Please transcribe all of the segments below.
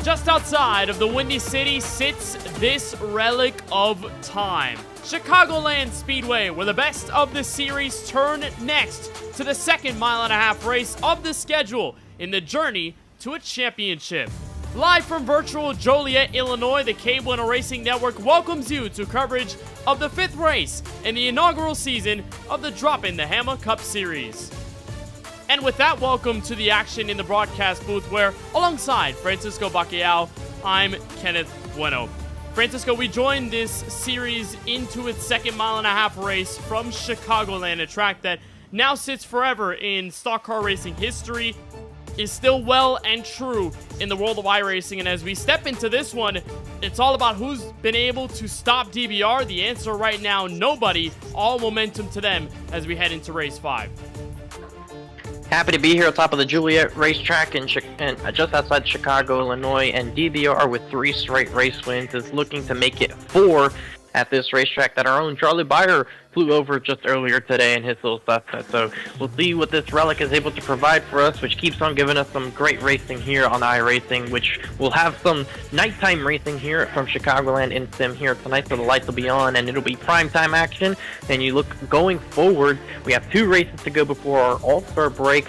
Just outside of the Windy City sits this relic of time. Chicagoland Speedway, where the best of the series turn next to the second mile-and-a-half race of the schedule in the journey to a championship. Live from virtual Joliet, Illinois, the KBueno Racing Network welcomes you to coverage of the fifth race in the inaugural season of the Droppin, the Hammah Cup Series. And with that, welcome to the action in the broadcast booth where, alongside Francisco Bacalhau, I'm Kenneth Bueno. Francisco, we joined this series into its second mile-and-a-half race from Chicagoland, a track that now sits forever in stock car racing history, is still well and true in the world of iRacing. And as we step into this one, it's all about who's been able to stop DBR. The answer right now, nobody. All momentum to them as we head into race 5. Happy to be here on top of the Joliet racetrack and just outside Chicago, Illinois, and DBR with 3 straight race wins is looking to make it 4 at this racetrack that our own Charlie Byer flew over just earlier today in his little stuff set. So we'll see what this relic is able to provide for us, which keeps on giving us some great racing here on iRacing, which will have some nighttime racing here from Chicagoland in Sim here tonight, so the lights will be on and it'll be primetime action. And you look going forward, we have 2 races to go before our All-Star break.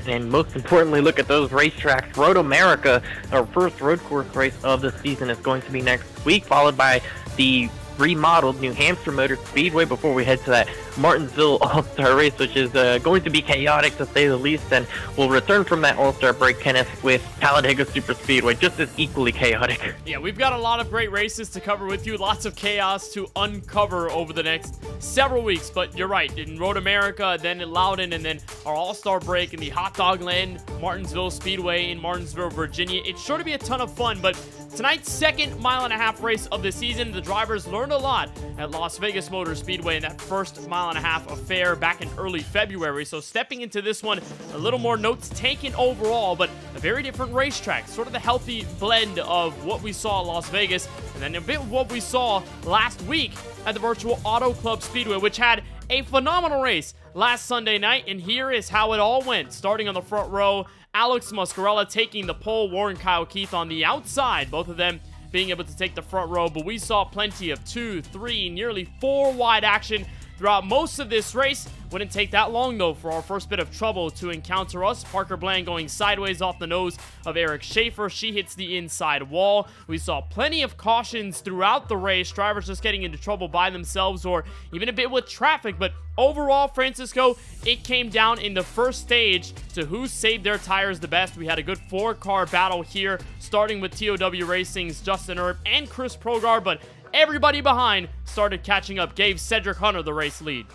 And most importantly, look at those racetracks. Road America, our first road course race of the season, is going to be next week, followed by the remodeled New Hampshire Motor Speedway before we head to that Martinsville All-Star race, which is going to be chaotic to say the least. And we'll return from that All-Star break, Kenneth, with Talladega Super Speedway, just as equally chaotic. Yeah, we've got a lot of great races to cover with you, lots of chaos to uncover over the next several weeks. But you're right, in Road America, then in Loudon, and then our All-Star break in the Hot Dog Land Martinsville Speedway in Martinsville, Virginia. It's sure to be a ton of fun, but tonight's second mile-and-a-half race of the season, the drivers learned a lot at Las Vegas Motor Speedway in that first mile-and-a-half affair back in early February. So stepping into this one, a little more notes taken overall, but a very different racetrack. Sort of the healthy blend of what we saw at Las Vegas, and then a bit of what we saw last week at the Virtual Auto Club Speedway, which had a phenomenal race last Sunday night. And here is how it all went. Starting on the front row, Alex Muscarella taking the pole, Warren Kyle Keith on the outside, both of them being able to take the front row, but we saw plenty of 2, 3, nearly 4 wide action throughout most of this race. Wouldn't take that long, though, for our first bit of trouble to encounter us. Parker Bland going sideways off the nose of Eric Schaefer. She hits the inside wall. We saw plenty of cautions throughout the race. Drivers just getting into trouble by themselves or even a bit with traffic. But overall, Francisco, it came down in the first stage to who saved their tires the best. We had a good 4-car battle here, starting with TOW Racing's Justin Erb and Chris Progar, but everybody behind started catching up, gave Cedric Hunter the race lead.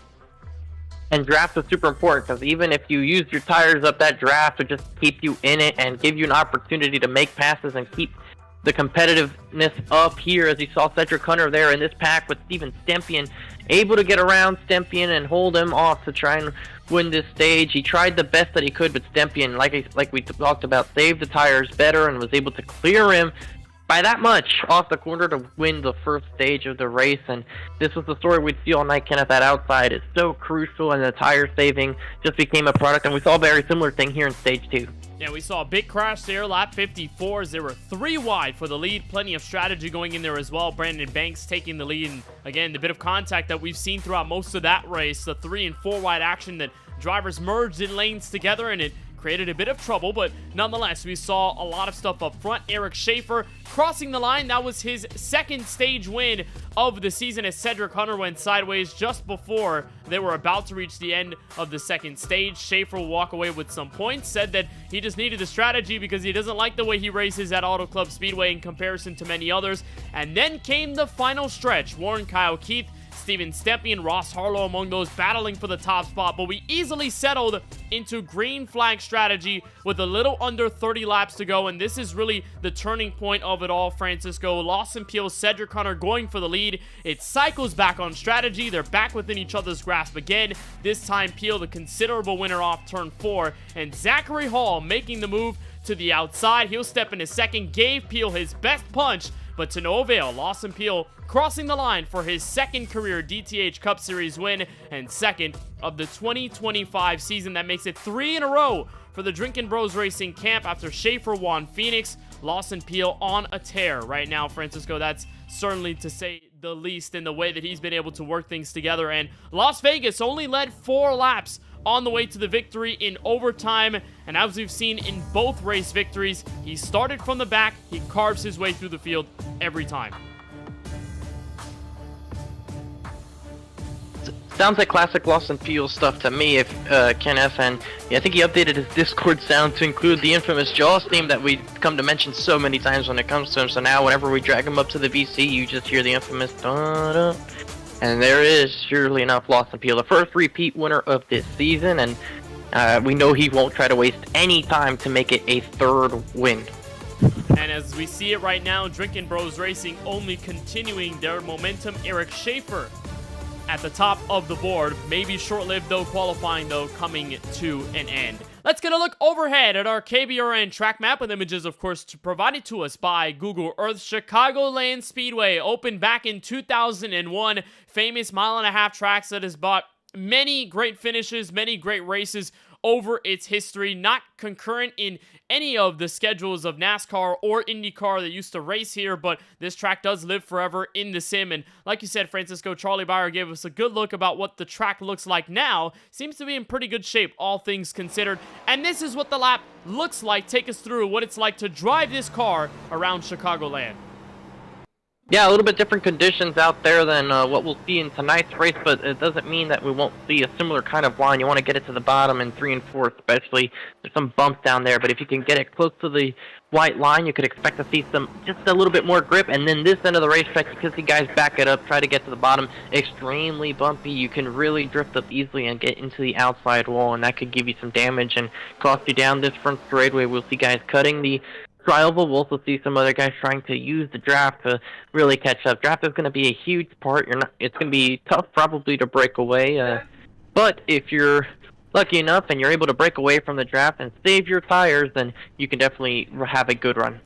And draft is super important because even if you use your tires up, that draft would just keep you in it and give you an opportunity to make passes and keep the competitiveness up here, as you saw Cedric Hunter there in this pack with Steven Stempian, able to get around Stempian and hold him off to try and win this stage. He tried the best that he could, but Stempian, like we talked about, saved the tires better and was able to clear him by that much off the corner to win the first stage of the race. And this was the story we'd see all night, Kenneth. That outside is so crucial, and the tire saving just became a product, and we saw a very similar thing here in stage 2. Yeah, we saw a big crash there, lap 54, as they were 3 wide for the lead. Plenty of strategy going in there as well. Brandon Banks taking the lead, and again, the bit of contact that we've seen throughout most of that race, the 3 and 4 wide action that drivers merged in lanes together, and it created a bit of trouble, but nonetheless, we saw a lot of stuff up front. Eric Schaefer crossing the line. That was his second stage win of the season, as Cedric Hunter went sideways just before they were about to reach the end of the second stage. Schaefer will walk away with some points, said that he just needed the strategy because he doesn't like the way he races at Auto Club Speedway in comparison to many others. And then came the final stretch. Warren Kyle Keith, Steven Stempian, Ross Harlow among those battling for the top spot, but we easily settled into green flag strategy with a little under 30 laps to go, and this is really the turning point of it all, Francisco. Lawson Peel, Cedric Hunter going for the lead. It cycles back on strategy. They're back within each other's grasp again. This time, Peel, the considerable winner off turn 4, and Zachary Hall making the move to the outside. He'll step in a second, gave Peel his best punch, but to no avail. Lawson Peel crossing the line for his second career DTH Cup Series win and second of the 2025 season. That makes it 3 in a row for the Drinkin' Bros Racing camp after Schaefer won Phoenix. Lawson Peel on a tear right now, Francisco. That's certainly to say the least in the way that he's been able to work things together. And Las Vegas only led 4 laps on the way to the victory in overtime, and as we've seen in both race victories, he started from the back, he carves his way through the field every time. Sounds like classic Lawson Peel stuff to me, if Kenneth, and yeah, I think he updated his Discord sound to include the infamous Jaws theme that we've come to mention so many times when it comes to him. So now whenever we drag him up to the VC, you just hear the infamous da-da. And there is, surely enough, Lawson Peel, the first repeat winner of this season, and we know he won't try to waste any time to make it a 3rd win. And as we see it right now, Drinkin' Bros Racing only continuing their momentum. Eric Schaefer at the top of the board. Maybe short-lived, though, qualifying, though, coming to an end. Let's get a look overhead at our KBRN track map with images, of course, provided to us by Google Earth. Chicagoland Speedway opened back in 2001. Famous mile-and-a-half tracks that has brought many great finishes, many great races over its history. Not concurrent in any of the schedules of NASCAR or IndyCar that used to race here, but this track does live forever in the sim. And like you said, Francisco, Charlie Byer gave us a good look about what the track looks like now. Seems to be in pretty good shape, all things considered. And this is what the lap looks like. Take us through what it's like to drive this car around Chicagoland. Yeah, a little bit different conditions out there than what we'll see in tonight's race, but it doesn't mean that we won't see a similar kind of line. You want to get it to the bottom in 3 and 4 especially. There's some bumps down there, but if you can get it close to the white line, you could expect to see just a little bit more grip. And then this end of the racetrack, you can see guys back it up, try to get to the bottom. Extremely bumpy. You can really drift up easily and get into the outside wall, and that could give you some damage and cost you down this front straightaway. We'll see guys cutting the tri-oval. We'll also see some other guys trying to use the draft to really catch up. Draft is going to be a huge part. It's going to be tough probably to break away, but if you're lucky enough and you're able to break away from the draft and save your tires, then you can definitely have a good run.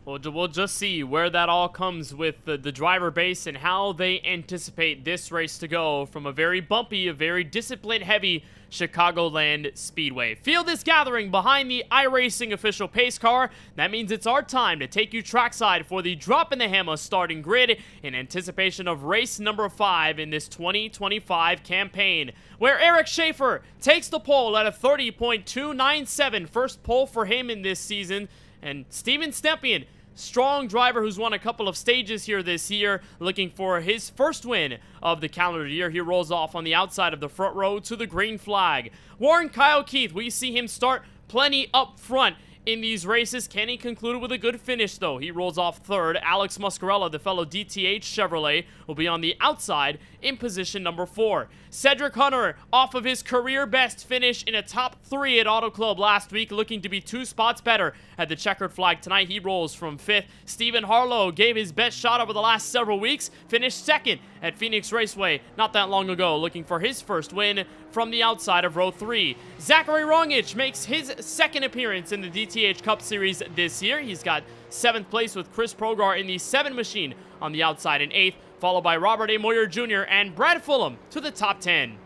We'll just see where that all comes with the driver base and how they anticipate this race to go from a very bumpy, a very discipline-heavy Chicagoland Speedway. Field is gathering behind the iRacing official pace car. That means it's our time to take you trackside for the Droppin the Hammah starting grid in anticipation of race number 5 in this 2025 campaign, where Eric Schaefer takes the pole at a 30.297, first pole for him in this season. And Steven Stepien, strong driver who's won a couple of stages here this year, looking for his first win of the calendar year. He rolls off on the outside of the front row to the green flag. Warren Kyle Keith, we see him start plenty up front in these races. Can he conclude with a good finish, though? He rolls off third. Alex Muscarella, the fellow DTH Chevrolet, will be on the outside in position number 4. Cedric Hunter, off of his career best finish in a top 3 at Auto Club last week, looking to be 2 spots better at the checkered flag tonight. He rolls from 5th. Stephen Harlow gave his best shot over the last several weeks, finished 2nd at Phoenix Raceway not that long ago, looking for his first win from the outside of row 3. Zachary Rongich makes his 2nd appearance in the DTH Cup Series this year. He's got 7th place with Chris Progar in the 7 machine on the outside in 8th, followed by Robert A. Moyer Jr. and Brad Fulham to the top 10.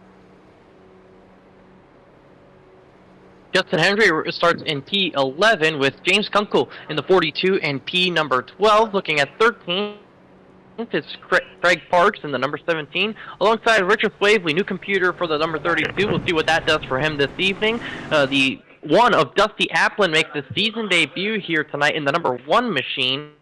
Justin Hendry starts in P11 with James Kunkel in the 42 and P number 12. Looking at 13th is Craig Parks in the number 17, alongside Richard Flavely, new computer for the number 32. We'll see what that does for him this evening. The one of Dusty Applin makes his season debut here tonight in the number 1 machine,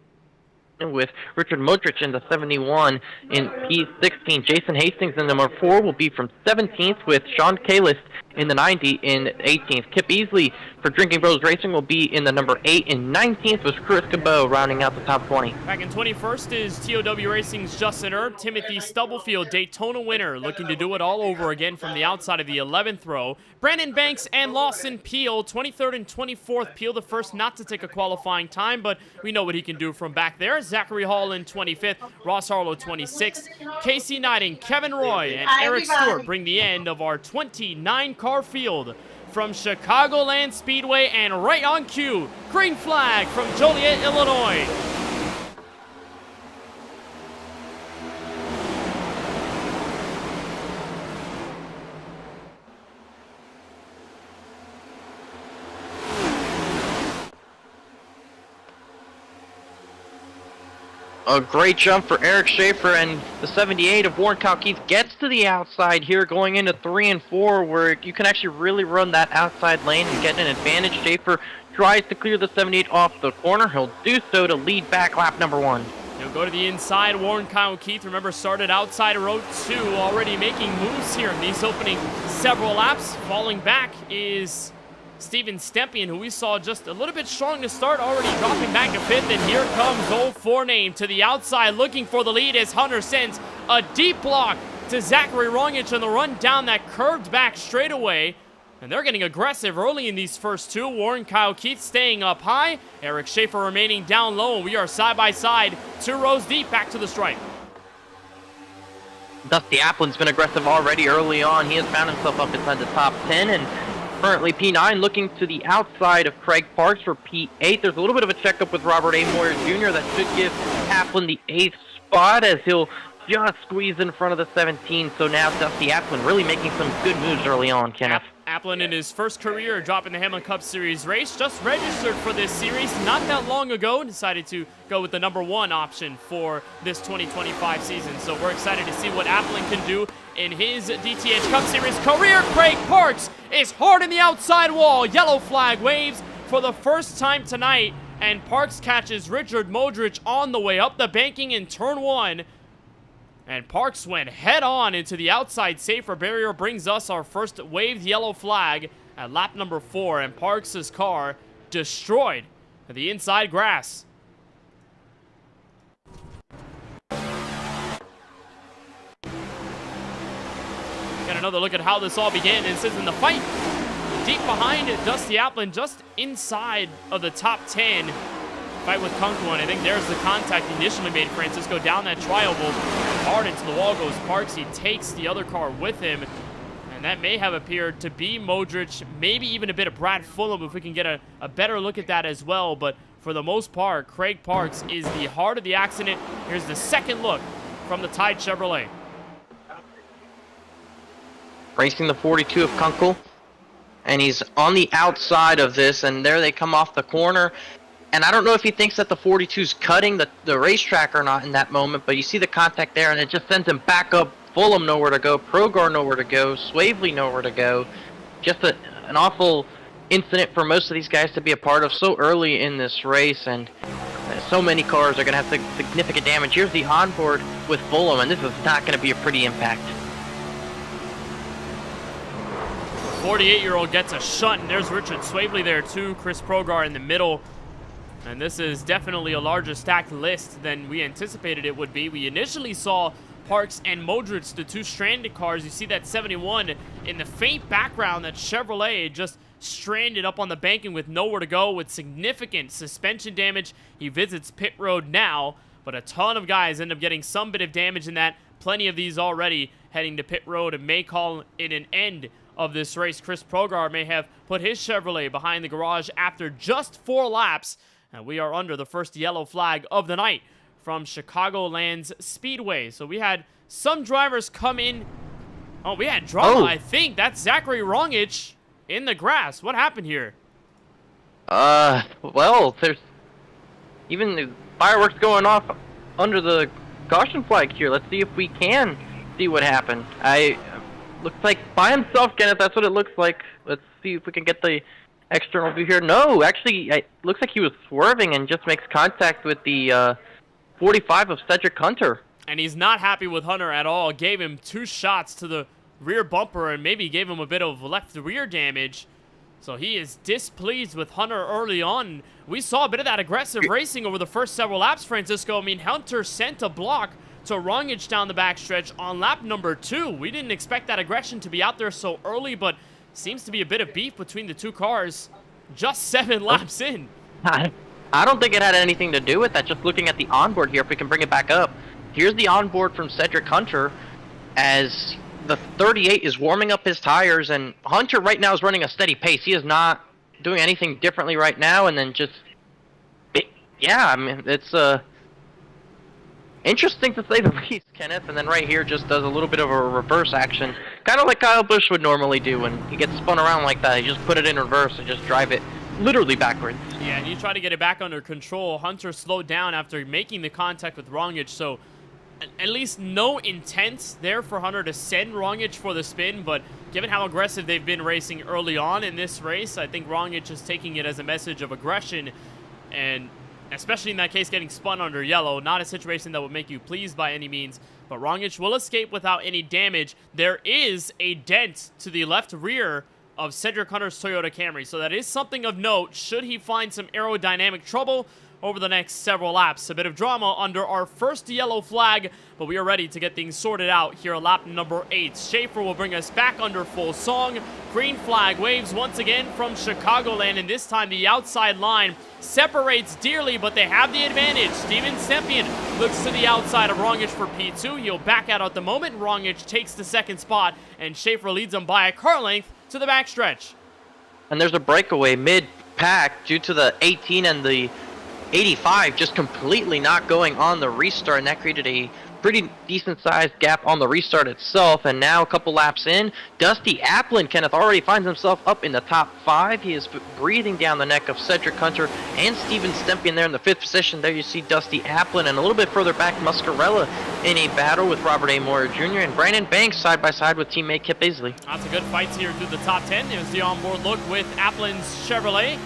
with Richard Modric in the 71 in P16. Jason Hastings in the number 4 will be from 17th, with Sean Kalis in the 90 in 18th. Kip Easley for Drinking Bros Racing will be in the number 8 and 19th, with Chris Cabot rounding out the top 20. Back in 21st is TOW Racing's Justin Erb. Timothy Stubblefield, Daytona winner, looking to do it all over again from the outside of the 11th row. Brandon Banks and Lawson Peel, 23rd and 24th. Peel the first not to take a qualifying time, but we know what he can do from back there. Zachary Hall in 25th, Ross Harlow 26th. Casey Knighting, Kevin Roy, and Eric Stewart bring the end of our 29-car field from Chicagoland Speedway, and right on cue, green flag from Joliet, Illinois. A great jump for Eric Schaefer, and the 78 of Warren Kyle Keith gets to the outside here, going into 3 and 4, where you can actually really run that outside lane and get an advantage. Schaefer tries to clear the 78 off the corner. He'll do so to lead back lap number 1. He'll go to the inside. Warren Kyle Keith, remember, started outside row 2, already making moves here in these opening several laps. Falling back is Steven Stepien, who we saw just a little bit strong to start, already dropping back to 5th, and here comes old Fourname to the outside, looking for the lead as Hunter sends a deep block to Zachary Rongich on the run down that curved back straightaway. And they're getting aggressive early in these first 2. Warren Kyle Keith staying up high, Eric Schaefer remaining down low, and we are side by side, 2 rows deep, back to the stripe. Dusty Applin's been aggressive already early on. He has found himself up inside the top 10, and currently P9 looking to the outside of Craig Parks for P8. There's a little bit of a checkup with Robert A. Moyer Jr. that should give Applin the 8th spot, as he'll just squeeze in front of the 17. So now Dusty Applin really making some good moves early on, Kenneth. Applin in his first career Droppin the Hammah Cup Series race, just registered for this series not that long ago, and decided to go with the number 1 option for this 2025 season. So we're excited to see what Applin can do in his DTH Cup Series career. Craig Parks is hard in the outside wall. Yellow flag waves for the first time tonight, and Parks catches Richard Modric on the way up the banking in turn 1. And Parks went head-on into the outside safer barrier, brings us our first waved yellow flag at lap number 4, and Parks' car destroyed at the inside grass. Got another look at how this all began. It says in the fight, deep behind Dusty Applin, just inside of the top 10. Fight with Kunkel, and I think there's the contact initially made. Francisco down that tri-oval. Hard into the wall goes Parks. He takes the other car with him, and that may have appeared to be Modric, maybe even a bit of Brad Fulham, if we can get a better look at that as well. But for the most part, Craig Parks is the heart of the accident. Here's the second look from the Tide Chevrolet. Racing the 42 of Kunkel, and he's on the outside of this, and there they come off the corner. And I don't know if he thinks that the 42's cutting the racetrack or not in that moment, but you see the contact there, and it just sends him back up. Fulham nowhere to go, Progar nowhere to go, Swavely nowhere to go. Just an awful incident for most of these guys to be a part of so early in this race, and so many cars are going to have significant damage. Here's the onboard with Fulham, and this is not going to be a pretty impact. 48-year-old gets a shunt, and there's Richard Swavely there too. Chris Progar in the middle. And this is definitely a larger stacked list than we anticipated it would be. We initially saw Parks and Modric, the two stranded cars. You see that 71 in the faint background, that Chevrolet just stranded up on the banking with nowhere to go, with significant suspension damage. He visits pit road now, but a ton of guys end up getting some bit of damage in that. Plenty of these already heading to pit road and may call it an end of this race. Chris Progar may have put his Chevrolet behind the garage after just 4 laps. And we are under the first yellow flag of the night from Chicagoland's Speedway. So we had some drivers come in. Oh, we had drama, I think. That's Zachary Rongich in the grass. What happened here? Well, there's even the fireworks going off under the caution flag here. Let's see if we can see what happened. Looks like by himself, Kenneth. That's what it looks like. Let's see if we can get the external view here. No, actually, it looks like he was swerving and just makes contact with the 45 of Cedric Hunter. And he's not happy with Hunter at all. Gave him 2 shots to the rear bumper and maybe gave him a bit of left rear damage. So he is displeased with Hunter early on. We saw a bit of that aggressive racing over the first several laps, Francisco. I mean, Hunter sent a block to Rongich down the backstretch on lap number 2. We didn't expect that aggression to be out there so early, but seems to be a bit of beef between the two cars just 7 laps in. I don't think it had anything to do with that. Just looking at the onboard here, if we can bring it back up. Here's the onboard from Cedric Hunter as the 38 is warming up his tires, and Hunter right now is running a steady pace. He is not doing anything differently right now, and then just, yeah, I mean, it's interesting to say the least, Kenneth. And then right here just does a little bit of a reverse action, kind of like Kyle Busch would normally do when he gets spun around like that. He just put it in reverse and just drive it literally backwards. Yeah, and you try to get it back under control. Hunter slowed down after making the contact with Rongich, so at least no intent there for Hunter to send Rongich for the spin, but given how aggressive they've been racing early on in this race, I think Rongich is taking it as a message of aggression, and especially in that case getting spun under yellow. Not a situation that would make you pleased by any means, but Rongich will escape without any damage. There is a dent to the left rear of Cedric Hunter's Toyota Camry, so that is something of note should he find some aerodynamic trouble over the next several laps. A bit of drama under our first yellow flag, but we are ready to get things sorted out here at lap number 8. Schaefer will bring us back under full song. Green flag waves once again from Chicagoland, and this time the outside line separates dearly, but they have the advantage. Steven Sempion looks to the outside of Rongich for P2. He'll back out at the moment. Rongich takes the second spot, and Schaefer leads him by a car length to the backstretch. And there's a breakaway mid-pack due to the 18 and the 85 just completely not going on the restart, and that created a pretty decent sized gap on the restart itself. And now a couple laps in, Dusty Applin, Kenneth, already finds himself up in the top 5. He is breathing down the neck of Cedric Hunter and Steven Stempion there in the 5th position. There you see Dusty Applin, and a little bit further back Muscarella in a battle with Robert A. Moyer Jr. and Brandon Banks side by side with teammate Kip Aisley. Lots of good fights here through the top 10. There's the onboard look with Applin's Chevrolet.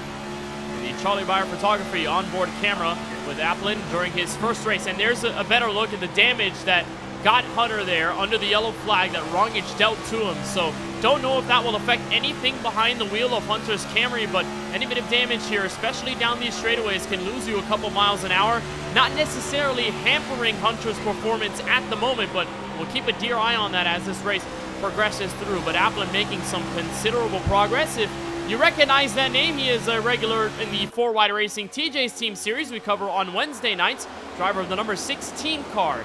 The Charlie Byer Photography onboard camera with Applin during his first race. And there's a better look at the damage that got Hunter there under the yellow flag that Rongich dealt to him. So don't know if that will affect anything behind the wheel of Hunter's Camry, but any bit of damage here, especially down these straightaways, can lose you a couple miles an hour. Not necessarily hampering Hunter's performance at the moment, but we'll keep a dear eye on that as this race progresses through. But Applin making some considerable progress. If you recognize that name, he is a regular in the 4Wide Racing TJ's Team Series we cover on Wednesday nights. Driver of the number 16 car.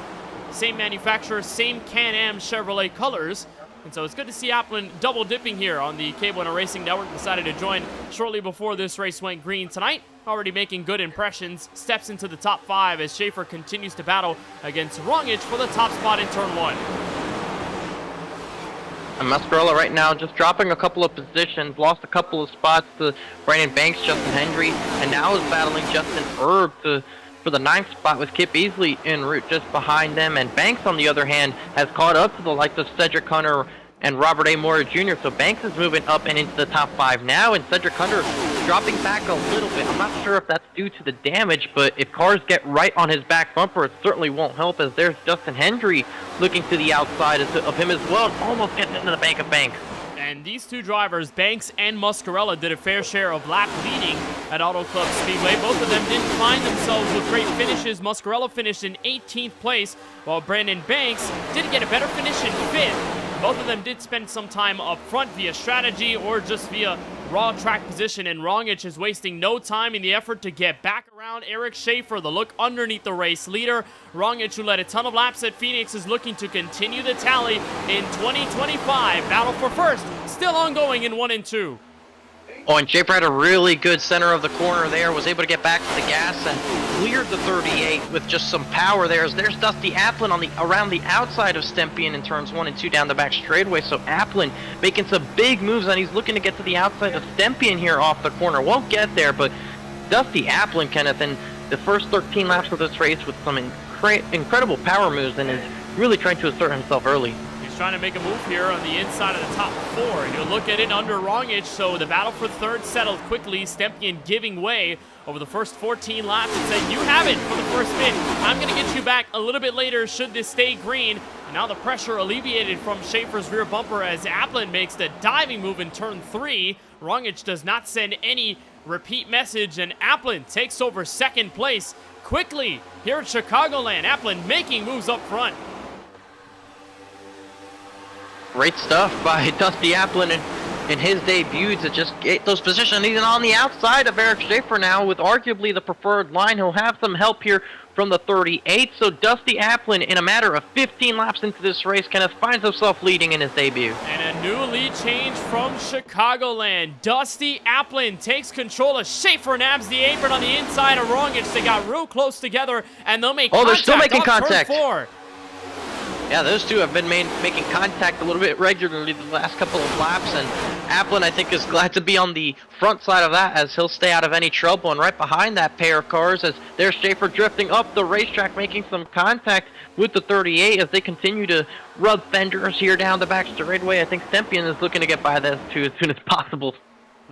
Same manufacturer, same Can-Am Chevrolet colors. And so it's good to see Applin double dipping here on the KBueno Racing Network. Decided to join shortly before this race went green tonight. Already making good impressions. Steps into the top 5 as Schaefer continues to battle against Rongic for the top spot in turn 1. And Muscarella right now just dropping a couple of positions, lost a couple of spots to Brandon Banks, Justin Hendry, and now is battling Justin Erb for the 9th spot with Kip Easley en route just behind them. And Banks, on the other hand, has caught up to the likes of Cedric Hunter and Robert A. Moore Jr. So Banks is moving up and into the top 5 now, and Cedric Hunter dropping back a little bit. I'm not sure if that's due to the damage, but if cars get right on his back bumper, it certainly won't help, as there's Justin Hendry looking to the outside of him as well, almost gets into the bank of Banks. And these two drivers, Banks and Muscarella, did a fair share of lap leading at Auto Club Speedway. Both of them didn't find themselves with great finishes. Muscarella finished in 18th place, while Brandon Banks did get a better finish in 5th. Both of them did spend some time up front via strategy or just via raw track position, and Rongic is wasting no time in the effort to get back around Eric Schaefer, the look underneath the race leader. Rongic, who led a ton of laps at Phoenix, is looking to continue the tally in 2025. Battle for first, still ongoing in 1 and 2. Oh, and Schaefer had a really good center of the corner there, was able to get back to the gas and cleared the 38 with just some power there. There's Dusty Applin around the outside of Stempien in turns 1 and 2 down the back straightaway. So Applin making some big moves, and he's looking to get to the outside of Stempien here off the corner. Won't get there, but Dusty Applin, Kenneth, in the first 13 laps of this race with some incredible power moves, and is really trying to assert himself early. Trying to make a move here on the inside of the top 4. You'll look at it under Rongic, so the battle for third settled quickly. Stempien giving way over the first 14 laps and saying, you have it for the first bit. I'm going to get you back a little bit later should this stay green. And now the pressure alleviated from Schaefer's rear bumper as Applin makes the diving move in turn 3. Rongic does not send any repeat message, and Applin takes over 2nd place quickly here at Chicagoland. Applin making moves up front. Great stuff by Dusty Applin in his debut to just get those positions. He's on the outside of Eric Schaefer now with arguably the preferred line. He'll have some help here from the 38. So Dusty Applin, in a matter of 15 laps into this race, Kenneth finds himself leading in his debut. And a new lead change from Chicagoland. Dusty Applin takes control of Schaefer, nabs the apron on the inside of Rongic. They got real close together, and they'll make contact. They're still making contact. Turn 4. Yeah, those two have been making contact a little bit regularly the last couple of laps, and Applin, I think, is glad to be on the front side of that as he'll stay out of any trouble. And right behind that pair of cars, as there's Schaefer drifting up the racetrack, making some contact with the 38 as they continue to rub fenders here down the back straightaway. I think Stempien is looking to get by this too as soon as possible.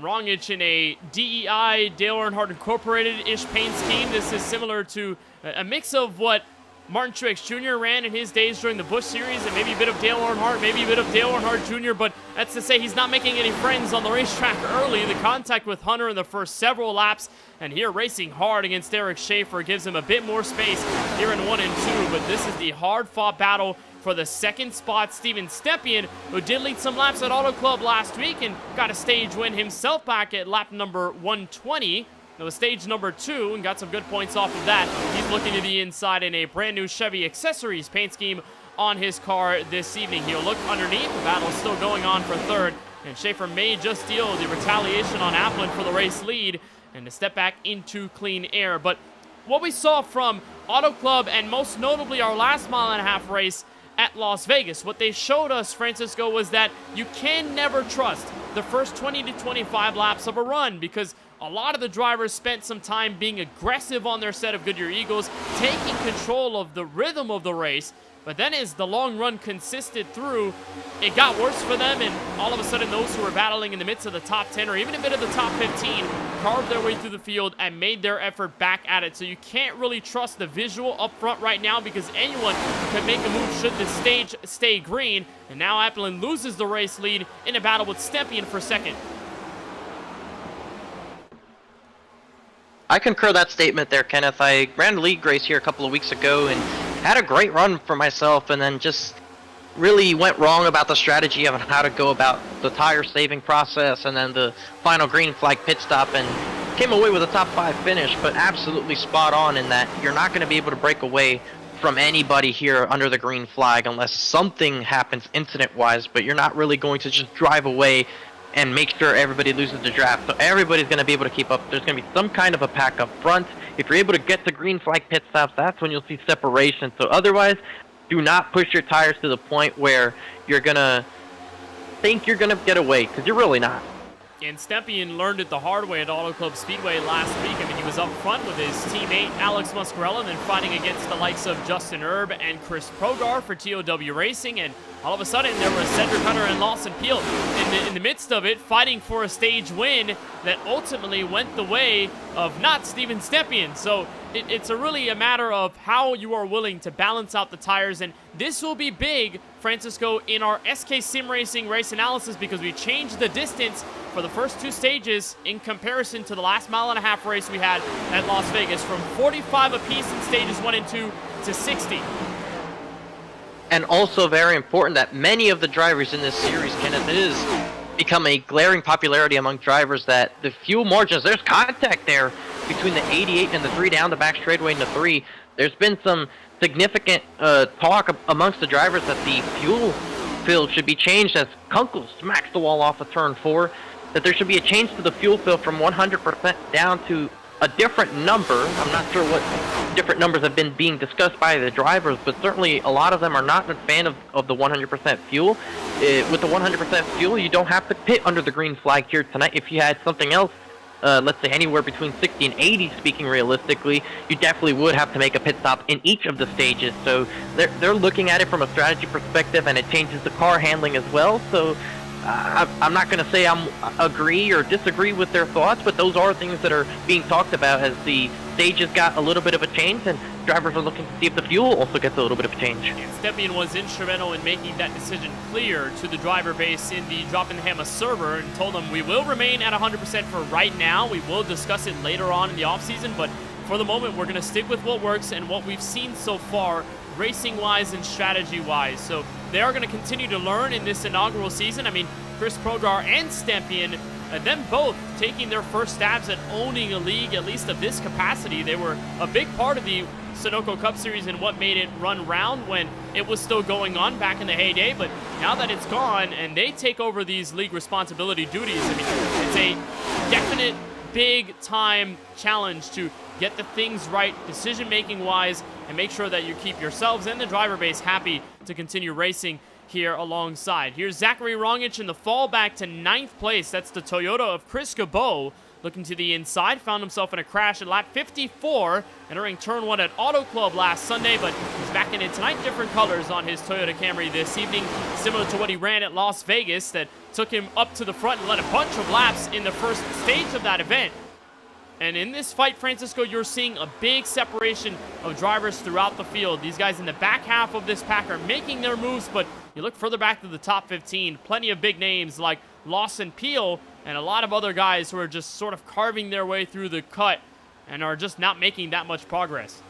Rongic in a DEI, Dale Earnhardt Incorporated-ish paint scheme. This is similar to a mix of what Martin Truex Jr. ran in his days during the Busch Series, and maybe a bit of Dale Earnhardt, maybe a bit of Dale Earnhardt Jr., but that's to say he's not making any friends on the racetrack early. The contact with Hunter in the first several laps, and here racing hard against Eric Schaefer gives him a bit more space here in 1 and 2, but this is the hard-fought battle for the 2nd spot. Steven Stempien, who did lead some laps at Auto Club last week and got a stage win himself back at lap number 120. It was stage number 2 and got some good points off of that. He's looking to the inside in a brand new Chevy accessories paint scheme on his car this evening. He'll look underneath. The battle is still going on for 3rd, and Schaefer may just deal the retaliation on Applin for the race lead and to step back into clean air. But what we saw from Auto Club, and most notably our last mile-and-a-half race at Las Vegas, what they showed us, Francisco, was that you can never trust the first 20 to 25 laps of a run, because a lot of the drivers spent some time being aggressive on their set of Goodyear Eagles, taking control of the rhythm of the race. But then as the long run consisted through, it got worse for them, and all of a sudden those who were battling in the midst of the top 10 or even a bit of the top 15 carved their way through the field and made their effort back at it. So you can't really trust the visual up front right now, because anyone could make a move should the stage stay green. And now Applin loses the race lead in a battle with Stempien for 2nd. I concur that statement there, Kenneth. I ran a league race here a couple of weeks ago and had a great run for myself, and then just really went wrong about the strategy of how to go about the tire saving process and then the final green flag pit stop, and came away with a top 5 finish, but absolutely spot on in that you're not going to be able to break away from anybody here under the green flag unless something happens incident-wise, but you're not really going to just drive away and make sure everybody loses the draft. So everybody's going to be able to keep up. There's going to be some kind of a pack up front. If you're able to get to green flag pit stops, that's when you'll see separation. So otherwise, do not push your tires to the point where you're going to think you're going to get away, because you're really not. And Stepien learned it the hard way at Auto Club Speedway last week. I mean, he was up front with his teammate Alex Muscarella and then fighting against the likes of Justin Erb and Chris Progar for TOW Racing. And all of a sudden, there was Cedric Hunter and Lawson Peel in the midst of it, fighting for a stage win that ultimately went the way of not Steven Stepien. So it's really a matter of how you are willing to balance out the tires. And this will be big, Francisco, in our SK Sim Racing race analysis, because we changed the distance for the first two stages in comparison to the last mile-and-a-half race we had at Las Vegas, from 45 apiece in stages 1 and 2 to 60. And also very important that many of the drivers in this series, Kenneth, it has become a glaring popularity among drivers that the fuel margins, there's contact there between the 88 and the 3 down the back straightaway and the 3. There's been some significant talk amongst the drivers that the fuel fill should be changed as Kunkel smacks the wall off of turn 4, that there should be a change to the fuel fill from 100% down to a different number. I'm not sure what different numbers have been being discussed by the drivers, but certainly a lot of them are not a fan of the 100% fuel. With the 100% fuel, you don't have to pit under the green flag here tonight. If you had something else, let's say anywhere between 60 and 80, speaking realistically, you definitely would have to make a pit stop in each of the stages. So they're looking at it from a strategy perspective, and it changes the car handling as well. So I'm not going to say I'm agree or disagree with their thoughts, but those are things that are being talked about as the stages got a little bit of a change, and drivers are looking to see if the fuel also gets a little bit of a change. And Stepien was instrumental in making that decision clear to the driver base in the Droppin Hammah server, and told them we will remain at 100% for right now. We will discuss it later on in the offseason, but for the moment, we're going to stick with what works and what we've seen so far, racing-wise and strategy-wise. So they are going to continue to learn in this inaugural season. I mean, Chris Progar and Stepien, them both taking their first stabs at owning a league, at least of this capacity. They were a big part of the Sunoco Cup Series and what made it run round when it was still going on back in the heyday. But now that it's gone and they take over these league responsibility duties, I mean, it's a definite big-time challenge to get the things right decision-making wise and make sure that you keep yourselves and the driver base happy to continue racing here alongside. Here's Zachary Rongich in the fall back to 9th place. That's the Toyota of Chris Cabot. Looking to the inside, found himself in a crash at lap 54, entering turn 1 at Auto Club last Sunday, but he's back in it tonight. Different colors on his Toyota Camry this evening, similar to what he ran at Las Vegas that took him up to the front and led a bunch of laps in the first stage of that event. And in this fight, Francisco, you're seeing a big separation of drivers throughout the field. These guys in the back half of this pack are making their moves, but you look further back to the top 15, plenty of big names like Lawson Peel and a lot of other guys who are just sort of carving their way through the cut and are just not making that much progress.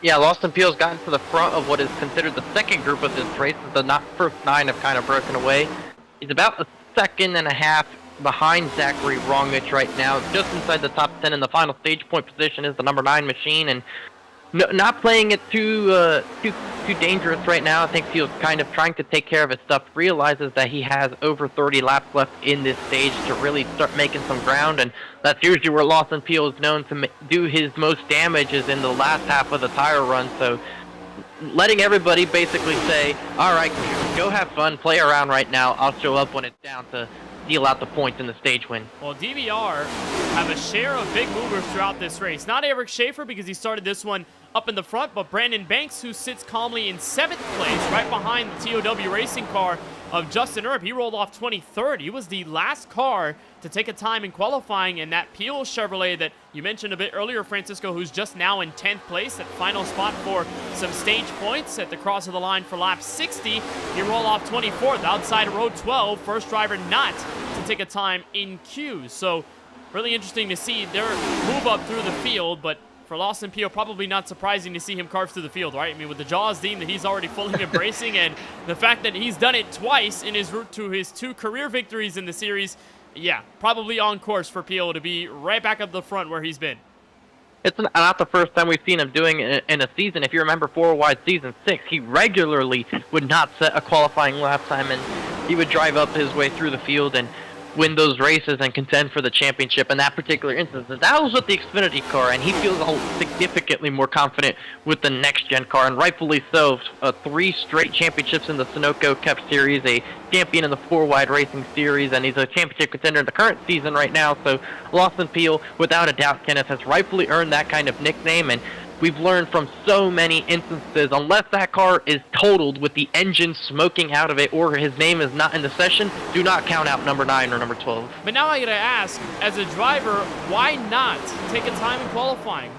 Yeah, Lawson Peel's gotten to the front of what is considered the second group of this race. The first 9 have kind of broken away. He's about a second and a half behind Zachary Rongich right now, just inside the top 10 in the final stage point position is the number 9 machine, and not playing it too dangerous right now. I think Peel's kind of trying to take care of his stuff, realizes that he has over 30 laps left in this stage to really start making some ground, and that's usually where Lawson Peel is known to do his most damage, is in the last half of the tire run. So letting everybody basically say, all right, go have fun, play around right now, I'll show up when it's down to deal out the points in the stage win. Well, DBR have a share of big movers throughout this race. Not Eric Schaefer, because he started this one up in the front, but Brandon Banks, who sits calmly in 7th place, right behind the TOW racing car of Justin Erb. He rolled off 23rd. He was the last car to take a time in qualifying, and that Peel Chevrolet that you mentioned a bit earlier, Francisco, who's just now in 10th place, at final spot for some stage points at the cross of the line for lap 60. He rolled off 24th outside row 12, first driver not to take a time in queue. So really interesting to see their move up through the field, but for Lawson Peel, probably not surprising to see him carve through the field, right? I mean, with the Jaws theme that he's already fully embracing, and the fact that he's done it twice in his route to his 2 career victories in the series, yeah, probably on course for Peel to be right back up the front where he's been. it's not the first time we've seen him doing it in a season. If you remember 4-wide season 6, he regularly would not set a qualifying lap time, and he would drive up his way through the field and win those races and contend for the championship. In that particular instance, that was with the Xfinity car, and he feels significantly more confident with the next-gen car, and rightfully so. 3 straight championships in the Sunoco Cup Series, a champion in the 4-wide racing series, and he's a championship contender in the current season right now. So Lawson Peel, without a doubt, Kenneth, has rightfully earned that kind of nickname, and we've learned from so many instances, unless that car is totaled with the engine smoking out of it or his name is not in the session, do not count out number 9 or number 12. But now I gotta ask, as a driver, why not take a time in qualifying?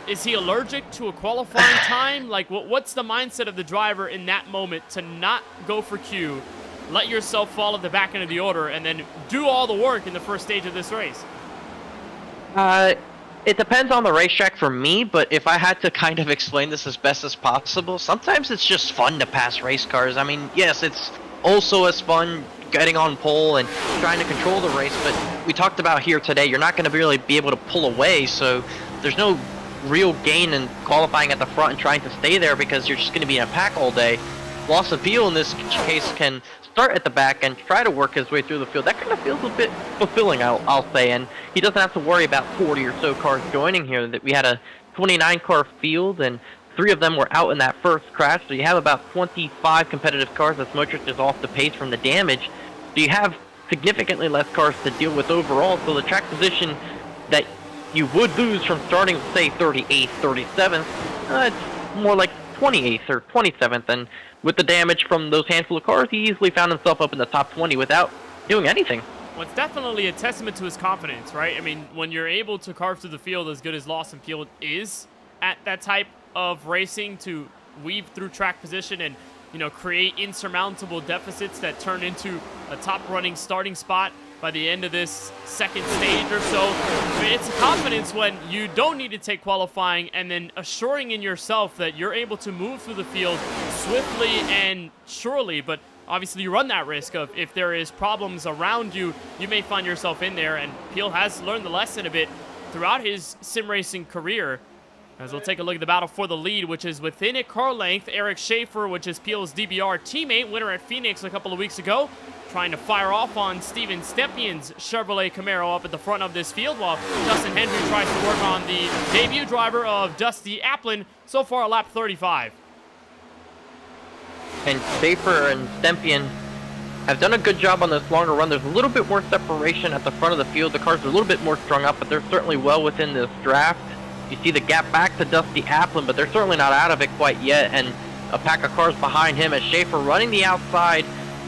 Is he allergic to a qualifying time? Like, what's the mindset of the driver in that moment to not go for Q, let yourself fall at the back end of the order, and then do all the work in the first stage of this race? It depends on the racetrack for me, but if I had to kind of explain this as best as possible, sometimes it's just fun to pass race cars. I mean, yes, it's also as fun getting on pole and trying to control the race, but we talked about here today, you're not going to really be able to pull away, so there's no real gain in qualifying at the front and trying to stay there because you're just going to be in a pack all day. Loss of Peel in this case can start at the back and try to work his way through the field. That kind of feels a bit fulfilling, I'll say, and he doesn't have to worry about 40 or so cars joining here. That we had a 29-car field, and 3 of them were out in that first crash, so you have about 25 competitive cars as Motrich is off the pace from the damage. So you have significantly less cars to deal with overall, so the track position that you would lose from starting, say, 38th, 37th, it's more like 28th or 27th, and with the damage from those handful of cars, he easily found himself up in the top 20 without doing anything. Well, it's definitely a testament to his confidence, right? I mean, when you're able to carve through the field as good as Lawson Peel is at that type of racing, to weave through track position and, create insurmountable deficits that turn into a top-running starting spot by the end of this second stage or so. I mean, it's confidence when you don't need to take qualifying and then assuring in yourself that you're able to move through the field swiftly and surely, but obviously you run that risk of if there is problems around you, you may find yourself in there, and Peel has learned the lesson a bit throughout his sim racing career. As we'll take a look at the battle for the lead, which is within a car length. Eric Schaefer, which is Peel's DBR teammate, winner at Phoenix a couple of weeks ago, trying to fire off on Steven Steppien's Chevrolet Camaro up at the front of this field, while Justin Hendry tries to work on the debut driver of Dusty Applin, so far lap 35. And Schaefer and Stempien have done a good job on this longer run. There's a little bit more separation at the front of the field. The cars are a little bit more strung up, but they're certainly well within this draft. You see the gap back to Dusty Applin, but they're certainly not out of it quite yet, and a pack of cars behind him as Schaefer running the outside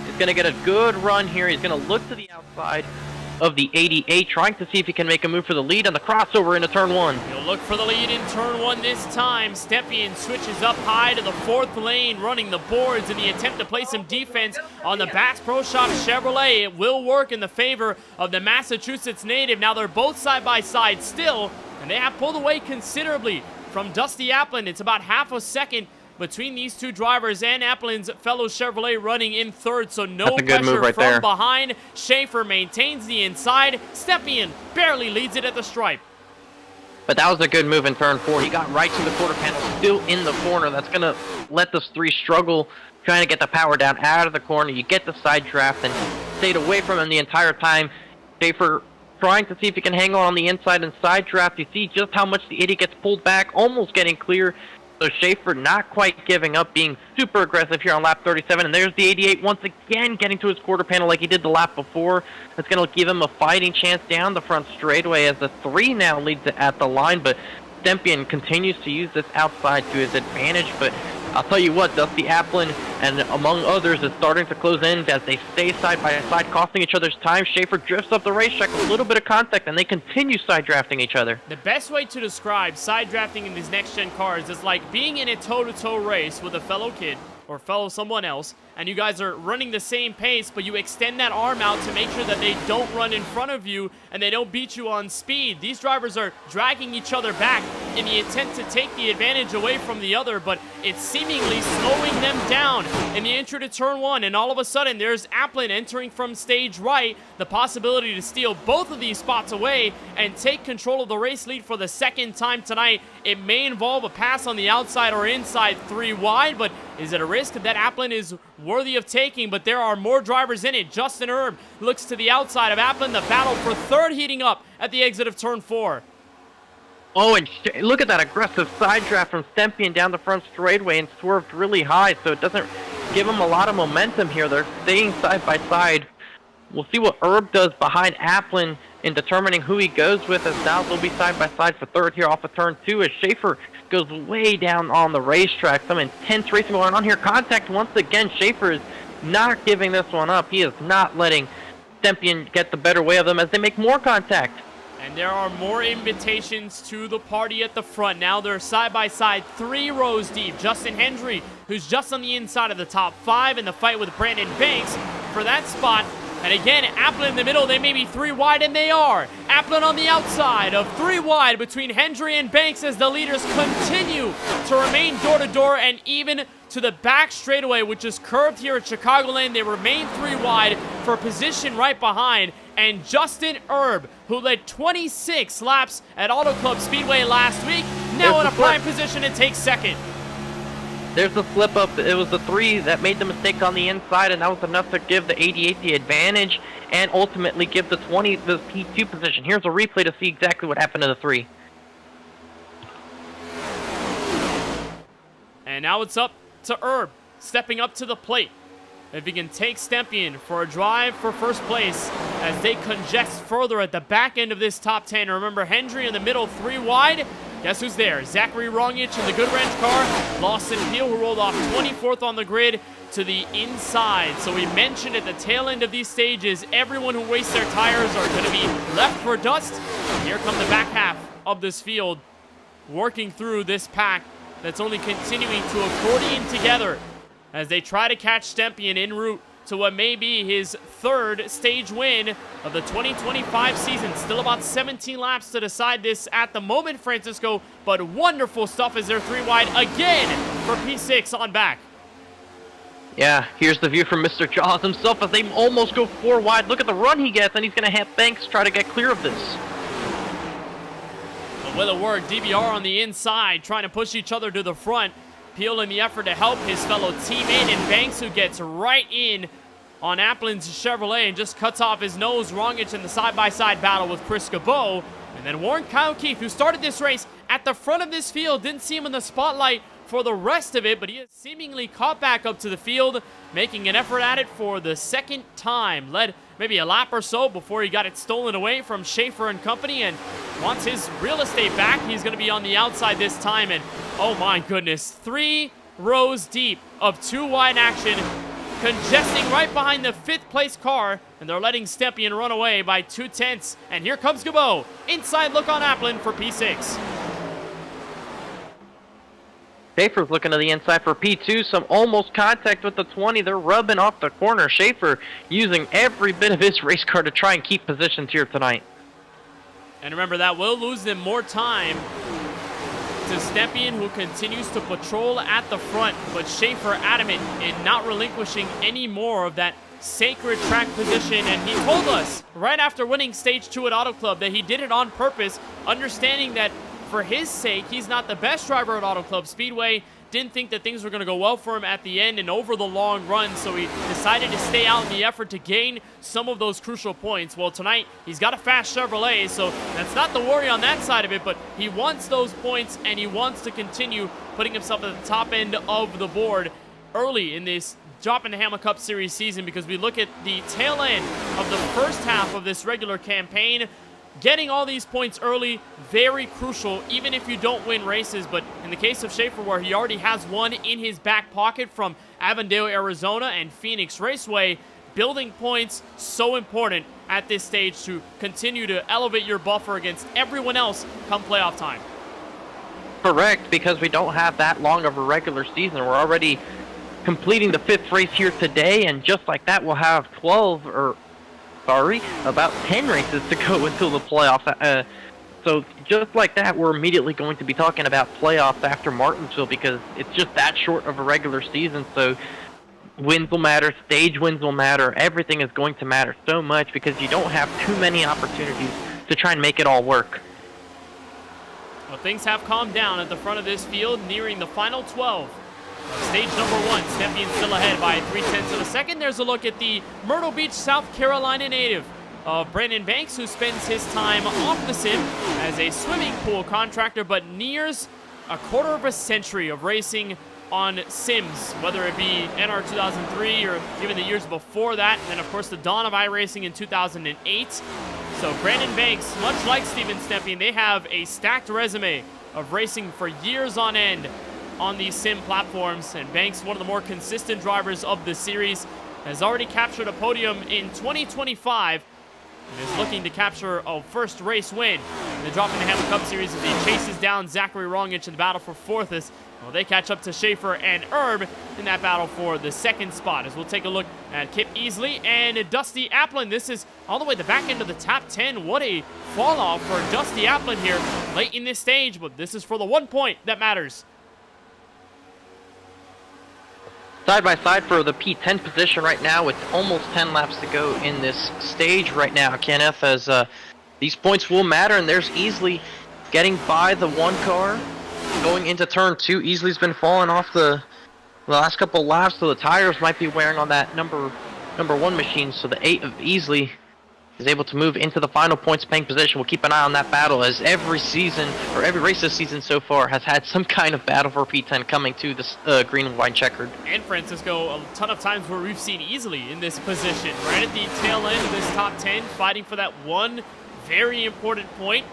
is going to get a good run here. He's going to look to the outside of the 88, trying to see if he can make a move for the lead on the crossover into turn 1. He'll look for the lead in turn 1 this time. Stepien switches up high to the 4th lane, running the boards in the attempt to play some defense on the Bass Pro Shop Chevrolet. It will work in the favor of the Massachusetts native. Now they're both side by side still, and they have pulled away considerably from Dusty Applin. It's about half a second between these two drivers and Applin's fellow Chevrolet running in third, so no pressure right from there. behind. Schaefer maintains the inside. Stepien barely leads it at the stripe. But that was a good move in turn 4. He got right to the quarter panel, still in the corner. That's going to let those 3 struggle trying to get the power down out of the corner. You get the side draft and stayed away from him the entire time. Schaefer trying to see if he can hang on the inside and side draft. You see just how much the 80 gets pulled back, almost getting clear. So Schaefer not quite giving up, being super aggressive here on lap 37. And there's the 88 once again getting to his quarter panel like he did the lap before. That's going to give him a fighting chance down the front straightaway as the 3 now leads it at the line. But Stempien continues to use this outside to his advantage. But I'll tell you what, Dusty Applin and among others is starting to close in as they stay side by side, costing each other's time. Schaefer drifts up the racetrack with a little bit of contact, and they continue side drafting each other. The best way to describe side drafting in these next-gen cars is like being in a toe-to-toe race with a fellow kid or fellow someone else, and you guys are running the same pace, but you extend that arm out to make sure that they don't run in front of you and they don't beat you on speed. These drivers are dragging each other back in the attempt to take the advantage away from the other, but it's seemingly slowing them down in the intro to turn 1, and all of a sudden there's Applin entering from stage right, the possibility to steal both of these spots away and take control of the race lead for the second time tonight. It may involve a pass on the outside or inside 3 wide, but is it a risk that Applin is worthy of taking? But there are more drivers in it. Justin Erb looks to the outside of Applin. The battle for third heating up at the exit of turn 4. Oh, and look at that aggressive side draft from Stempien down the front straightaway and swerved really high, so it doesn't give him a lot of momentum here. They're staying side by side. We'll see what Erb does behind Applin in determining who he goes with, as now they'll be side by side for third here off of turn 2 as Schaefer goes way down on the racetrack. Some intense racing going on here. Contact once again. Schaefer is not giving this one up. He is not letting Stempien get the better way of them as they make more contact. And there are more invitations to the party at the front. Now they're side by side, 3 rows deep. Justin Hendry, who's just on the inside of the top 5 in the fight with Brandon Banks for that spot. And again, Applin in the middle, they may be 3 wide, and they are. Applin on the outside of 3 wide between Hendry and Banks as the leaders continue to remain door-to-door and even to the back straightaway, which is curved here at Chicagoland. They remain 3 wide for position right behind. And Justin Erb, who led 26 laps at Auto Club Speedway last week, now in a prime position to take second. There's the slip up. It was the 3 that made the mistake on the inside, and that was enough to give the 88 the advantage and ultimately give the 20 the P2 position. Here's a replay to see exactly what happened to the 3. And now it's up to Erb, stepping up to the plate. If he can take Stempien for a drive for first place as they congest further at the back end of this top 10. Remember, Hendry in the middle, 3 wide. Guess who's there? Zachary Rongich in the Good Wrench car. Lawson Peel, who rolled off 24th on the grid to the inside. So we mentioned at the tail end of these stages, everyone who wastes their tires are going to be left for dust. And here come the back half of this field, working through this pack that's only continuing to accordion together as they try to catch Stempien en route to what may be his 3rd stage win of the 2025 season. Still about 17 laps to decide this at the moment, Francisco, but wonderful stuff as they're 3 wide again for P6 on back. Yeah, here's the view from Mr. Jaws himself as they almost go 4 wide. Look at the run he gets, and he's going to have Banks try to get clear of this. But with a word, DBR on the inside, trying to push each other to the front. Peel in the effort to help his fellow teammate, and Banks, who gets right in on Applin's Chevrolet and just cuts off his nose. Rongich in the side-by-side battle with Chris Cabot. And then Warren Kyle Keith, who started this race at the front of this field, didn't see him in the spotlight for the rest of it, but he has seemingly caught back up to the field, making an effort at it for the second time. Led maybe a lap or so before he got it stolen away from Schaefer and company, and wants his real estate back. He's going to be on the outside this time, and oh my goodness, 3 rows deep of 2 wide action, congesting right behind the 5th place car, and they're letting Stempien run away by 2/10. And here comes Cabot. Inside look on Applin for P6. Schaefer's looking to the inside for P2. Some almost contact with the 20. They're rubbing off the corner. Schaefer using every bit of his race car to try and keep positions here tonight. And remember, that will lose them more time to Stempien, who continues to patrol at the front, but Schaefer adamant in not relinquishing any more of that sacred track position. And he told us right after winning stage 2 at Auto Club that he did it on purpose, understanding that for his sake, he's not the best driver at Auto Club Speedway. Didn't think that things were going to go well for him at the end and over the long run, so he decided to stay out in the effort to gain some of those crucial points. Well, tonight, he's got a fast Chevrolet, so that's not the worry on that side of it, but he wants those points, and he wants to continue putting himself at the top end of the board early in this Droppin the Hammah Cup Series season, because we look at the tail end of the first half of this regular campaign. Getting all these points early, very crucial, even if you don't win races. But in the case of Schaefer, where he already has one in his back pocket from Avondale, Arizona and Phoenix Raceway, building points so important at this stage to continue to elevate your buffer against everyone else come playoff time. Correct, because we don't have that long of a regular season. We're already completing the 5th race here today, and just like that, we'll have about 10 races to go until the playoffs. So just like that, we're immediately going to be talking about playoffs after Martinsville because it's just that short of a regular season. So wins will matter, stage wins will matter, everything is going to matter so much because you don't have too many opportunities to try and make it all work. Well, things have calmed down at the front of this field, nearing the final 12. Stage number 1, Stempien still ahead by 0.3 of a second. There's a look at the Myrtle Beach, South Carolina native of Brandon Banks, who spends his time off the sim as a swimming pool contractor, but nears a quarter of a century of racing on sims, whether it be NR 2003 or even the years before that, and then of course the dawn of iRacing in 2008. So Brandon Banks, much like Steven Stempien, they have a stacked resume of racing for years on end on these sim platforms, and Banks, one of the more consistent drivers of the series, has already captured a podium in 2025 and is looking to capture a first race win in the Droppin the Hammah Cup Series as he chases down Zachary Rongich in the battle for 4th as they catch up to Schaefer and Herb in that battle for the 2nd spot. As we'll take a look at Kip Easley and Dusty Applin. This is all the way the back end of the top 10. What a fall off for Dusty Applin here late in this stage, but this is for the 1 point that matters. Side by side for the P10 position right now with almost 10 laps to go in this stage right now, Kenneth, as these points will matter, and there's Easley getting by the 1 car. Going into turn 2, Easley's been falling off the last couple laps, so the tires might be wearing on that number 1 machine, so the 8 of Easley is able to move into the final points paying position. We'll keep an eye on that battle as every season, or every race this season so far, has had some kind of battle for P10 coming to this green and white checkered. And Francisco, a ton of times where we've seen Easley in this position, right at the tail end of this top 10, fighting for that one very important point.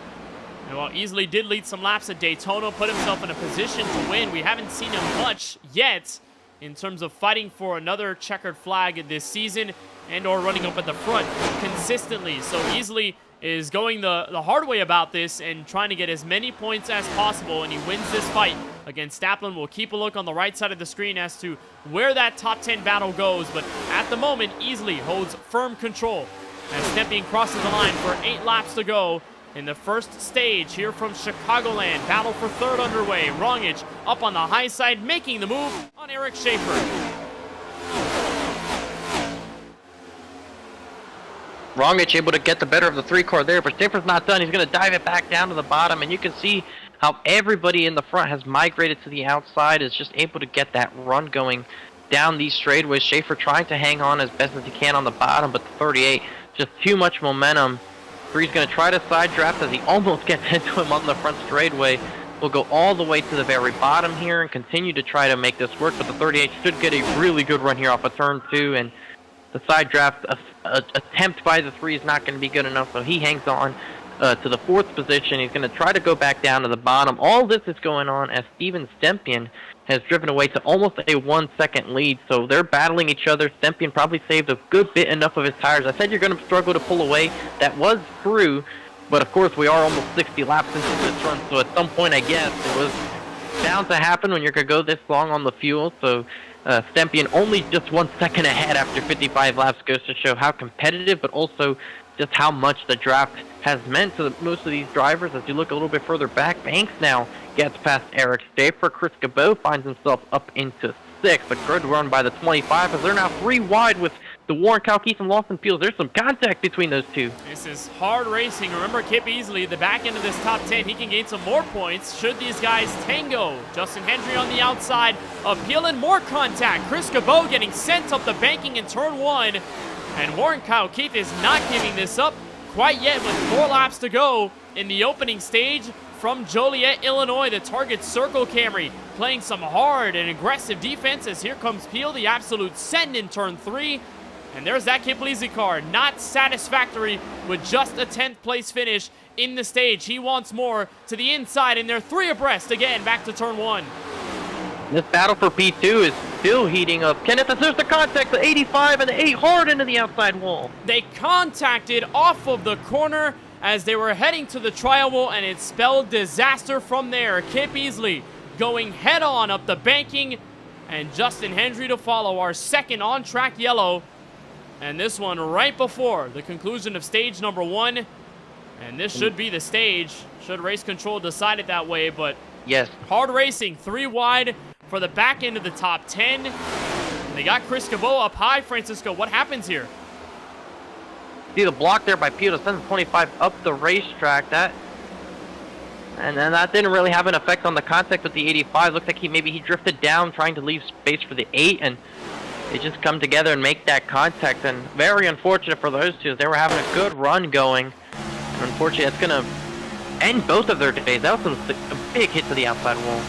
And while Easley did lead some laps at Daytona, put himself in a position to win, we haven't seen him much yet in terms of fighting for another checkered flag this season and or running up at the front consistently. So Easley is going the hard way about this and trying to get as many points as possible, and he wins this fight against Staplin. We'll keep a look on the right side of the screen as to where that top 10 battle goes, but at the moment, Easley holds firm control as Stempien crosses the line for 8 laps to go in the first stage here from Chicagoland. Battle for 3rd underway. Rongich up on the high side, making the move on Eric Schaefer. Rongich able to get the better of the 3 car there, but Schaefer's not done. He's going to dive it back down to the bottom, and you can see how everybody in the front has migrated to the outside, is just able to get that run going down these straightaways. Schaefer trying to hang on as best as he can on the bottom, but the 38, just too much momentum. 3's going to try to side draft as he almost gets into him on the front straightaway. We'll go all the way to the very bottom here and continue to try to make this work, but the 38 should get a really good run here off of turn 2, and the side draft attempt by the 3 is not going to be good enough, so he hangs on to the 4th position. He's going to try to go back down to the bottom. All this is going on as Steven Stempien has driven away to almost a 1-second lead, so they're battling each other. Stempien probably saved a good bit enough of his tires. I said you're going to struggle to pull away. That was true, but of course we are almost 60 laps into this run, so at some point I guess it was bound to happen when you're going to go this long on the fuel. So Stempien only just 1 second ahead after 55 laps goes to show how competitive, but also just how much the draft has meant to most of these drivers. As you look a little bit further back, Banks now gets past Eric Schaefer. Chris Cabot finds himself up into 6th. A good run by the 25 as they're now 3 wide with the Warren Keith and Lawson Peels. There's some contact between those two. This is hard racing. Remember, Kip Easley, the back end of this top 10, he can gain some more points should these guys tango. Justin Hendry on the outside of Peel, and more contact. Chris Cabot getting sent up the banking in turn 1. And Warren Keith is not giving this up quite yet with 4 laps to go in the opening stage from Joliet, Illinois. The target circle Camry playing some hard and aggressive defense as here comes Peel, the absolute send in turn 3. And there's that Kip Easley car, not satisfactory with just a 10th place finish in the stage. He wants more to the inside, and they're 3 abreast again back to turn 1. This battle for P2 is still heating up. Kenneth, there's the contact, the 85 and the 8 hard into the outside wall. They contacted off of the corner as they were heading to the trial wall, and it spelled disaster from there. Kip Easley going head on up the banking, and Justin Hendry to follow, our second on-track yellow. And this one right before the conclusion of stage number 1. And this should be the stage. Should race control decide it that way, but Yes. hard racing, 3 wide for the back end of the top 10. And they got Chris Cabot up high. Francisco, what happens here? See the block there by Pio sends 25 up the racetrack. And then that didn't really have an effect on the contact with the 85. Looks like maybe he drifted down trying to leave space for the 8, and they just come together and make that contact. And very unfortunate for those two. They were having a good run going. And unfortunately, it's going to end both of their days. That was a big hit to the outside wall.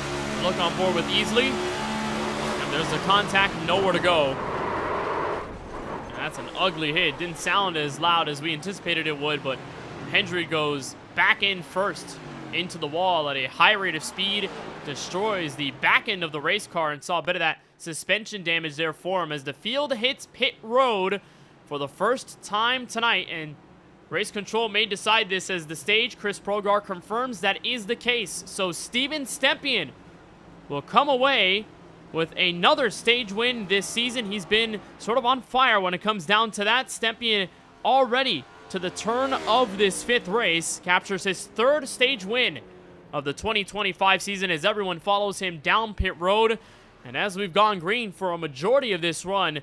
Look on board with Easley. And there's the contact, nowhere to go. And that's an ugly hit. Didn't sound as loud as we anticipated it would, but Hendry goes back in first into the wall at a high rate of speed, destroys the back end of the race car, and saw a bit of that suspension damage there for him as the field hits pit road for the first time tonight. And race control may decide this as the stage. Chris Progar confirms that is the case. So Steven Stempien will come away with another stage win this season. He's been sort of on fire when it comes down to that. Stempien already to the turn of this 5th race captures his 3rd stage win of the 2025 season as everyone follows him down pit road. And as we've gone green for a majority of this run,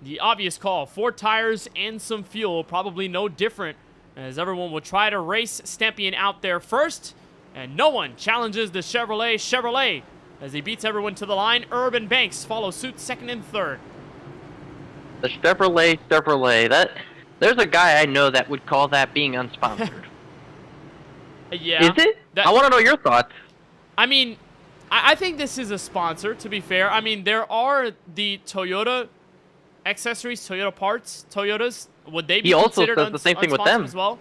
the obvious call, 4 tires and some fuel, probably no different, as everyone will try to race Stempien out there first, and no one challenges the Chevrolet as he beats everyone to the line. Urban Banks follow suit 2nd and 3rd. The Chevrolet, there's a guy I know that would call that being unsponsored. Yeah. Is it? I want to know your thoughts. I mean, I think this is a sponsor, to be fair. I mean, there are the Toyota accessories, Toyota parts, Toyotas. Would they be considered the same thing with them as well?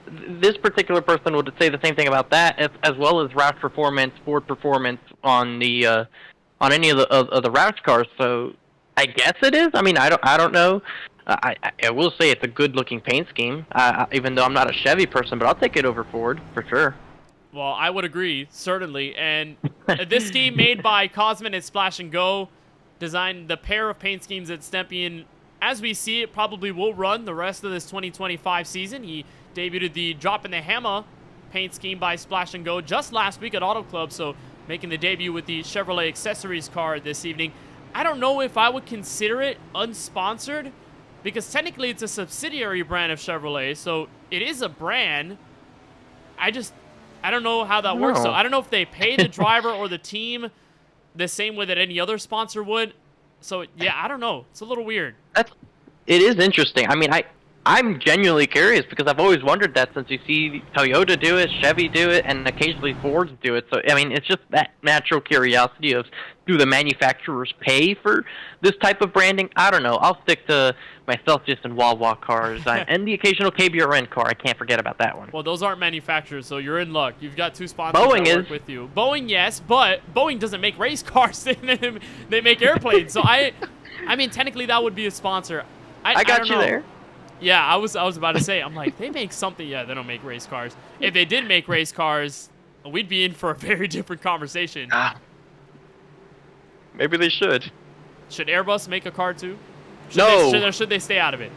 This particular person would say the same thing about that, as well as Roush Performance, Ford Performance on the on any of the Roush cars. So I guess it is. I mean, I don't know. I will say it's a good-looking paint scheme, even though I'm not a Chevy person, but I'll take it over Ford for sure. Well, I would agree, certainly. And this scheme made by Cosman and Splash and Go designed the pair of paint schemes that Stempien, as we see it, probably will run the rest of this 2025 season. He debuted the Droppin the Hammah paint scheme by Splash and Go just last week at Auto Club, so making the debut with the Chevrolet accessories car this evening. I don't know if I would consider it unsponsored, because technically it's a subsidiary brand of Chevrolet, so it is a brand. I don't know how that works. So I don't know if they pay the driver or the team the same way that any other sponsor would. So, yeah, I don't know. It's a little weird. It is interesting. I mean, I'm genuinely curious because I've always wondered that since you see Toyota do it, Chevy do it, and occasionally Fords do it. So, I mean, it's just that natural curiosity of, do the manufacturers pay for this type of branding? I don't know. I'll stick to myself just in Wawa cars and the occasional KBueno car. I can't forget about that one. Well, those aren't manufacturers, so you're in luck. You've got 2 sponsors Boeing that work with you. Boeing, yes, but Boeing doesn't make race cars. They make airplanes. So, I mean, technically that would be a sponsor. I got you there. Yeah, I was about to say, I'm like, they make something. Yeah, they don't make race cars. If they did make race cars, we'd be in for a very different conversation. Maybe they should. Should Airbus make a car too? Should they stay out of it?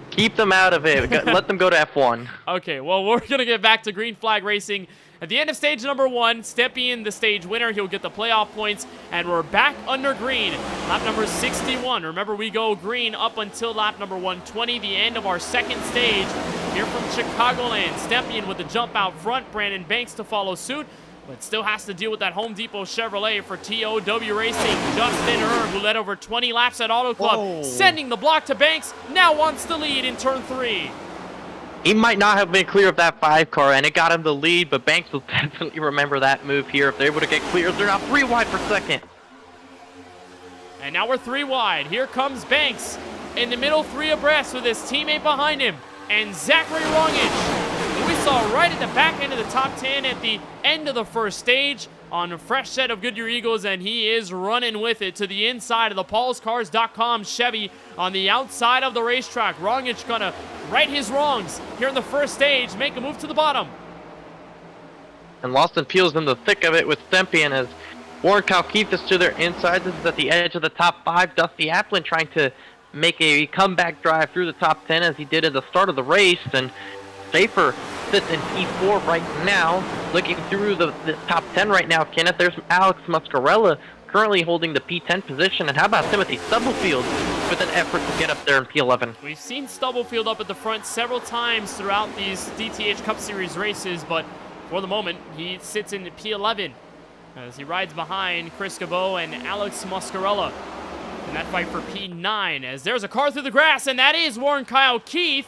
Keep them out of it. Let them go to F1. Okay, well, we're going to get back to green flag racing. At the end of stage number 1, Stempien, the stage winner, he'll get the playoff points, and we're back under green. Lap number 61. Remember, we go green up until lap number 120, the end of our 2nd stage. Here from Chicagoland, Stempien with the jump out front, Brandon Banks to follow suit, but still has to deal with that Home Depot Chevrolet for TOW Racing. Justin Erb, who led over 20 laps at Auto Club, sending the block to Banks, now wants the lead in turn 3. He might not have been clear of that 5 car, and it got him the lead, but Banks will definitely remember that move here. If they're able to get clear, they're now 3 wide for 2nd. And now we're 3 wide. Here comes Banks in the middle, 3 abreast with his teammate behind him, and Zachary Rongich, who we saw right at the back end of the top 10 at the end of the first stage on a fresh set of Goodyear Eagles, and he is running with it to the inside of the paulscars.com Chevy on the outside of the racetrack. Rongich gonna right his wrongs here in the first stage, make a move to the bottom. And Lawson Peel's in the thick of it with Stempien as Warren Kalkithis to their inside. This is at the edge of the top 5. Dusty Applin trying to make a comeback drive through the top 10 as he did at the start of the race. And Schaefer sits in P4 right now. Looking through the top 10 right now, Kenneth, there's Alex Muscarella currently holding the P10 position. And how about Timothy Stubblefield with an effort to get up there in P11? We've seen Stubblefield up at the front several times throughout these DTH Cup Series races, but for the moment, he sits in P11 as he rides behind Chris Cabot and Alex Muscarella in that fight for P9. As there's a car through the grass, and that is Warren Kyle Keith.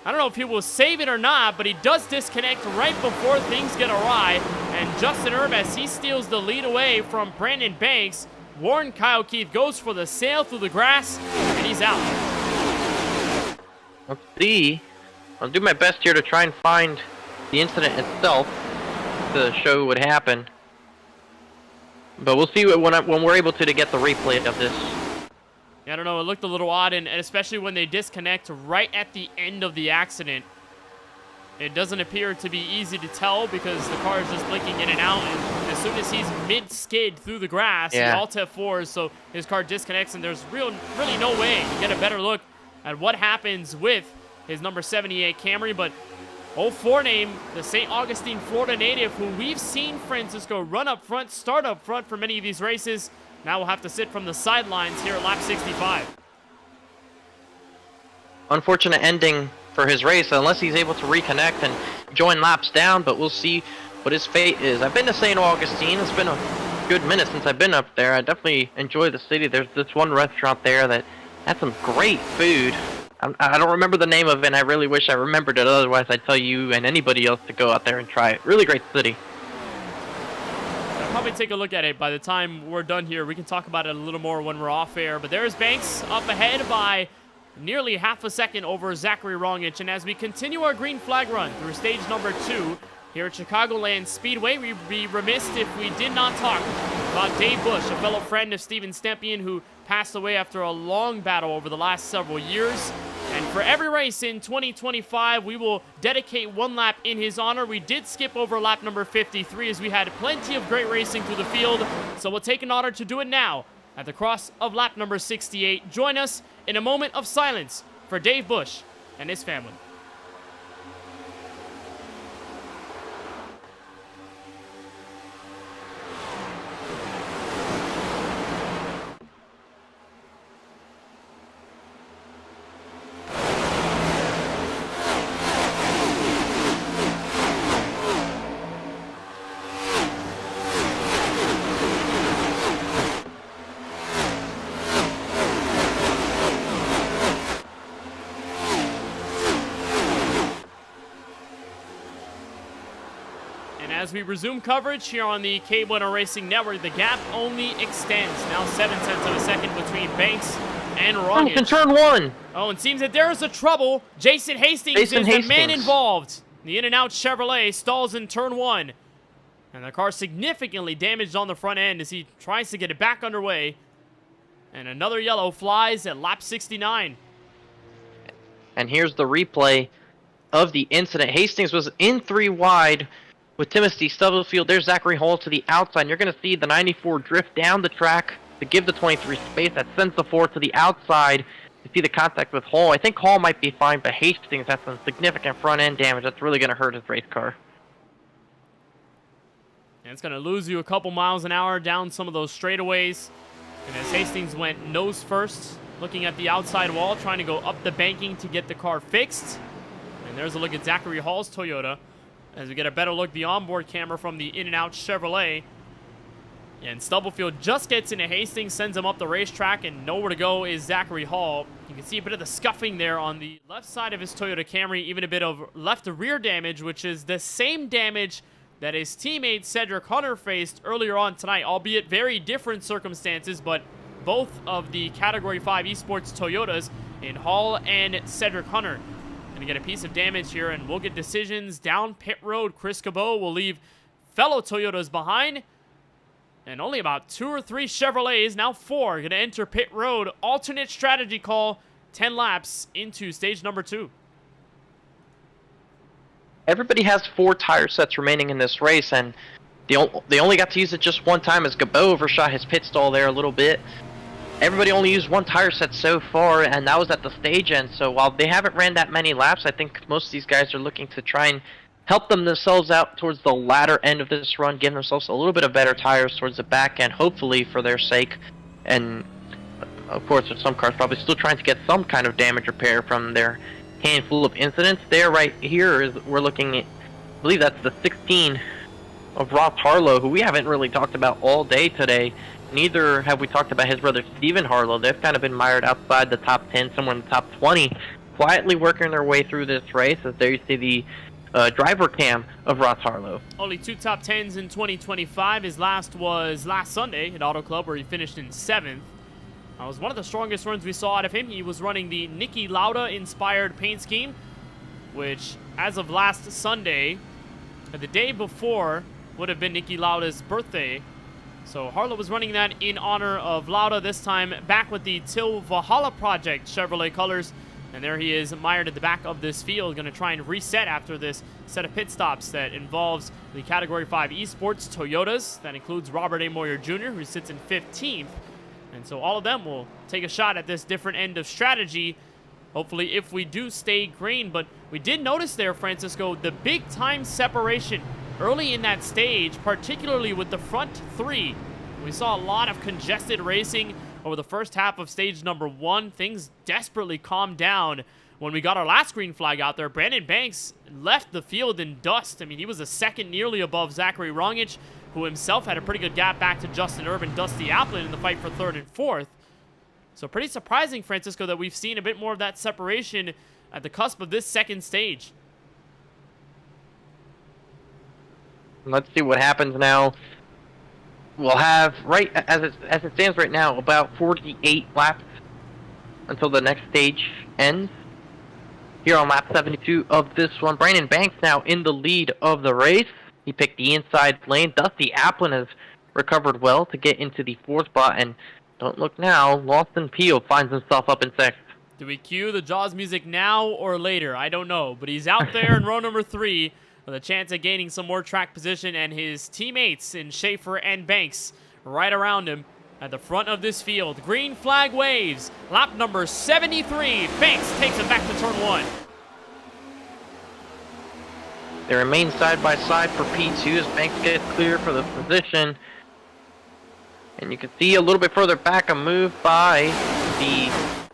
I don't know if he will save it or not, but he does disconnect right before things get awry. And Justin Erb, as he steals the lead away from Brandon Banks, Warren Kyle Keith goes for the sail through the grass, and he's out. Let's see. I'll do my best here to try and find the incident itself to show what happened. But we'll see when we're able to get the replay of this. I don't know, it looked a little odd, and especially when they disconnect right at the end of the accident. It doesn't appear to be easy to tell because the car is just blinking in and out, and as soon as he's mid-skid through the grass, he Alt F4s, so his car disconnects, and there's really no way to get a better look at what happens with his number 78 Camry. But 04 name, the St. Augustine, Florida native, who we've seen, Francisco, run up front, start up front for many of these races, now will have to sit from the sidelines here at lap 65. Unfortunate ending for his race, unless he's able to reconnect and join laps down, but we'll see what his fate is. I've been to St. Augustine. It's been a good minute since I've been up there. I definitely enjoy the city. There's this one restaurant there that had some great food. I don't remember the name of it, and I really wish I remembered it. Otherwise, I'd tell you and anybody else to go out there and try it. Really great city. I'll probably take a look at it by the time we're done here. We can talk about it a little more when we're off air. But there's Banks up ahead by nearly half a second over Zachary Rongich. And as we continue our green flag run through stage number 2 here at Chicagoland Speedway, we'd be remiss if we did not talk about Dave Bush, a fellow friend of Steven Stempien, who passed away after a long battle over the last several years. And for every race in 2025, we will dedicate one lap in his honor. We did skip over lap number 53 as we had plenty of great racing through the field. So we'll take an honor to do it now at the cross of lap number 68. Join us in a moment of silence for Dave Bush and his family. As we resume coverage here on the KBueno Racing Network, the gap only extends. Now 7 tenths of a second between Banks and Rongich. In turn 1. Oh, and seems that there is a trouble. Jason Hastings is the man involved. The in-and-out Chevrolet stalls in turn 1. And the car significantly damaged on the front end as he tries to get it back underway. And another yellow flies at lap 69. And here's the replay of the incident. Hastings was in 3 wide with Timothy Stubblefield. There's Zachary Hall to the outside. And you're going to see the 94 drift down the track to give the 23 space. That sends the 4 to the outside. You see the contact with Hall. I think Hall might be fine, but Hastings has some significant front-end damage. That's really going to hurt his race car. And it's going to lose you a couple miles an hour down some of those straightaways. And as Hastings went nose first, looking at the outside wall, trying to go up the banking to get the car fixed. And there's a look at Zachary Hall's Toyota. As we get a better look, the onboard camera from the in-and-out Chevrolet. And Stubblefield just gets into Hastings, sends him up the racetrack, and nowhere to go is Zachary Hall. You can see a bit of the scuffing there on the left side of his Toyota Camry, even a bit of left rear damage, which is the same damage that his teammate Cedric Hunter faced earlier on tonight, albeit very different circumstances, but both of the Category 5 Esports Toyotas in Hall and Cedric Hunter. Gonna get a piece of damage here, and we'll get decisions down pit road. Chris Cabot will leave fellow Toyotas behind, and only about 2 or 3 Chevrolets, now 4, gonna enter pit road. Alternate strategy call, 10 laps into stage number 2. Everybody has 4 tire sets remaining in this race, and they only got to use it just one time as Cabot overshot his pit stall there a little bit. Everybody only used 1 tire set so far, and that was at the stage end. So while they haven't ran that many laps, I think most of these guys are looking to try and help themselves out towards the latter end of this run, give themselves a little bit of better tires towards the back end, hopefully for their sake. And of course, with some cars probably still trying to get some kind of damage repair from their handful of incidents. There, right here, is we're looking at, I believe that's the 16 of Ross Harlow, who we haven't really talked about all day today. Neither have we talked about his brother Steven Harlow. They've kind of been mired outside the top 10, somewhere in the top 20, quietly working their way through this race. As there you see the driver cam of Ross Harlow. Only 2 top 10s in 2025. His last was last Sunday at Auto Club, where he finished in 7th. It was one of the strongest runs we saw out of him. He was running the Niki Lauda-inspired paint scheme, which, as of last Sunday, the day before, would have been Niki Lauda's birthday. So Harlow was running that in honor of Lauda, this time back with the Till Valhalla Project Chevrolet colors. And there he is, mired at the back of this field, going to try and reset after this set of pit stops that involves the Category 5 Esports Toyotas. That includes Robert A. Moyer Jr., who sits in 15th. And so all of them will take a shot at this different end of strategy, hopefully, if we do stay green. But we did notice there, Francisco, the big time separation early in that stage, particularly with the front 3. We saw a lot of congested racing over the first half of stage number 1. Things desperately calmed down when we got our last green flag out there. Brandon Banks left the field in dust. I mean, he was a second nearly above Zachary Rongich, who himself had a pretty good gap back to Justin Erb and Dusty Applin in the fight for 3rd and 4th. So pretty surprising, Francisco, that we've seen a bit more of that separation at the cusp of this second stage. Let's see what happens now. We'll have, right as it stands right now, about 48 laps until the next stage ends. Here on lap 72 of this one, Brandon Banks now in the lead of the race. He picked the inside lane. Dusty Applin has recovered well to get into the 4th spot, and don't look now, Lawson Peel finds himself up in 6th. Do we cue the Jaws music now or later? I don't know, but he's out there in row number 3 with a chance at gaining some more track position, and his teammates in Schaefer and Banks right around him at the front of this field. Green flag waves. Lap number 73. Banks takes him back to turn 1. They remain side by side for P2 as Banks gets clear for the position. And you can see a little bit further back a move by the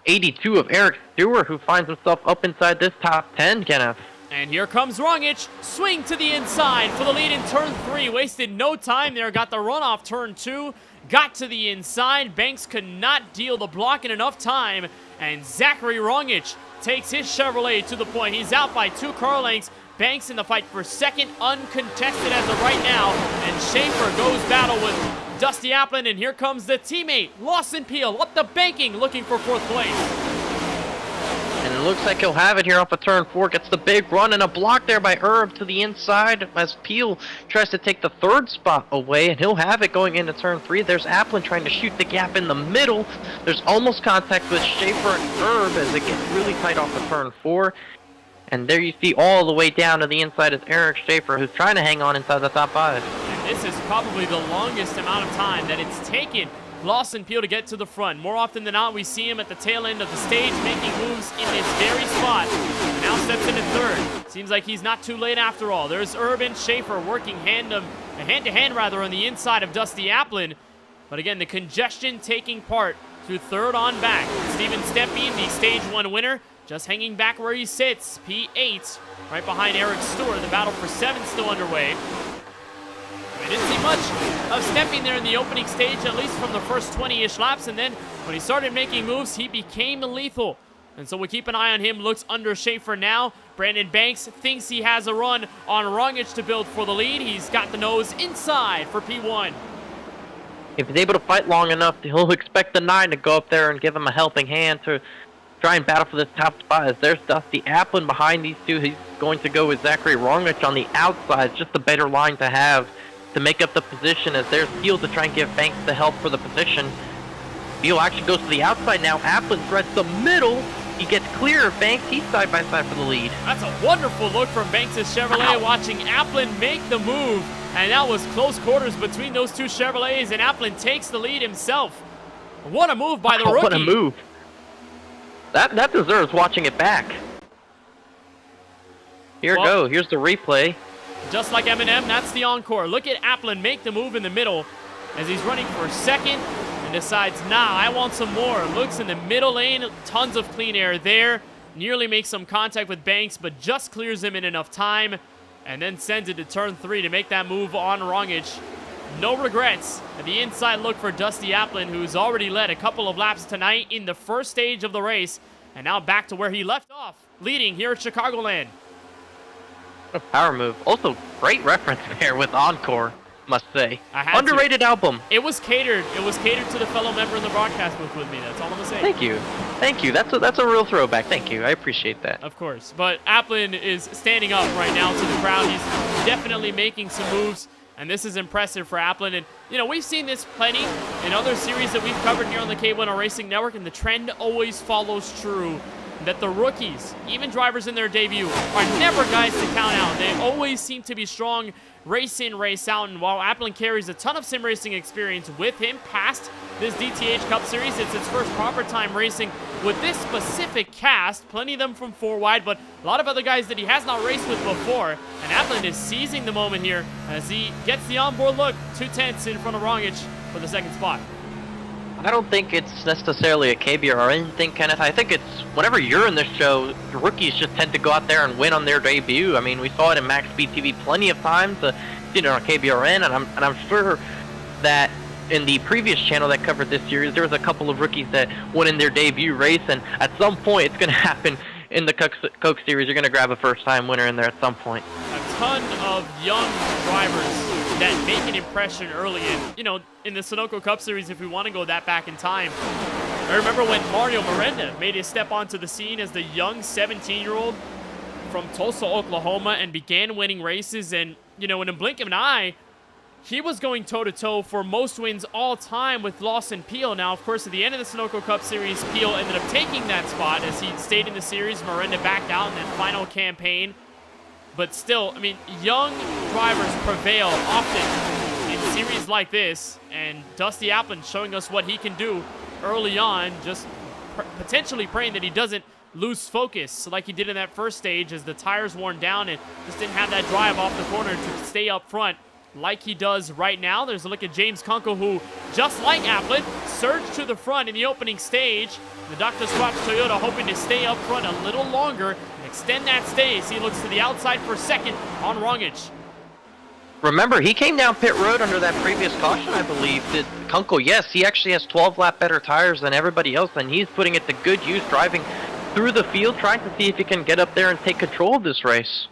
82 of Eric Stewart, who finds himself up inside this top 10, Kenneth. And here comes Rongich. Swing to the inside for the lead in turn 3. Wasted no time there. Got the run off turn 2. Got to the inside. Banks could not deal the block in enough time. And Zachary Rongich takes his Chevrolet to the point. He's out by 2 car lengths. Banks in the fight for 2nd, uncontested as of right now. And Schaefer goes battle with Dusty Applin. And here comes the teammate, Lawson Peel, up the banking, looking for 4th place. And it looks like he'll have it here off of turn 4. Gets the big run and a block there by Erb to the inside as Peel tries to take the 3rd spot away, and he'll have it going into turn 3. There's Applin trying to shoot the gap in the middle. There's almost contact with Schaefer and Erb as it gets really tight off of turn 4. And there you see all the way down to the inside is Eric Schaefer, who's trying to hang on inside the top 5. And this is probably the longest amount of time that it's taken Lawson Peel to get to the front. More often than not, we see him at the tail end of the stage making moves in this very spot. Now steps into 3rd. Seems like he's not too late after all. There's Urban Schaefer working hand-to-hand on the inside of Dusty Applin. But again, the congestion taking part through 3rd on back. Steven Stepien, the stage 1 winner, just hanging back where he sits, P8, right behind Eric Stewart. The battle for 7 still underway. We didn't see much of Stepien there in the opening stage, at least from the first 20-ish laps, and then when he started making moves, he became lethal. And so we keep an eye on him. Looks under Schaefer now. Brandon Banks thinks he has a run on Rongich to build for the lead. He's got the nose inside for P1. If he's able to fight long enough, he'll expect the 9 to go up there and give him a helping hand to try and battle for this top spot. As there's Dusty Applin behind these two. He's going to go with Zachary Rongich on the outside. It's just a better line to have to make up the position, as there's Peel to try and give Banks the help for the position. Peel actually goes to the outside now. Applin threads the middle. He gets clear of Banks. He's side by side for the lead. That's a wonderful look from Banks' Chevrolet, watching Applin make the move. And that was close quarters between those two Chevrolets, and Applin takes the lead himself. What a move by the rookie. What a move. That deserves watching it back. Here we go. Here's the replay. Just like Eminem, that's the encore. Look at Applin make the move in the middle as he's running for second and decides, nah, I want some more. Looks in the middle lane, tons of clean air there. Nearly makes some contact with Banks, but just clears him in enough time and then sends it to turn 3 to make that move on Rongich. No regrets. The inside look for Dusty Applin, who's already led a couple of laps tonight in the first stage of the race, and now back to where he left off, leading here at Chicagoland. A power move. Also, great reference there with Encore, must say. Underrated album. It was catered. It was catered to the fellow member in the broadcast booth with me. That's all I'm gonna say. Thank you. Thank you. That's a real throwback. Thank you. I appreciate that. Of course. But Applin is standing up right now to the crowd. He's definitely making some moves, and this is impressive for Applin. And, you know, we've seen this plenty in other series that we've covered here on the KBueno Racing Network, and the trend always follows true that the rookies, even drivers in their debut, are never guys to count out. They always seem to be strong race in, race out, and while Applin carries a ton of sim racing experience with him past this DTH Cup Series, it's his first proper time racing with this specific cast. Plenty of them from 4 wide, but a lot of other guys that he has not raced with before, and Applin is seizing the moment here as he gets the onboard look. 2/10 in front of Rongich for the second spot. I don't think it's necessarily a KB or anything, Kenneth. I think it's whenever you're in this show, the rookies just tend to go out there and win on their debut. I mean, we saw it in Max Speed TV plenty of times. Seen it on KBRN, and I'm sure that in the previous channel that covered this series, there was a couple of rookies that won in their debut race, and at some point, it's going to happen in the Coke Series. You're going to grab a first-time winner in there at some point. A ton of young drivers that make an impression early in the Sunoco Cup Series, if we want to go that back in time. I remember when Mario Miranda made his step onto the scene as the young 17-year-old from Tulsa, Oklahoma, and began winning races. And, in a blink of an eye, he was going toe-to-toe for most wins all time with Lawson Peel. Now, of course, at the end of the Sunoco Cup Series, Peel ended up taking that spot as he stayed in the series. Miranda backed out in that final campaign. But still, I mean, young drivers prevail often in series like this, and Dusty Applin showing us what he can do early on, just potentially praying that he doesn't lose focus like he did in that first stage as the tires worn down and just didn't have that drive off the corner to stay up front like he does right now. There's a look at James Kunkel, who, just like Applin, surged to the front in the opening stage. The Dr. Swatch Toyota hoping to stay up front a little longer and extend that stay as he looks to the outside for second on Rongich. Remember, he came down pit road under that previous caution, I believe. Did Kunkel? Yes, he actually has 12-lap better tires than everybody else, and he's putting it to good use, driving through the field, trying to see if he can get up there and take control of this race.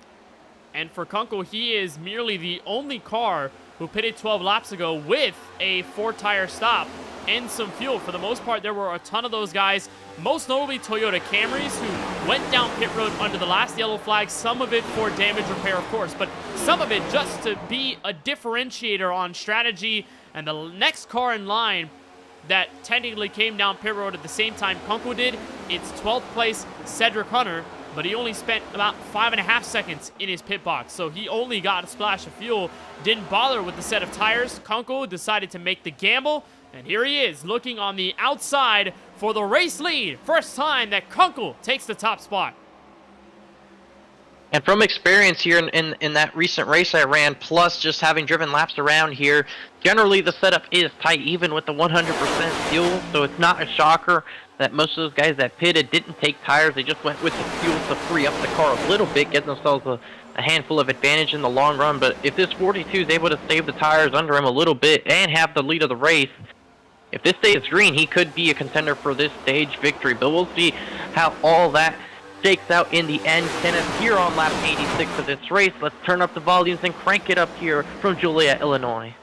And for Kunkel, he is merely the only car who pitted 12 laps ago with a 4-tire stop and some fuel. For the most part, there were a ton of those guys, most notably Toyota Camrys, who went down pit road under the last yellow flag, some of it for damage repair, of course, but some of it just to be a differentiator on strategy. And the next car in line that technically came down pit road at the same time Kunkel did, it's 12th place Cedric Hunter, but he only spent about 5.5 seconds in his pit box, so he only got a splash of fuel, didn't bother with the set of tires. Kunkel decided to make the gamble, and here he is, looking on the outside for the race lead. First time that Kunkel takes the top spot. And from experience here in that recent race I ran, plus just having driven laps around here, generally the setup is tight, even with the 100% fuel, so it's not a shocker that most of those guys that pitted didn't take tires. They just went with the fuel to free up the car a little bit, get themselves a handful of advantage in the long run. But if this 42 is able to save the tires under him a little bit and have the lead of the race, if this stays green, he could be a contender for this stage victory. But we'll see how all that shakes out in the end. Kenneth, here on lap 86 of this race. Let's turn up the volumes and crank it up here from Joliet, Illinois.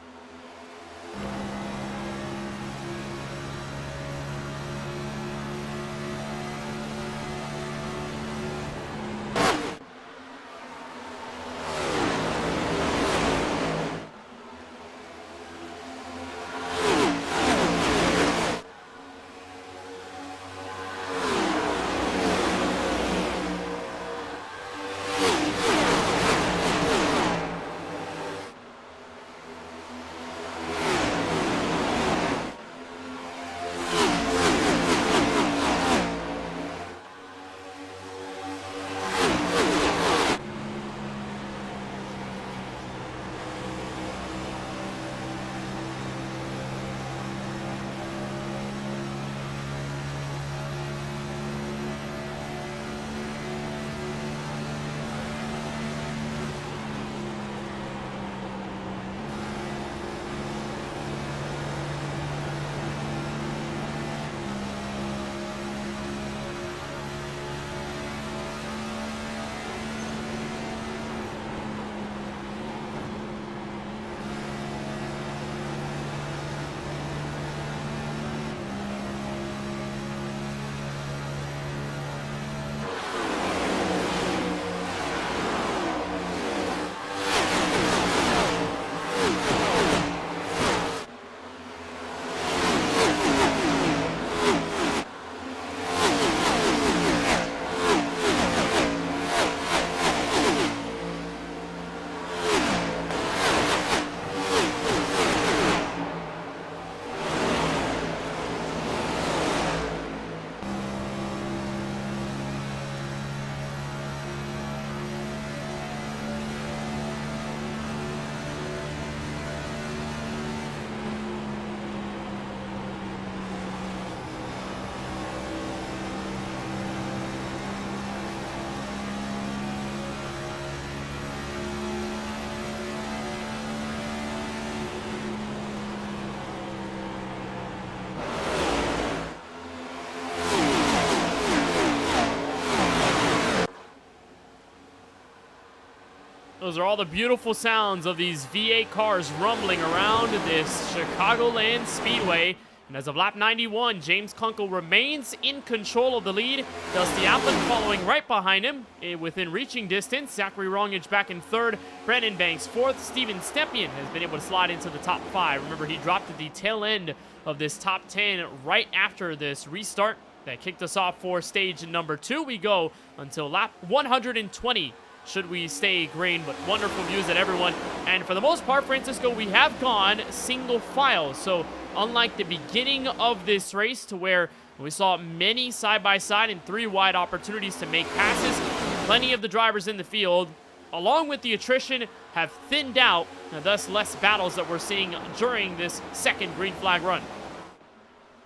those are all the beautiful sounds of these V8 cars rumbling around this Chicagoland Speedway. And as of lap 91, James Kunkel remains in control of the lead. Dusty Applin following right behind him within reaching distance. Zachary Rongich back in third. Brandon Banks fourth. Steven Stepien has been able to slide into the top 5. Remember, he dropped at the tail end of this top 10 right after this restart that kicked us off for stage number 2. We go until lap 120. Should we stay green, but wonderful views at everyone. And for the most part, Francisco, we have gone single file. So unlike the beginning of this race to where we saw many side-by-side and 3 wide opportunities to make passes, plenty of the drivers in the field, along with the attrition, have thinned out, and thus less battles that we're seeing during this second green flag run.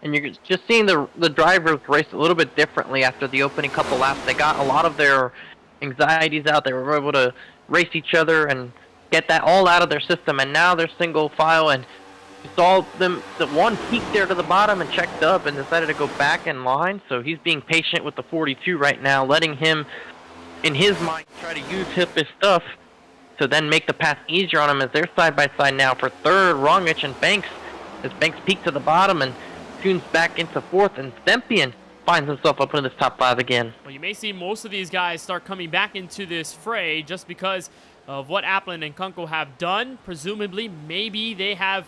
And you're just seeing the drivers race a little bit differently after the opening couple laps. They got a lot of their anxieties out. They were able to race each other and get that all out of their system, and now they're single file, and you saw them, the one peaked there to the bottom and checked up and decided to go back in line. So he's being patient with the 42 right now, letting him, in his mind, try to use his stuff to then make the pass easier on him as they're side by side now for third. Rongich and Banks, as Banks peaked to the bottom and tunes back into fourth, and Stepien finds himself up in this top 5 again. Well, you may see most of these guys start coming back into this fray just because of what Applin and Kunkel have done. Presumably, maybe they have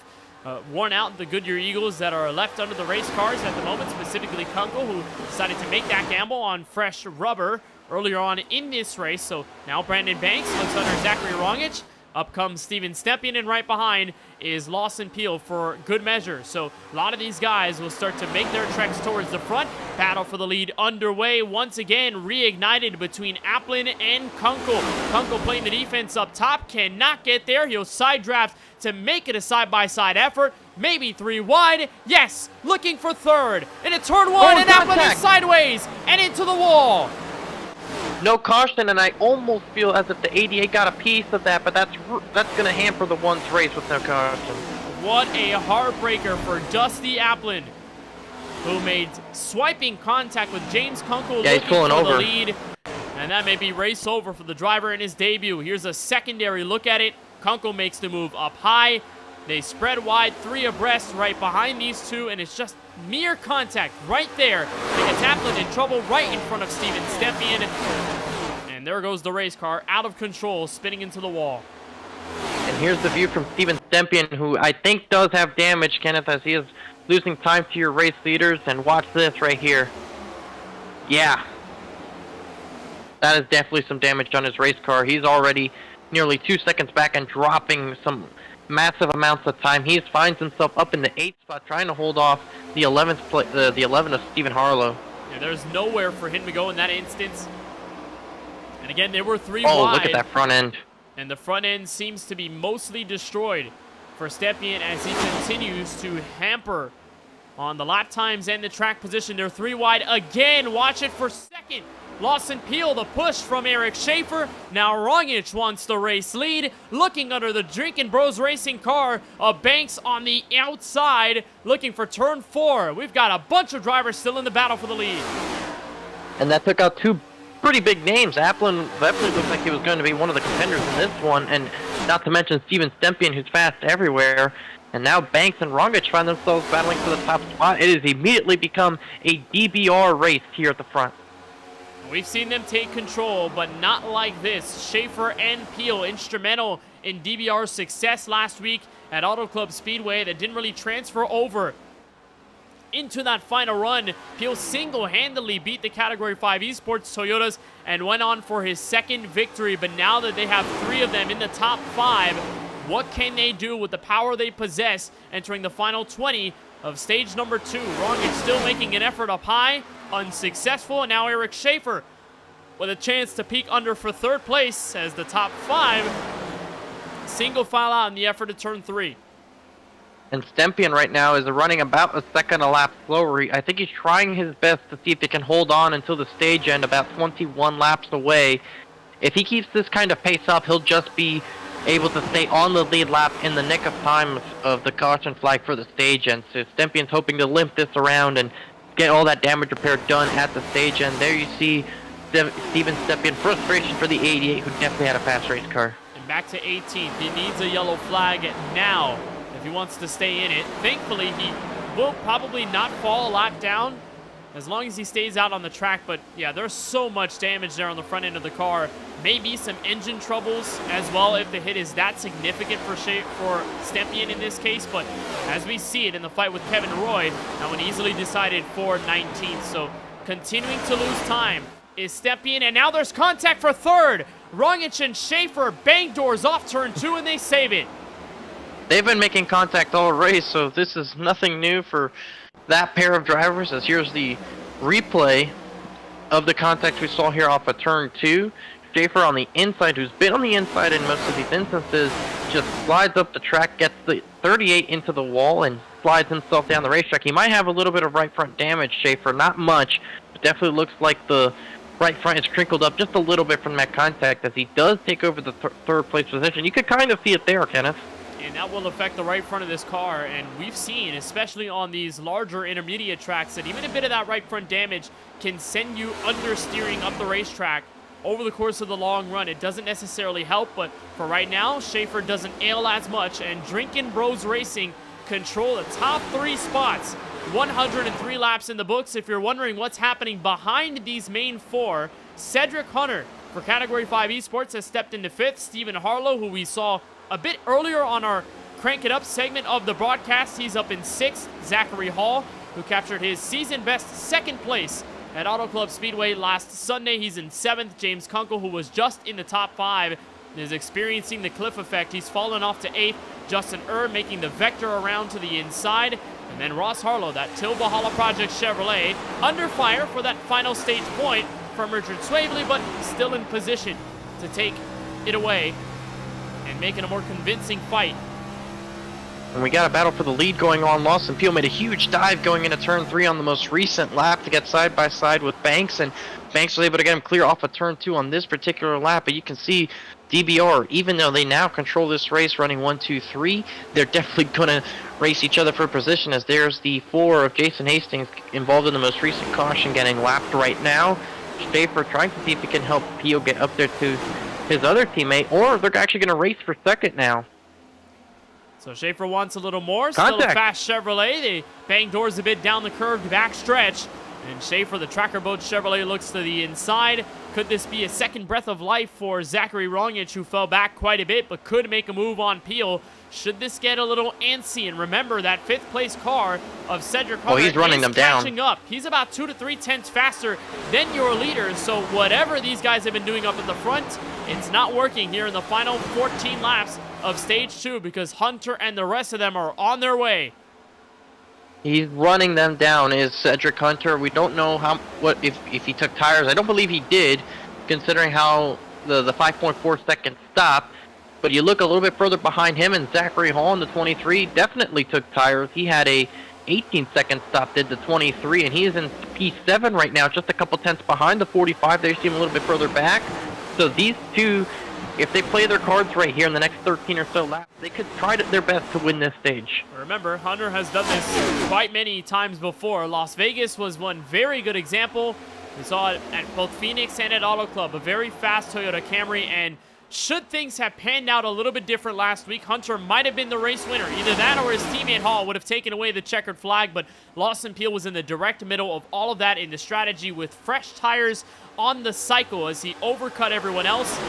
worn out the Goodyear Eagles that are left under the race cars at the moment, specifically Kunkel, who decided to make that gamble on fresh rubber earlier on in this race. So now Brandon Banks looks under Zachary Rongich. Up comes Steven Stepien, and right behind is Lawson Peel for good measure. So a lot of these guys will start to make their treks towards the front. Battle for the lead underway. Once again, reignited between Applin and Kunkel. Kunkel playing the defense up top, cannot get there. He'll side draft to make it a side-by-side effort. Maybe 3 wide. Yes, looking for third. Into turn 1, and Applin is sideways and into the wall. No caution, and I almost feel as if the 88 got a piece of that, but that's going to hamper the one's race with no caution. What a heartbreaker for Dusty Applin, who made swiping contact with James Kunkel looking for the lead. And that may be race over for the driver in his debut. Here's a secondary look at it. Kunkel makes the move up high. They spread wide, 3 abreast right behind these two, and it's just mere contact right there. It gets Applin in trouble right in front of Steven Stepien. And there goes the race car, out of control, spinning into the wall. And here's the view from Steven Stepien, who I think does have damage, Kenneth, as he is losing time to your race leaders. And watch this right here. Yeah. That is definitely some damage on his race car. He's already nearly 2 seconds back and dropping some massive amounts of time. He finds himself up in the 8th spot, trying to hold off the 11 of Stephen Harlow. Yeah, there's nowhere for him to go in that instance. And again, there were 3 wide. wide. Look at that front end. And the front end seems to be mostly destroyed for Stepien as he continues to hamper on the lap times and the track position. They're 3 wide again. Watch it for second. Lawson Peel, the push from Eric Schaefer. Now Rongich wants the race lead. Looking under the Drinkin' Bros Racing car of Banks on the outside, looking for turn 4. We've got a bunch of drivers still in the battle for the lead. And that took out 2 pretty big names. Applin definitely looked like he was going to be one of the contenders in this one, and not to mention Steven Stepien, who's fast everywhere. And now Banks and Rongich find themselves battling for the top spot. It has immediately become a DBR race here at the front. We've seen them take control, but not like this. Schaefer and Peel instrumental in DBR's success last week at Auto Club Speedway that didn't really transfer over into that final run. Peel single-handedly beat the Category 5 Esports Toyotas and went on for his second victory. But now that they have 3 of them in the top 5, what can they do with the power they possess entering the final 20 of stage number 2? Rongich still making an effort up high, unsuccessful, and now Eric Schaefer with a chance to peek under for 3rd place as the top 5 single file out in the effort to turn 3. And Stepien right now is running about a second a lap slower. I think he's trying his best to see if he can hold on until the stage end, about 21 laps away. If he keeps this kind of pace up, he'll just be able to stay on the lead lap in the nick of time of the caution flag for the stage end. So Stempien's hoping to limp this around and get all that damage repair done at the stage end. There you see Steven Stepien, frustration for the 88, who definitely had a fast race car. and back to 18th. He needs a yellow flag now if he wants to stay in it. Thankfully, he will probably not fall a lap down as long as he stays out on the track. But yeah, there's so much damage there on the front end of the car. Maybe some engine troubles as well if the hit is that significant for Stepien in this case. But as we see it in the fight with Kevin Roy, that one easily decided for 19th. So continuing to lose time is Stepien, and now there's contact for third. Rongich and Schaefer bang doors off turn 2, and they save it. They've been making contact all race, so this is nothing new for that pair of drivers, as here's the replay of the contact we saw here off of turn 2. Schaefer on the inside, who's been on the inside in most of these instances, just slides up the track, gets the 38 into the wall, and slides himself down the racetrack. He might have a little bit of right front damage, Schaefer, not much, but definitely looks like the right front is crinkled up just a little bit from that contact as he does take over the third place position. You could kind of see it there, Kenneth. And that will affect the right front of this car, and we've seen, especially on these larger intermediate tracks, that even a bit of that right front damage can send you understeering up the racetrack over the course of the long run. It doesn't necessarily help, but for right now, Schaefer doesn't ail as much, and Drinkin' Bros Racing control the top 3 spots. 103 laps in the books. If you're wondering what's happening behind these main 4, Cedric Hunter for Category 5 Esports has stepped into 5th. Stephen Harlow, who we saw a bit earlier on our Crank It Up segment of the broadcast, he's up in 6th. Zachary Hall, who captured his season best 2nd place at Auto Club Speedway last Sunday, he's in 7th. James Kunkel, who was just in the top 5, is experiencing the cliff effect. He's fallen off to 8th. Justin making the vector around to the inside. And then Ross Harlow, that Tilbahala Project Chevrolet, under fire for that final stage point from Richard Swavely, but still in position to take it away and make it a more convincing fight. And we got a battle for the lead going on. Lawson Peel made a huge dive going into turn 3 on the most recent lap to get side by side with Banks, and Banks was able to get him clear off of turn 2 on this particular lap. But you can see DBR, even though they now control this race running 1, 2, 3, they're definitely going to race each other for position, as there's the 4 of Jason Hastings involved in the most recent caution getting lapped right now. Schaefer trying to see if he can help Peel get up there to his other teammate, or they're actually going to race for second now. So Schaefer wants a little more. Still a fast Chevrolet. They bang doors a bit down the curved back stretch. And Schaefer, the Tracker Boat Chevrolet, looks to the inside. Could this be a second breath of life for Zachary Rongich, who fell back quite a bit, but could make a move on Peel? Should this get a little antsy? And remember, that 5th place car of Cedric Hunter he's running them down. Catching up. He's about 2 to 3 tenths faster than your leaders. So whatever these guys have been doing up at the front, it's not working here in the final 14 laps of stage 2, because Hunter and the rest of them are on their way. He's running them down, is Cedric Hunter. We don't know if he took tires. I don't believe he did, considering how the 5.4 second stop. But you look a little bit further behind him, and Zachary Hall in the 23 definitely took tires. He had a 18-second stop, did the 23, and he is in P7 right now, just a couple tenths behind the 45. They see him a little bit further back. So these two, if they play their cards right here in the next 13 or so laps, they could try their best to win this stage. Remember, Hunter has done this quite many times before. Las Vegas was one very good example. We saw it at both Phoenix and at Auto Club, a very fast Toyota Camry, and should things have panned out a little bit different last week, Hunter might have been the race winner. Either that or his teammate Hall would have taken away the checkered flag, but Lawson Peel was in the direct middle of all of that in the strategy with fresh tires on the cycle as he overcut everyone else.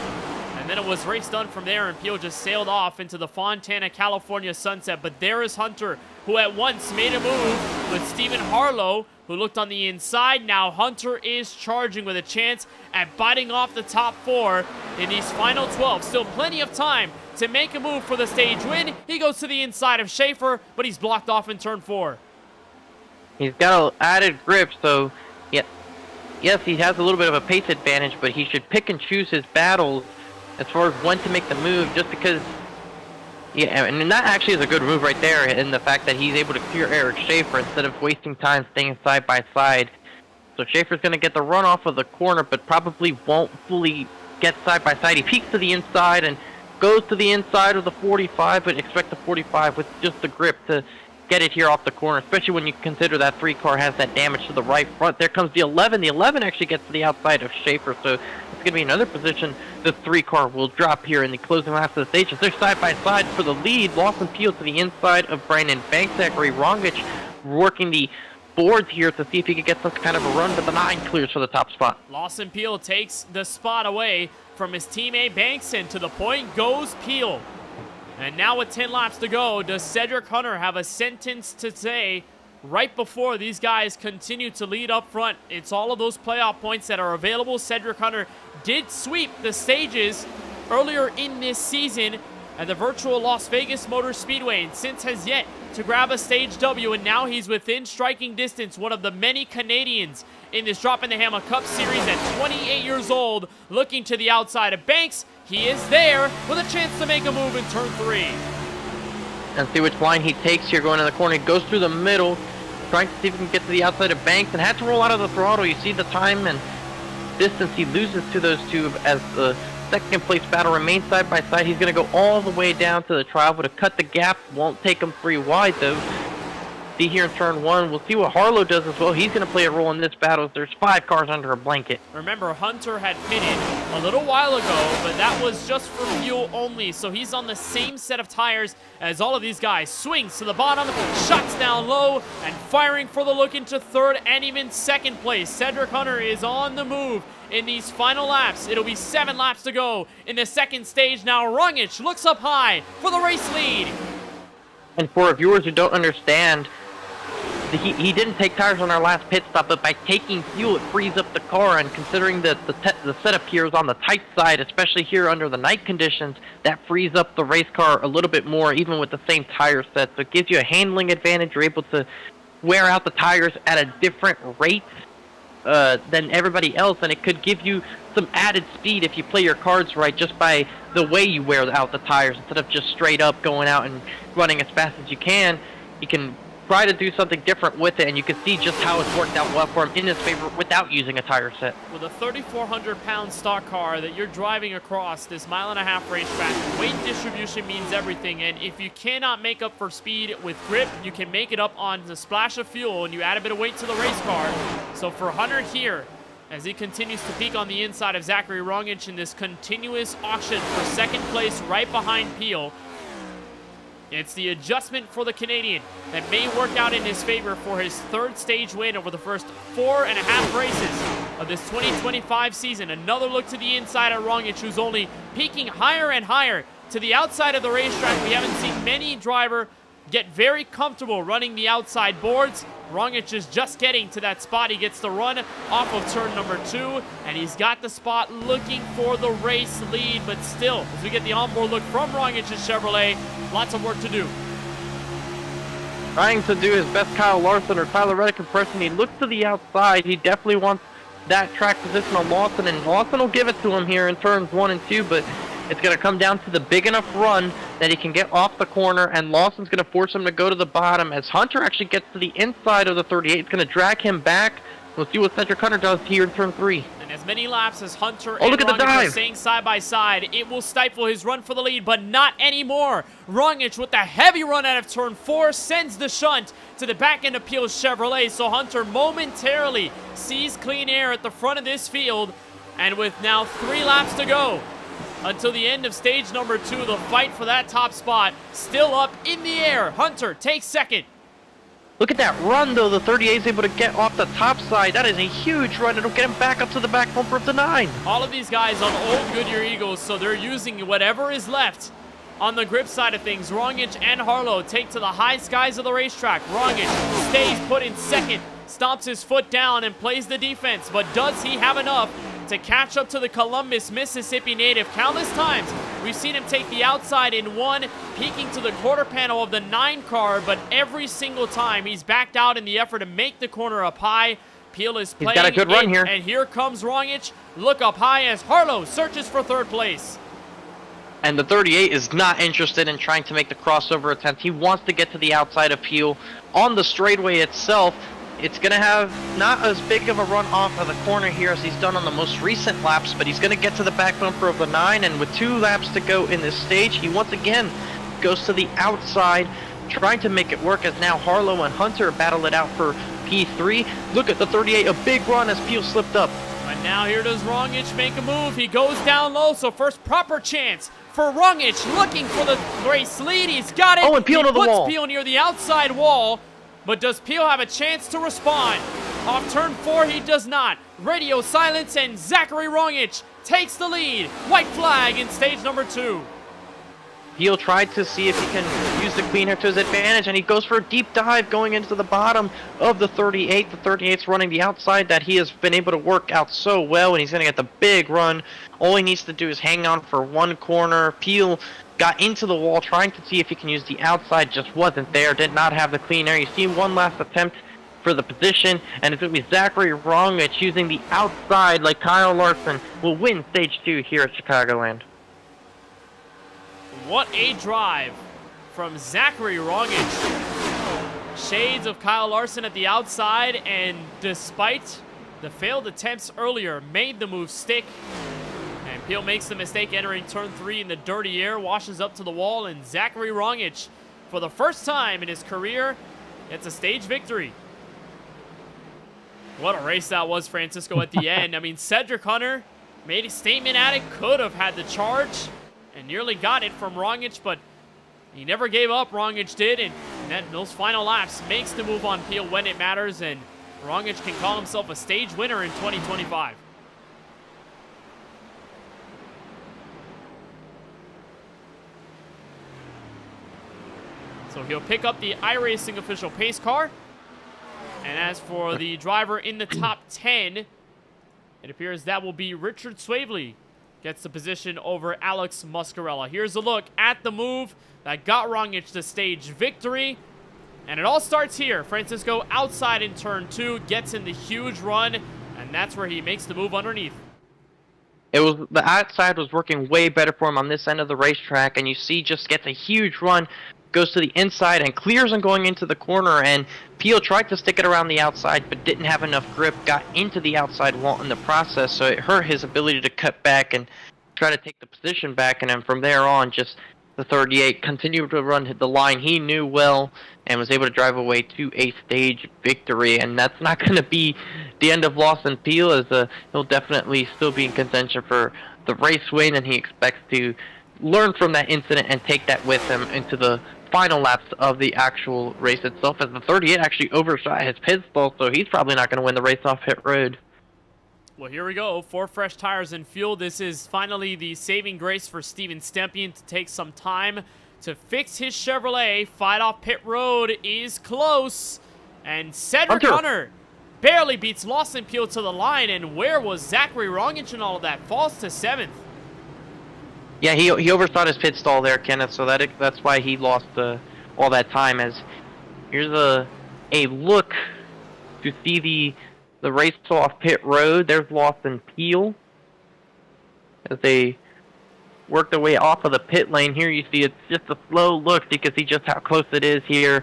And then it was race done from there, and Peel just sailed off into the Fontana, California sunset. But there is Hunter, who at once made a move with Stephen Harlow, who looked on the inside. Now Hunter is charging with a chance at biting off the top 4 in these final 12. Still plenty of time to make a move for the stage win. He goes to the inside of Schaefer, but he's blocked off in turn 4. He's got an added grip, so yes, he has a little bit of a pace advantage, but he should pick and choose his battles as far as when to make the move, just because, and that actually is a good move right there in the fact that he's able to clear Eric Schaefer instead of wasting time staying side by side. So Schaefer's going to get the run off of the corner, but probably won't fully get side by side. He peeks to the inside and goes to the inside of the 45, but expect the 45 with just the grip to get it here off the corner, especially when you consider that 3 car has that damage to the right front. There comes the 11. The 11 actually gets to the outside of Schaefer, so it's going to be another position the 3 car will drop here in the closing laps of the stage. As they're side by side for the lead, Lawson Peel to the inside of Brandon Banks. Zachary Rongich working the boards here to see if he could get some kind of a run, but the 9 clears for the top spot. Lawson Peel takes the spot away from his teammate Banks, and to the point goes Peel. And now with 10 laps to go, does Cedric Hunter have a sentence to say right before these guys continue to lead up front? It's all of those playoff points that are available. Cedric Hunter did sweep the stages earlier in this season at the virtual Las Vegas Motor Speedway, and since has yet to grab a stage W, and now he's within striking distance, one of the many Canadians in this Droppin' the Hammah Cup Series at 28 years old, looking to the outside of Banks. He is there with a chance to make a move in turn 3. And see which line he takes here going in the corner. He goes through the middle, trying to see if he can get to the outside of Banks, and had to roll out of the throttle. You see the time and distance he loses to those two as the second place battle remains side by side. He's going to go all the way down to the tri-oval to cut the gap. Won't take him 3 wide though. See here in turn 1, we'll see what Harlow does as well. He's going to play a role in this battle. There's 5 cars under a blanket. Remember, Hunter had pitted a little while ago, but that was just for fuel only, so he's on the same set of tires as all of these guys. Swings to the bottom, shots down low, and firing for the look into 3rd and even 2nd place. Cedric Hunter is on the move in these final laps. It'll be 7 laps to go in the 2nd stage. Now Rongich looks up high for the race lead. And for viewers who don't understand, he didn't take tires on our last pit stop, but by taking fuel, it frees up the car, and considering that the setup here is on the tight side, especially here under the night conditions, that frees up the race car a little bit more, even with the same tire set. So it gives you a handling advantage. You're able to wear out the tires at a different rate than everybody else, and it could give you some added speed if you play your cards right, just by the way you wear out the tires. Instead of just straight up going out and running as fast as you can try to do something different with it, and you can see just how it's worked out well for him in his favor without using a tire set. With a 3,400-pound stock car that you're driving across this 1.5-mile racetrack, weight distribution means everything, and if you cannot make up for speed with grip, you can make it up on the splash of fuel, and you add a bit of weight to the race car. So for Hunter here, as he continues to peak on the inside of Zachary Rongich in this continuous auction for 2nd place right behind Peel, it's the adjustment for the Canadian that may work out in his favor for his 3rd stage win over the first 4.5 races of this 2025 season. Another look to the inside of Rongich, who's only peaking higher and higher to the outside of the racetrack. We haven't seen many driver get very comfortable running the outside boards. Rongich is just getting to that spot. He gets the run off of turn number 2, and he's got the spot looking for the race lead, but still, as we get the onboard look from Rongich's Chevrolet, lots of work to do. Trying to do his best Kyle Larson or Tyler Reddick impression. He looks to the outside. He definitely wants that track position on Lawson, and Lawson will give it to him here in turns 1 and 2, but it's going to come down to the big enough run that he can get off the corner, and Lawson's going to force him to go to the bottom. As Hunter actually gets to the inside of the 38, it's going to drag him back. We'll see what Cedric Hunter does here in turn 3. And as many laps as Hunter and Rongich are staying side by side, it will stifle his run for the lead, but not anymore. Rongich with the heavy run out of turn 4 sends the shunt to the back end of Peel's Chevrolet, so Hunter momentarily sees clean air at the front of this field, and with now 3 laps to go until the end of stage number 2, the fight for that top spot still up in the air. Hunter takes 2nd. Look at that run, though. The 38 is able to get off the top side. That is a huge run. It'll get him back up to the back bumper of the 9. All of these guys on old Goodyear Eagles, so they're using whatever is left on the grip side of things. Rongich and Harlow take to the high skies of the racetrack. Rongich stays put in 2nd, stomps his foot down and plays the defense, but does he have enough to catch up to the Columbus, Mississippi native? Countless times we've seen him take the outside in 1, peeking to the quarter panel of the 9 car, but every single time he's backed out in the effort to make the corner up high. Peel is playing. He's got a good run here. And here comes Rongich. Look up high as Harlow searches for 3rd place. And the 38 is not interested in trying to make the crossover attempt. He wants to get to the outside of Peel. On the straightaway itself, it's going to have not as big of a run off of the corner here as he's done on the most recent laps, but he's going to get to the back bumper of the 9, and with 2 laps to go in this stage, he once again goes to the outside trying to make it work as now Harlow and Hunter battle it out for P3. Look at the 38, a big run as Peel slipped up. But now here does Rongic make a move. He goes down low, so first proper chance for Rongic, looking for the race lead. He's got it. Oh, and Peel to the wall. Puts Peel near the outside wall, but does Peel have a chance to respond? Off turn 4, he does not. Radio silence, and Zachary Rongic takes the lead. White flag in stage number 2. Peel tried to see if he can use the cleaner to his advantage, and he goes for a deep dive going into the bottom of the 38. The 38's running the outside that he has been able to work out so well, and he's going to get the big run. All he needs to do is hang on for one corner. Peel got into the wall trying to see if he can use the outside, just wasn't there, did not have the clean air. You see one last attempt for the position, and it's going to be Zachary Rongic using the outside like Kyle Larson will win stage 2 here at Chicagoland. What a drive from Zachary Rongic. Shades of Kyle Larson at the outside, and despite the failed attempts earlier, made the move stick. And Peel makes the mistake entering turn 3 in the dirty air, washes up to the wall, and Zachary Rongic, for the first time in his career, gets a stage victory. What a race that was, Francisco, at the end. I mean, Cedric Hunter made a statement at it, could have had the charge, and nearly got it from Rongic, but he never gave up. Rongic did, and those final laps makes the move on Peel when it matters, and Rongic can call himself a stage winner in 2025. So he'll pick up the iRacing official pace car. And as for the driver in the top 10, it appears that will be Richard Swavely. Gets the position over Alex Muscarella. Here's a look at the move that got Rongic the stage victory. And it all starts here. Francisco outside in turn 2, gets in the huge run, and that's where he makes the move underneath. It was the outside was working way better for him on this end of the racetrack, and you see just gets a huge run, goes to the inside and clears on going into the corner, and Peel tried to stick it around the outside but didn't have enough grip, got into the outside wall in the process, so it hurt his ability to cut back and try to take the position back, and then from there on just the 38 continued to run the line he knew well and was able to drive away to a stage victory. And that's not going to be the end of Lawson Peel, as he'll definitely still be in contention for the race win, and he expects to learn from that incident and take that with him into the final laps of the actual race itself, as the 38 actually overshot his pit stall, so he's probably not going to win the race off pit road. Well, here we go. 4 fresh tires and fuel. This is finally the saving grace for Steven Stempien to take some time to fix his Chevrolet. Fight off pit road is close. And Cedric Hunter barely beats Lawson Peel to the line. And where was Zachary Rongic in all of that? Falls to 7th. Yeah, he overshot his pit stall there, Kenneth, so that's why he lost all that time. As here's a look to see the race off pit road. There's Lawson Peel as they work their way off of the pit lane. Here you see it's just a slow look, so you can see just how close it is here.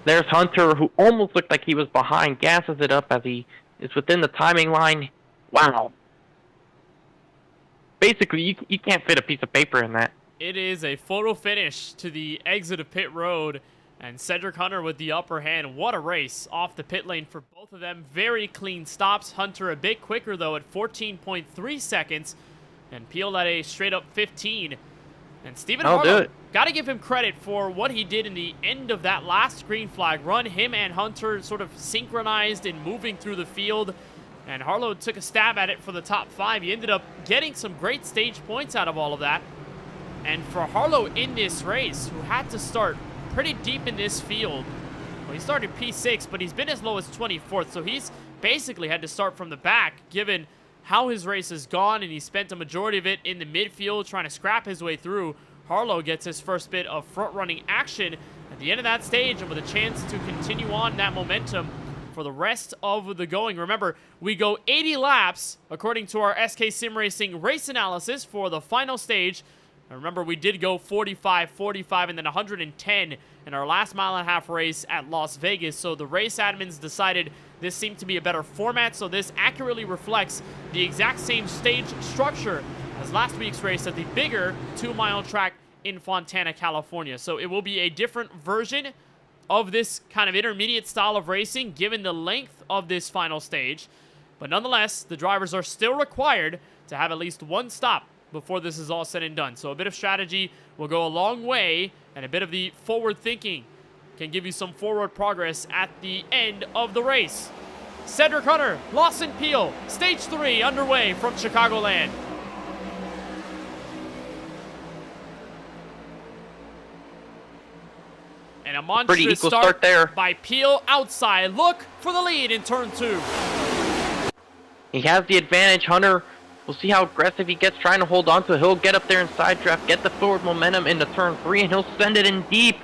There's Hunter, who almost looked like he was behind, gasses it up as he is within the timing line. Wow. Basically, you can't fit a piece of paper in that. It is a photo finish to the exit of pit road, and Cedric Hunter with the upper hand. What a race off the pit lane for both of them. Very clean stops. Hunter a bit quicker, though, at 14.3 seconds, and Peel at a straight-up 15. And Stephen Harlow, got to give him credit for what he did in the end of that last green flag run. Him and Hunter sort of synchronized in moving through the field, and Harlow took a stab at it for the top 5. He ended up getting some great stage points out of all of that. And for Harlow in this race, who had to start pretty deep in this field, well, he started P6, but he's been as low as 24th, so he's basically had to start from the back, given how his race has gone, and he spent a majority of it in the midfield trying to scrap his way through. Harlow gets his first bit of front-running action at the end of that stage, and with a chance to continue on that momentum for the rest of the going. Remember, we go 80 laps, according to our SK Sim Racing race analysis for the final stage. And remember, we did go 45, 45, and then 110 in our last mile-and-a-half race at Las Vegas. So the race admins decided this seemed to be a better format, so this accurately reflects the exact same stage structure as last week's race at the bigger 2-mile track in Fontana, California. So it will be a different version of this kind of intermediate style of racing given the length of this final stage. But nonetheless, the drivers are still required to have at least one stop before this is all said and done. So a bit of strategy will go a long way, and a bit of the forward thinking can give you some forward progress at the end of the race. Cedric Hunter, Lawson Peel, Stage 3 underway from Chicagoland. And a monstrous start there by Peel outside. Look for the lead in turn 2. He has the advantage. Hunter, we'll see how aggressive he gets trying to hold on to it. He'll get up there in side draft, get the forward momentum into turn 3, and he'll send it in deep.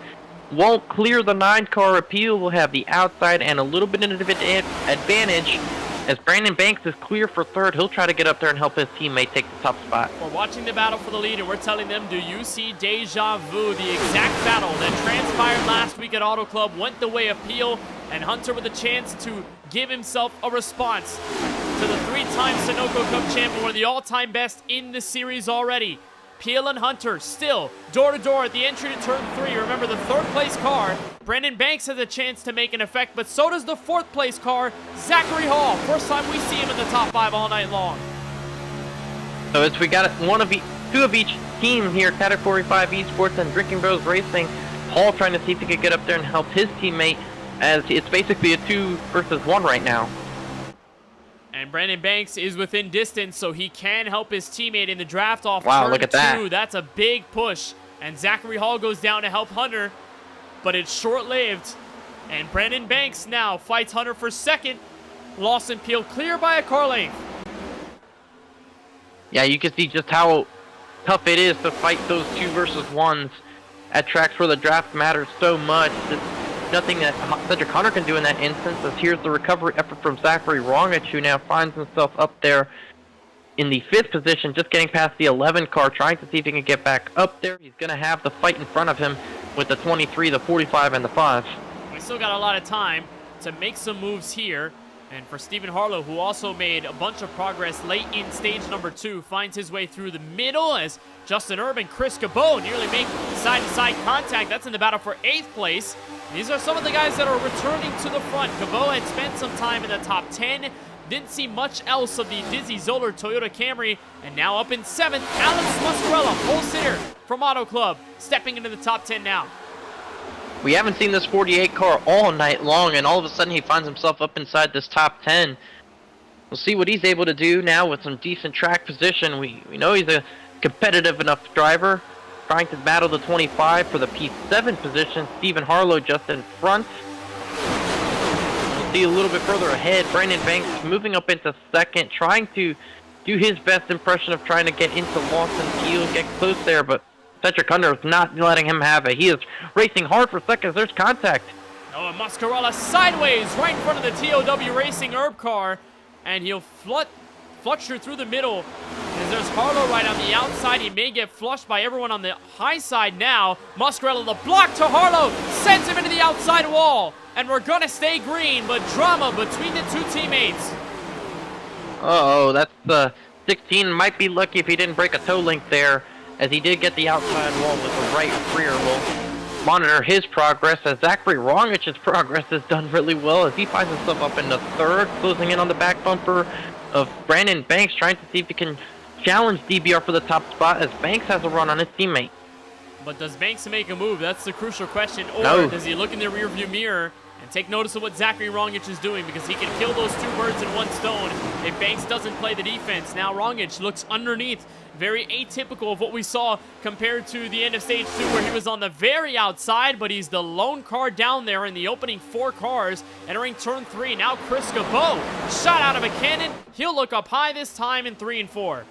Won't clear the 9-car. Appeal will have the outside and a little bit of an advantage. As Brandon Banks is clear for third, he'll try to get up there and help his teammate take the top spot. We're watching the battle for the lead, and we're telling them, do you see deja vu? The exact battle that transpired last week at Auto Club went the way of Peel, and Hunter with a chance to give himself a response to the 3-time Sunoco Cup champion, one of the all-time best in the series already. Peel and Hunter still door-to-door at the entry to turn 3. Remember, the third-place car, Brandon Banks, has a chance to make an effect, but so does the fourth-place car, Zachary Hall. First time we see him in the top 5 all night long. So as we got two of each team here, Category 5 Esports and Drinking Bros Racing. Hall trying to see if he could get up there and help his teammate, as it's basically a 2 versus 1 right now. And Brandon Banks is within distance, so he can help his teammate in the draft off Wow, turn look at 2. that. That's a big push. And Zachary Hall goes down to help Hunter, but it's short-lived. And Brandon Banks now fights Hunter for second. Lawson Peel clear by a car length. Yeah, you can see just how tough it is to fight those 2 versus 1s at tracks where the draft matters so much. It's nothing that Cedric Hunter can do in that instance, as here's the recovery effort from Zachary Rongich, who now finds himself up there in the 5th position, just getting past the 11 car, trying to see if he can get back up there. He's going to have the fight in front of him with the 23, the 45, and the 5. We still got a lot of time to make some moves here. And for Stephen Harlow, who also made a bunch of progress late in stage number 2, finds his way through the middle as Justin Erb and Chris Cabot nearly make side-to-side contact. That's in the battle for 8th place. These are some of the guys that are returning to the front. Cabot had spent some time in the top 10. Didn't see much else of the Dizzy Zoller Toyota Camry. And now up in 7th, Alex Muscarella, pole sitter from Auto Club, stepping into the top 10 now. We haven't seen this 48 car all night long, and all of a sudden he finds himself up inside this top 10. We'll see what he's able to do now with some decent track position. We know he's a competitive enough driver, trying to battle the 25 for the P7 position. Stephen Harlow just in front. We'll see a little bit further ahead. Brandon Banks moving up into 2nd, trying to do his best impression of trying to get into Lawson Peel, get close there, but Cedric Hunter is not letting him have it. He is racing hard for seconds. There's contact. Oh, and Muscarella sideways right in front of the TOW Racing Herb car, and he'll flucture through the middle. As there's Harlow right on the outside, he may get flushed by everyone on the high side now. Muscarella, the block to Harlow, sends him into the outside wall. And we're going to stay green, but drama between the 2 teammates. Uh-oh, that's the 16. Might be lucky if he didn't break a toe link there, as he did get the outside wall with the right rear. We'll monitor his progress, as Zachary Rongich's progress has done really well, as he finds himself up in the 3rd, closing in on the back bumper of Brandon Banks, trying to see if he can challenge DBR for the top spot, as Banks has a run on his teammate. But does Banks make a move? That's the crucial question. Or no. Does he look in the rearview mirror and take notice of what Zachary Rongich is doing, because he can kill those 2 birds in one stone if Banks doesn't play the defense. Now Rongich looks underneath. Very atypical of what we saw compared to the end of stage 2, where he was on the very outside, but he's the lone car down there in the opening 4 cars entering turn 3. Now Chris Cabot, shot out of a cannon. He'll look up high this time in 3 and 4.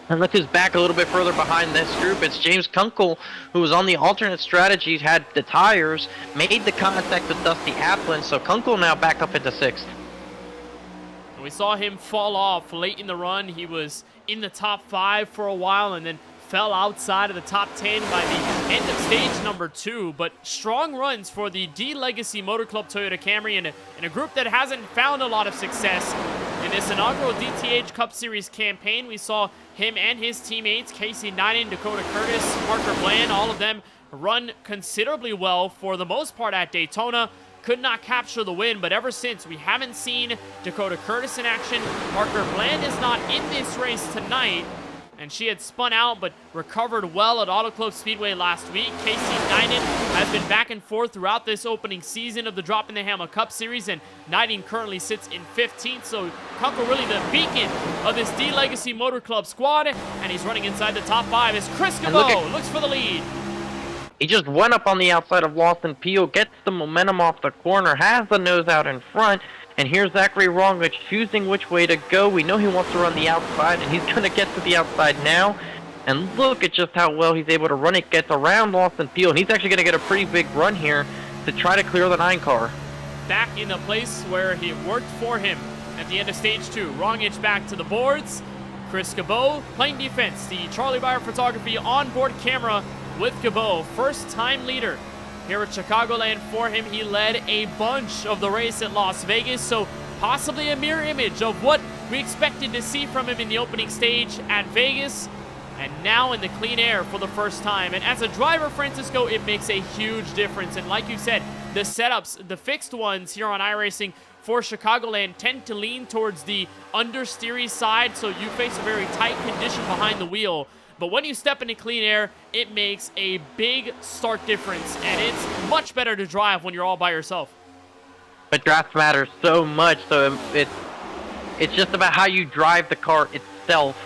And look who's back a little bit further behind this group. It's James Kunkel, who was on the alternate strategy, had the tires, made the contact with Dusty Applin, so Kunkel now back up into 6th. We saw him fall off late in the run. He was in the top 5 for a while and then fell outside of the top 10 by the end of stage number 2. But strong runs for the D Legacy Motor Club Toyota Camry in a group that hasn't found a lot of success in this inaugural DTH Cup Series campaign, we saw him and his teammates, Casey Neiden, Dakota Curtis, Parker Bland, all of them run considerably well for the most part at Daytona. Could not capture the win, but ever since, we haven't seen Dakota Curtis in action. Parker Bland is not in this race tonight, and she had spun out but recovered well at Auto Club Speedway last week. Casey Neiden has been back and forth throughout this opening season of the Droppin' the Hammah Cup Series, and Neiden currently sits in 15th, so Kunkel really the beacon of this D-Legacy Motor Club squad, and he's running inside the top 5 as Chris KBueno looks for the lead. He just went up on the outside of Lawson Peel, gets the momentum off the corner, has the nose out in front, and here's Zachary Wrongwich choosing which way to go. We know he wants to run the outside, and he's going to get to the outside now. And look at just how well he's able to run it. Gets around Lawson Peel, and he's actually going to get a pretty big run here to try to clear the 9 car. Back in the place where he worked for him at the end of stage 2. Wrongwich back to the boards. Chris KBueno playing defense. The Charlie Byer Photography onboard camera with KBueno, first-time leader here at Chicagoland for him. He led a bunch of the race at Las Vegas, so possibly a mirror image of what we expected to see from him in the opening stage at Vegas, and now in the clean air for the first time. And as a driver, Francisco, it makes a huge difference. And like you said, the setups, the fixed ones here on iRacing for Chicagoland tend to lean towards the understeery side, so you face a very tight condition behind the wheel. But when you step into clean air, it makes a big start difference, and it's much better to drive when you're all by yourself. But draft matters so much, so it's just about how you drive the car itself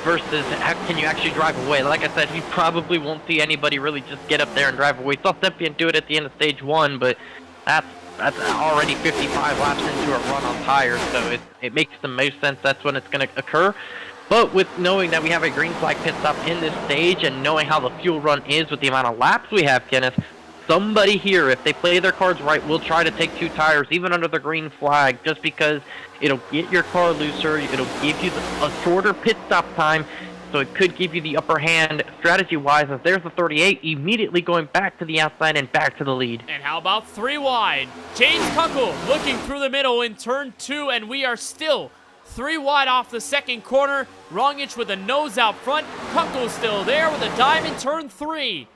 versus how can you actually drive away. Like I said, you probably won't see anybody really just get up there and drive away. Saw Sempian do it at the end of stage 1, but that's already 55 laps into a run on tires, so it makes the most sense. That's when it's going to occur. But with knowing that we have a green flag pit stop in this stage and knowing how the fuel run is with the amount of laps we have, Kenneth, somebody here, if they play their cards right, will try to take 2 tires even under the green flag, just because it'll get your car looser, it'll give you a shorter pit stop time, so it could give you the upper hand strategy-wise, as there's the 38 immediately going back to the outside and back to the lead. And how about 3 wide? James Kunkel looking through the middle in turn 2, and we are still 3 wide off the second corner. Wrongwich with a nose out front. Kunkel still there with a dive in turn 3.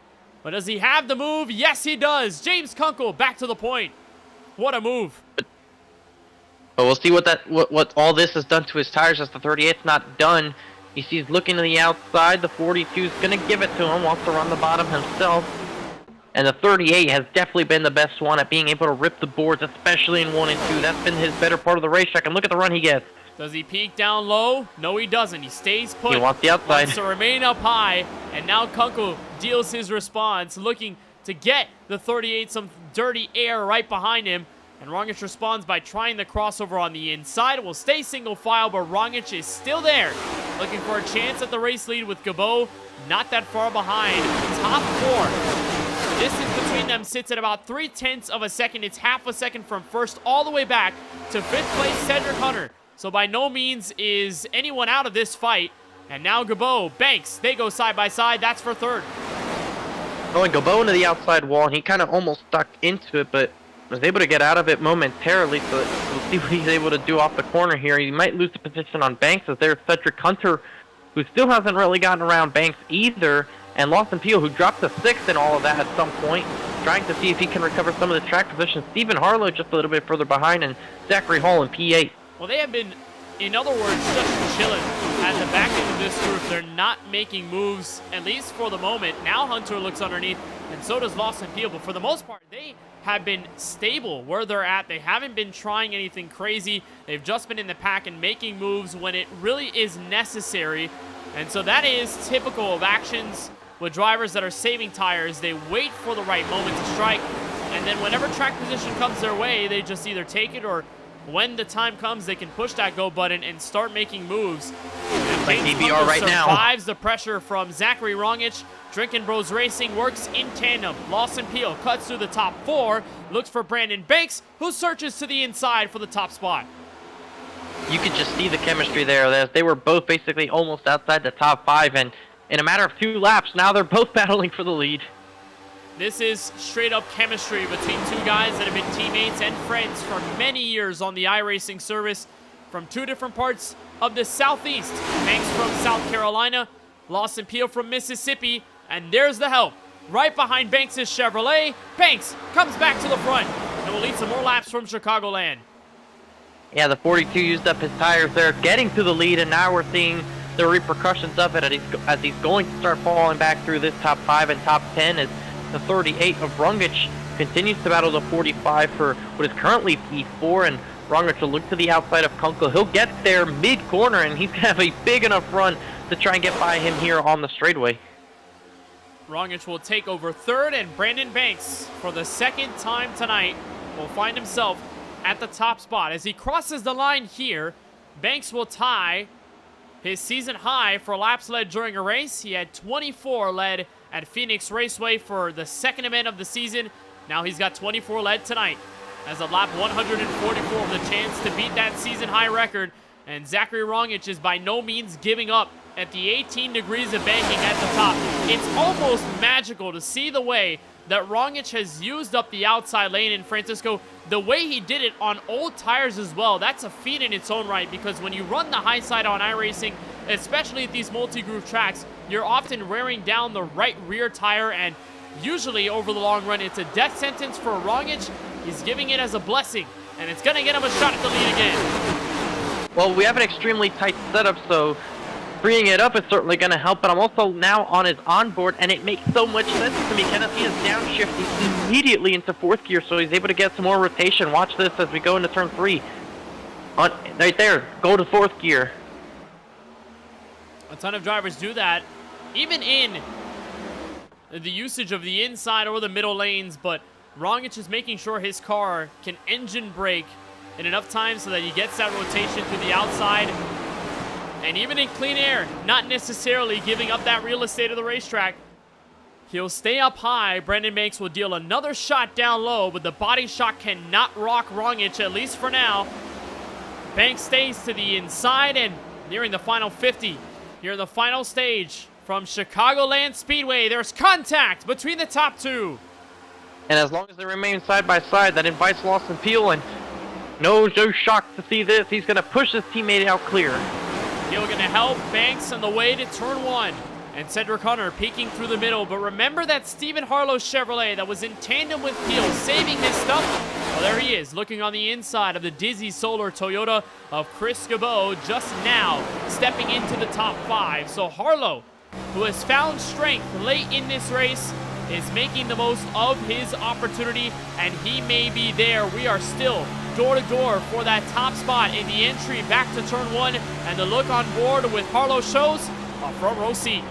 But does he have the move? Yes, he does. James Kunkel back to the point. What a move. But we'll see what all this has done to his tires as the 38's not done. You see he's looking to the outside. The 42's going to give it to him. Wants to run the bottom himself. And the 38 has definitely been the best one at being able to rip the boards, especially in 1 and 2. That's been his better part of the racetrack. And look at the run he gets. Does he peak down low? No, he doesn't. He stays put. He wants the outside. Wants to remain up high. And now Kunkel deals his response, looking to get the 38 some dirty air right behind him. And Wrongwich responds by trying the crossover on the inside. It will stay single file, but Wrongwich is still there, looking for a chance at the race lead with KBueno not that far behind. Top 4. Distance between them sits at about 0.3 of a second. It's half a second from first all the way back to 5th place Cedric Hunter. So by no means is anyone out of this fight. And now KBueno, Banks, they go side by side. That's for 3rd. Going KBueno to the outside wall, and he kind of almost stuck into it, but was able to get out of it momentarily. So we'll see what he's able to do off the corner here. He might lose the position on Banks, as there's Cedric Hunter, who still hasn't really gotten around Banks either. And Lawson Peel, who dropped to 6th in all of that at some point, trying to see if he can recover some of the track position. Stephen Harlow just a little bit further behind, and Zachary Hall in P8. Well, they have been, in other words, just chilling at the back end of this group. They're not making moves, at least for the moment. Now Hunter looks underneath, and so does Lawson Peel. But for the most part, they have been stable where they're at. They haven't been trying anything crazy. They've just been in the pack and making moves when it really is necessary. And so that is typical of actions with drivers that are saving tires. They wait for the right moment to strike, and then whenever track position comes their way, they just either take it, or when the time comes, they can push that go button and start making moves. Like DBR right now. Survives the pressure from Zachary Wrongwich. Drinkin' Bros Racing works in tandem. Lawson Peel cuts through the top 4, looks for Brandon Banks, who searches to the inside for the top spot. You could just see the chemistry there. They were both basically almost outside the top 5, and in a matter of 2 laps, now they're both battling for the lead. This is straight-up chemistry between 2 guys that have been teammates and friends for many years on the iRacing service. from two different parts of the Southeast. Banks from South Carolina, Lawson Peel from Mississippi, and there's the help. Right behind Banks is Chevrolet. Banks comes back to the front, and will lead some more laps from Chicagoland. Yeah, the 42 used up his tires there, getting to the lead, and now we're seeing the repercussions of it as he's going to start falling back through this top 5 and top 10 as the 38 of Rungic continues to battle the 45 for what is currently P4, and Rungic will look to the outside of Kunkel. He'll get there mid-corner, and he's going to have a big enough run to try and get by him here on the straightaway. Rungic will take over third, and Brandon Banks, for the second time tonight, will find himself at the top spot. As he crosses the line here, Banks will tie his season high for laps led during a race. He had 24 led at Phoenix Raceway for the second event of the season. Now he's got 24 led tonight, as of lap 144 with a chance to beat that season high record. And Zachary Rungic is by no means giving up at the 18 degrees of banking at the top. It's almost magical to see the way that Rungic has used up the outside lane in Francisco, the way he did it on old tires as well. That's a feat in its own right, because when you run the high side on iRacing, especially at these multi-groove tracks, you're often wearing down the right rear tire, and usually over the long run, it's a death sentence for Rungic. He's giving it as a blessing, and it's going to get him a shot at the lead again. Well, we have an extremely tight setup, so freeing it up is certainly going to help, but I'm also now on his onboard, and it makes so much sense to me. Kenneth, he is downshifting immediately into fourth gear, so he's able to get some more rotation. Watch this as we go into turn 3. Right there, go to fourth gear. A ton of drivers do that, even in the usage of the inside or the middle lanes, but Rungic is making sure his car can engine brake in enough time so that he gets that rotation to the outside. And even in clean air, not necessarily giving up that real estate of the racetrack. He'll stay up high. Brandon Banks will deal another shot down low, but the body shot cannot rock Rungic, at least for now. Banks stays to the inside and nearing the final 50. Here in the final stage from Chicagoland Speedway, there's contact between the top two. And as long as they remain side by side, that invites Lawson Peel, and no shock to see this. He's going to push his teammate out clear. Peel going to help Banks on the way to turn 1. And Cedric Hunter peeking through the middle. But remember that Stephen Harlow Chevrolet that was in tandem with Peel, saving his stuff? Well, there he is, looking on the inside of the Dizzy Solar Toyota of Chris Cabot, just now stepping into the top 5. So Harlow, who has found strength late in this race, is making the most of his opportunity, and he may be there. We are still door to door for that top spot in the entry back to turn 1, and the look on board with Harlow shows a front row seat.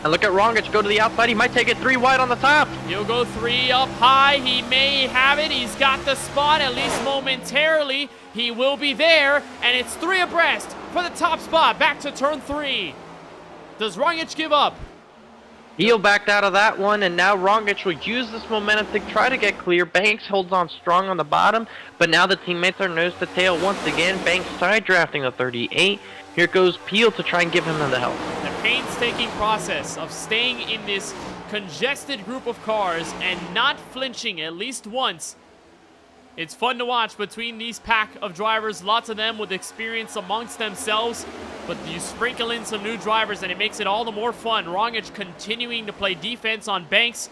And look at Rungic go to the outside. He might take it 3 wide on the top. He'll go 3 up high. He may have it. He's got the spot, at least momentarily. He will be there, and it's 3 abreast for the top spot back to turn 3. Does Rungic give up? Heel backed out of that one, and now Rungic will use this momentum to try to get clear. Banks holds on strong on the bottom, but now the teammates are nose to tail once again. Banks side drafting the 38. Here goes Peel to try and give him the help. The painstaking process of staying in this congested group of cars and not flinching at least once. It's fun to watch between these pack of drivers, lots of them with experience amongst themselves, but you sprinkle in some new drivers and it makes it all the more fun. Rungic continuing to play defense on Banks,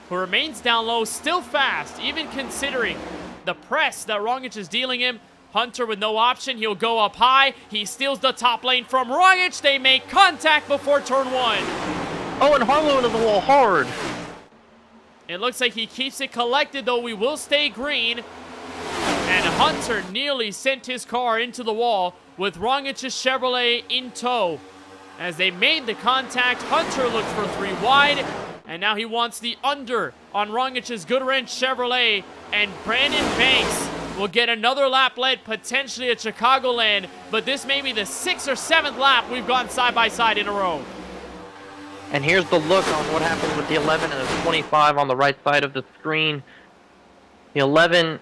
who remains down low, still fast, even considering the press that Rungic is dealing him. Hunter with no option, he'll go up high. He steals the top lane from Rungic. They make contact before turn 1. Oh, and Harlow into the wall hard. It looks like he keeps it collected, though. We will stay green. And Hunter nearly sent his car into the wall with Rungic's Chevrolet in tow. As they made the contact, Hunter looked for 3 wide. And now he wants the under on Rungic's Goodwrench Chevrolet. And Brandon Banks will get another lap led potentially at Chicagoland. But this may be the 6th or 7th lap we've gone side by side in a row. And here's the look on what happens with the 11 and the 25 on the right side of the screen. The 11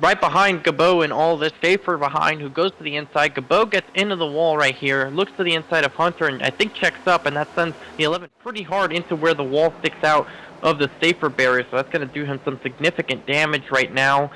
right behind Cabot and all this. Schaefer behind, who goes to the inside. Cabot gets into the wall right here, looks to the inside of Hunter, and I think checks up, and that sends the 11 pretty hard into where the wall sticks out of the safer barrier, so that's going to do him some significant damage right now.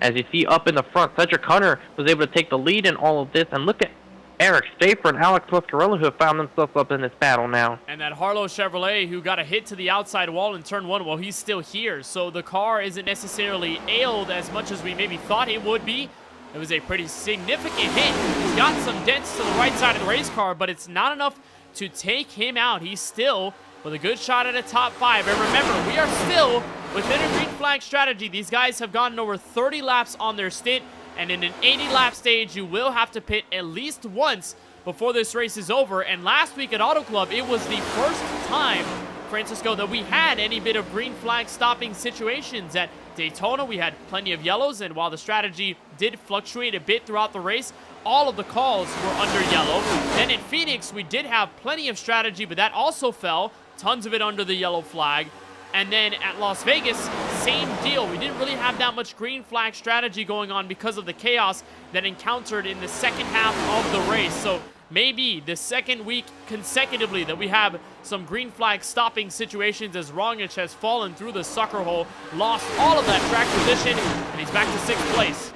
As you see up in the front, Cedric Hunter was able to take the lead in all of this, and look at Eric Schaefer and Alex Muscarella who have found themselves up in this battle now. And that Harlow Chevrolet who got a hit to the outside wall in turn 1, well, he's still here. So the car isn't necessarily ailed as much as we maybe thought it would be. It was a pretty significant hit. He's got some dents to the right side of the race car, but it's not enough to take him out. He's still with a good shot at a top 5. And remember, we are still within a green flag strategy. These guys have gotten over 30 laps on their stint. And in an 80-lap stage, you will have to pit at least once before this race is over. And last week at Auto Club, it was the first time, Francisco, that we had any bit of green flag stopping situations. At Daytona, we had plenty of yellows, and while the strategy did fluctuate a bit throughout the race, all of the calls were under yellow. Then in Phoenix, we did have plenty of strategy, but that also fell, tons of it under the yellow flag. And then at Las Vegas, same deal. We didn't really have that much green flag strategy going on because of the chaos that encountered in the second half of the race. So maybe the second week consecutively that we have some green flag stopping situations as Roglic has fallen through the sucker hole, lost all of that track position, and he's back to 6th place.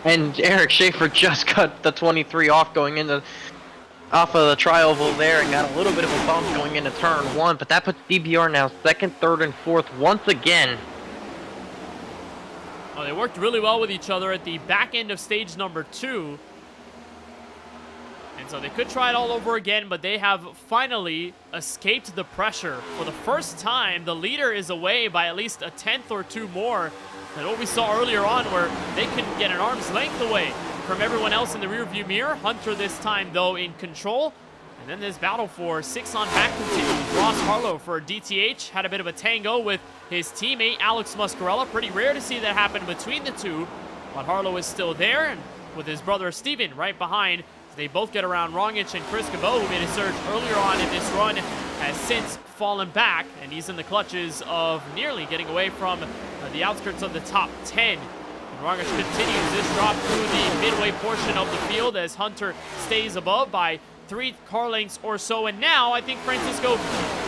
And Eric Schaefer just cut the 23 off going into off of the tri-oval there and got a little bit of a bump going into turn 1, but that puts DBR now 2nd, 3rd, and 4th once again. Well, they worked really well with each other at the back end of stage number 2. And so they could try it all over again, but they have finally escaped the pressure. For the first time, the leader is away by at least a 10th or 2 more than what we saw earlier on, where they couldn't get an arm's length away from everyone else in the rearview mirror. Hunter this time, though, in control. And then this battle for 6 on back continues. Ross Harlow for DTH had a bit of a tango with his teammate, Alex Muscarella. Pretty rare to see that happen between the two. But Harlow is still there, and with his brother Steven right behind. They both get around Roglic, and Chris Cabot, who made a surge earlier on in this run, has since fallen back, and he's in the clutches of nearly getting away from the outskirts of the top 10. Roglic continues this drop through the midway portion of the field as Hunter stays above by 3 car lengths or so. And now I think, Francisco,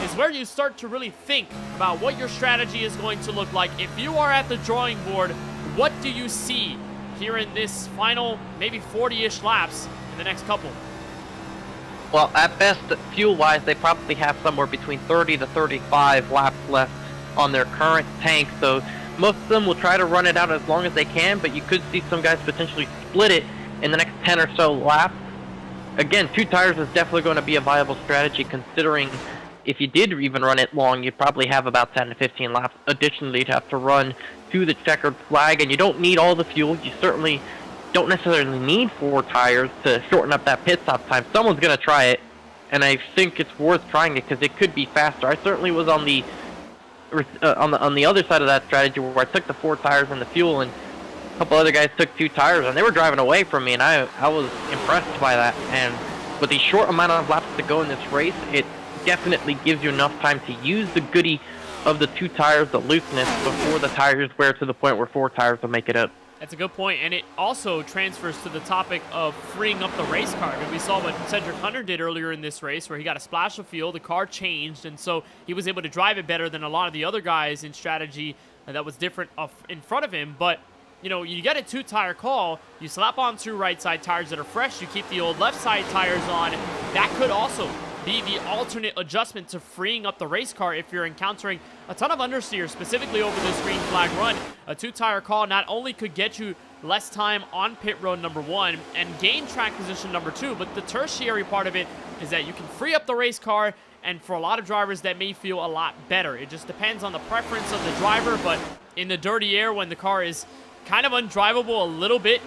is where you start to really think about what your strategy is going to look like. If you are at the drawing board, what do you see here in this final maybe 40-ish laps in the next couple? Well, at best, fuel-wise, they probably have somewhere between 30 to 35 laps left on their current tank, so most of them will try to run it out as long as they can, but you could see some guys potentially split it in the next 10 or so laps. Again, 2 tires is definitely going to be a viable strategy, considering if you did even run it long, you'd probably have about 10 to 15 laps. Additionally, you'd have to run to the checkered flag, and you don't need all the fuel. You certainly don't necessarily need 4 tires to shorten up that pit stop time. Someone's going to try it, and I think it's worth trying it because it could be faster. I certainly was on the other side of that strategy where I took the 4 tires and the fuel, and a couple other guys took 2 tires, and they were driving away from me, and I was impressed by that. And with the short amount of laps to go in this race, it definitely gives you enough time to use the goodie of the 2 tires, the looseness, before the tires wear to the point where 4 tires will make it up. That's a good point, and it also transfers to the topic of freeing up the race car. I mean, we saw what Cedric Hunter did earlier in this race, where he got a splash of fuel, the car changed, and so he was able to drive it better than a lot of the other guys in strategy that was different in front of him. But, you know, you get a 2-tire call, you slap on 2 right side tires that are fresh, you keep the old left side tires on. That could also be the alternate adjustment to freeing up the race car if you're encountering a ton of understeer, specifically over this green flag run. A 2-tire call not only could get you less time on pit road number 1 and gain track position number 2, but the tertiary part of it is that you can free up the race car, and for a lot of drivers that may feel a lot better. It just depends on the preference of the driver, but in the dirty air when the car is kind of undrivable a little bit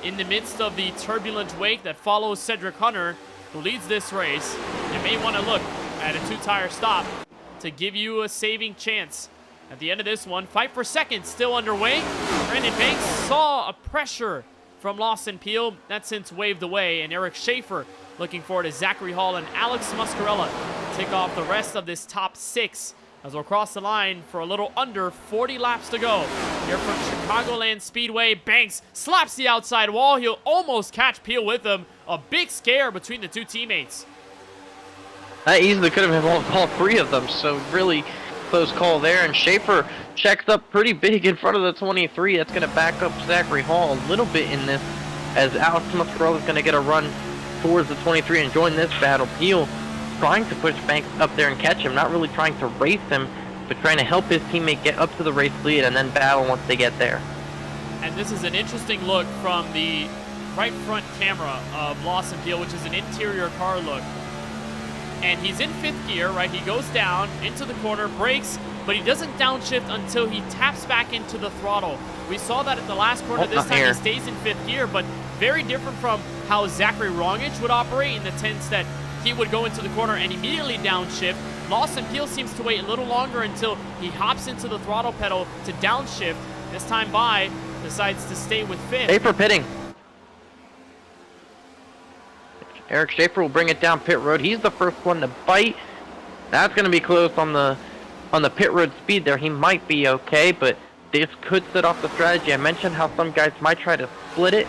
in the midst of the turbulent wake that follows Cedric Hunter, who leads this race, you may want to look at a 2-tire stop to give you a saving chance. At the end of this one, fight for second still underway. Brandon Banks saw a pressure from Lawson Peel. That since waved away, and Eric Schaefer looking forward to Zachary Hall and Alex Muscarella take off the rest of this top 6 as we'll cross the line for a little under 40 laps to go. Here from Chicagoland Speedway, Banks slaps the outside wall. He'll almost catch Peel with him. A big scare between the 2 teammates. That easily could have involved all 3 of them, so really close call there, and Schaefer checks up pretty big in front of the 23. That's going to back up Zachary Hall a little bit in this, as Alex Muscarella is going to get a run towards the 23 and join this battle. Peel trying to push Banks up there and catch him, not really trying to race him, but trying to help his teammate get up to the race lead and then battle once they get there. And this is an interesting look from the right front camera of Lawson Peel, which is an interior car look. And he's in 5th gear, right? He goes down into the corner, brakes, but he doesn't downshift until he taps back into the throttle. We saw that at the last corner. This time he stays in 5th gear, but very different from how Zachary Rongich would operate in the sense that he would go into the corner and immediately downshift. Lawson Peel seems to wait a little longer until he hops into the throttle pedal to downshift. This time by decides to stay with 5th. Schaefer pitting. Eric Schaefer will bring it down pit road. He's the first one to bite. That's going to be close on the pit road speed there. He might be okay, but this could set off the strategy. I mentioned how some guys might try to split it.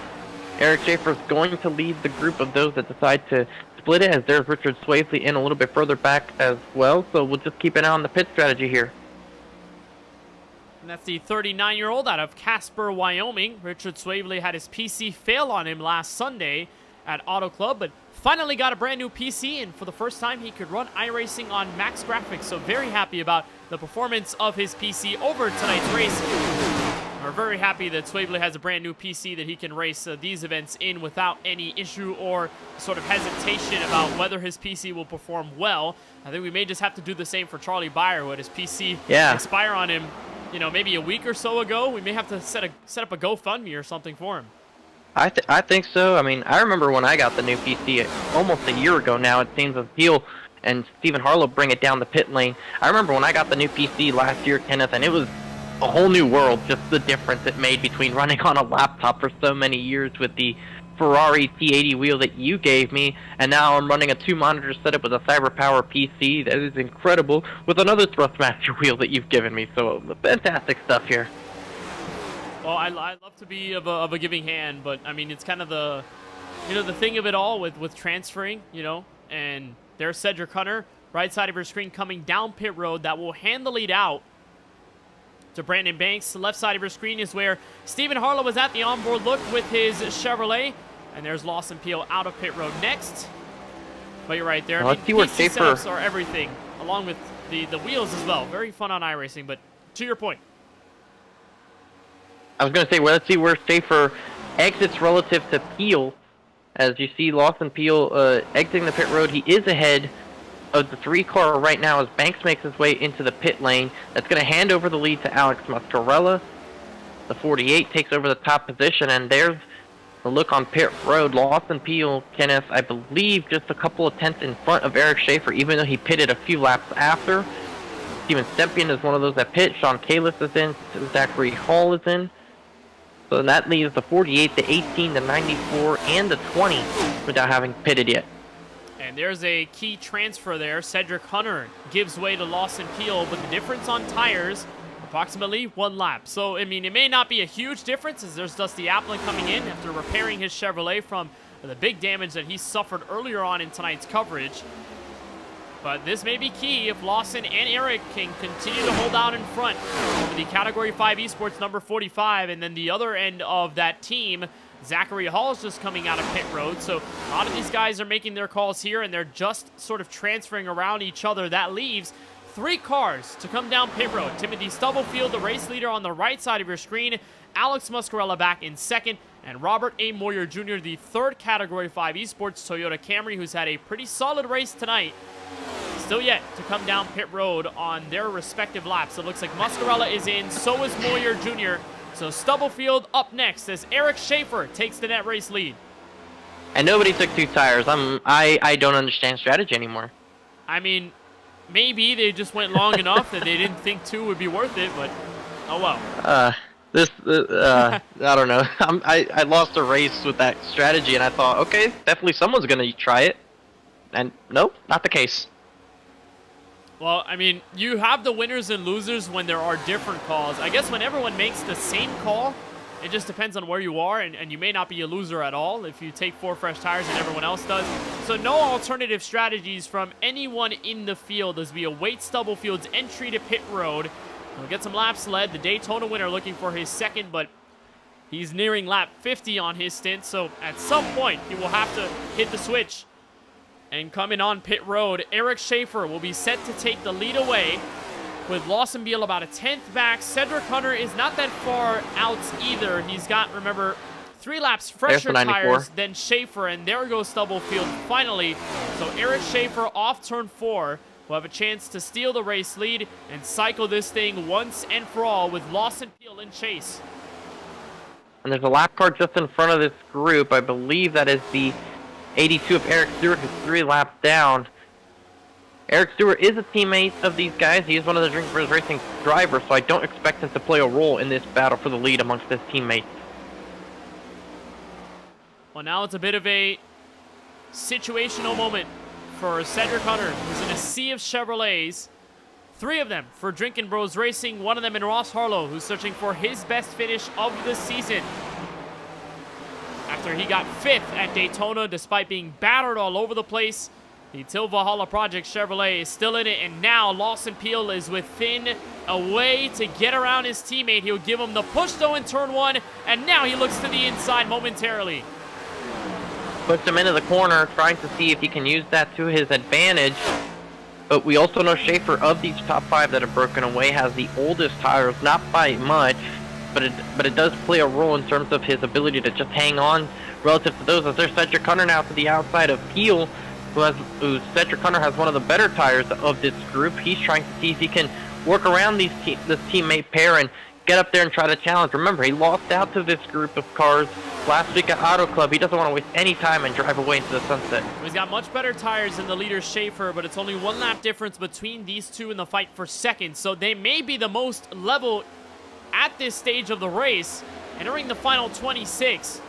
Eric Schaefer is going to lead the group of those that decide to split it, as there's Richard Swavely in a little bit further back as well. So we'll just keep an eye on the pit strategy here. And that's the 39-year-old out of Casper, Wyoming. Richard Swavely had his PC fail on him last Sunday at Auto Club, but finally got a brand new PC, and for the first time he could run iRacing on max graphics. So very happy about the performance of his PC over tonight's race. We're very happy that Swavely has a brand new PC that he can race these events in without any issue or sort of hesitation about whether his PC will perform well. I think we may just have to do the same for Charlie Beyer, who had his PC expire on him, you know, maybe a week or so ago. We may have to set up a GoFundMe or something for him. I think so. I mean, I remember when I got the new PC almost a year ago now, it seems, with Peel and Stephen Harlow bring it down the pit lane. I remember when I got the new PC last year, Kenneth, and it was a whole new world, just the difference it made between running on a laptop for so many years with the Ferrari T80 wheel that you gave me, and now I'm running a 2-monitor setup with a CyberPower PC that is incredible with another Thrustmaster wheel that you've given me. So fantastic stuff here. Well, I love to be of a giving hand, but I mean, it's kind of the, you know, the thing of it all with transferring, you know, and there's Cedric Hunter, right side of your screen coming down pit road, that will hand the lead out to Brandon Banks. The left side of your screen is where Stephen Harlow was at the onboard look with his Chevrolet, and there's Lawson Peel out of pit road next. But you're right there. Well, let's see where PC setups are everything, along with the wheels as well. Very fun on iRacing, but to your point. I was going to say, well, let's see where Schaefer exits relative to Peel. As you see Lawson Peel exiting the pit road, he is ahead of the 3-car right now as Banks makes his way into the pit lane. That's going to hand over the lead to Alex Muscarella. The 48 takes over the top position, and there's the look on pit road. Lawson Peel, Kenneth, I believe just a couple of tenths in front of Eric Schaefer, even though he pitted a few laps after. Steven Stempien is one of those that pit. Sean Kalis is in. Zachary Hall is in. So that leaves the 48, the 18, the 94, and the 20 without having pitted yet. And there's a key transfer there. Cedric Hunter gives way to Lawson Peel, but the difference on tires, approximately 1 lap. So, I mean, it may not be a huge difference, as there's Dusty Applin coming in after repairing his Chevrolet from the big damage that he suffered earlier on in tonight's coverage. But this may be key if Lawson and Eric can continue to hold out in front over the Category 5 Esports number 45. And then the other end of that team, Zachary Hall is just coming out of pit road. So a lot of these guys are making their calls here, and they're just sort of transferring around each other. That leaves 3 cars to come down pit road. Timothy Stubblefield, the race leader on the right side of your screen. Alex Muscarella back in second. And Robert A. Moyer Jr., the 3rd Category 5 Esports Toyota Camry, who's had a pretty solid race tonight. Still yet to come down pit road on their respective laps. It looks like Muscarella is in, so is Moyer Jr. So Stubblefield up next as Eric Schaefer takes the net race lead. And nobody took 2 tires. I don't understand strategy anymore. I mean, maybe they just went long enough that they didn't think 2 would be worth it, but oh well. I don't know. I lost a race with that strategy, and I thought, okay, definitely someone's going to try it. And nope, not the case. Well, I mean, you have the winners and losers when there are different calls. I guess when everyone makes the same call, it just depends on where you are, and you may not be a loser at all if you take 4 fresh tires and everyone else does. So no alternative strategies from anyone in the field as we await Stubblefield's entry to pit road. He'll get some laps led. The Daytona winner looking for his second, but he's nearing lap 50 on his stint, so at some point he will have to hit the switch. And coming on pit road, Eric Schaefer will be set to take the lead away, with Lawson Beal about a 10th back. Cedric Hunter is not that far out either. He's got, remember, 3 laps fresher tires than Schaefer, and there goes Stubblefield finally. So Eric Schaefer off turn 4 will have a chance to steal the race lead and cycle this thing once and for all with Lawson Beal in chase. And there's a lap car just in front of this group. I believe that is the 82 of Eric Stewart, who's 3 laps down. Eric Stewart is a teammate of these guys. He is one of the Drink Bros Racing drivers, so I don't expect him to play a role in this battle for the lead amongst his teammates. Well, now it's a bit of a situational moment for Cedric Hunter, who's in a sea of Chevrolets. 3 of them for Drinkin' Bros Racing, 1 of them in Ross Harlow, who's searching for his best finish of the season. After he got 5th at Daytona, despite being battered all over the place, the Till Valhalla Project Chevrolet is still in it, and now Lawson Beal is within a way to get around his teammate. He'll give him the push, though, in turn 1, and now he looks to the inside momentarily. Puts him into the corner, trying to see if he can use that to his advantage. But we also know Schaefer, of these top 5 that have broken away, has the oldest tires, not by much, but it does play a role in terms of his ability to just hang on relative to those. As there's Cedric Hunter now to the outside of Peel, who Cedric Hunter has one of the better tires of this group. He's trying to see if he can work around this teammate pair and get up there and try to challenge. Remember, he lost out to this group of cars last week at Auto Club. He doesn't want to waste any time and drive away into the sunset. He's got much better tires than the leader Schaefer, but it's only 1 lap difference between these two in the fight for second. So they may be the most level at this stage of the race, entering the final 26.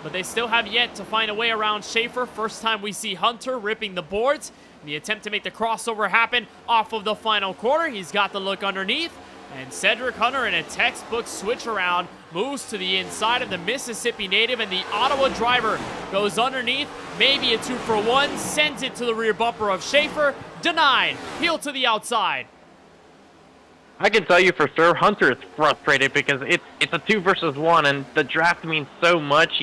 But they still have yet to find a way around Schaefer. First time we see Hunter ripping the boards in the attempt to make the crossover happen off of the final corner. He's got the look underneath. And Cedric Hunter, in a textbook switch around, moves to the inside of the Mississippi native, and the Ottawa driver goes underneath. Maybe a 2-for-1, sends it to the rear bumper of Schaefer. Denied. Heel to the outside. I can tell you for sure, Hunter is frustrated because it's a 2 versus 1, and the draft means so much.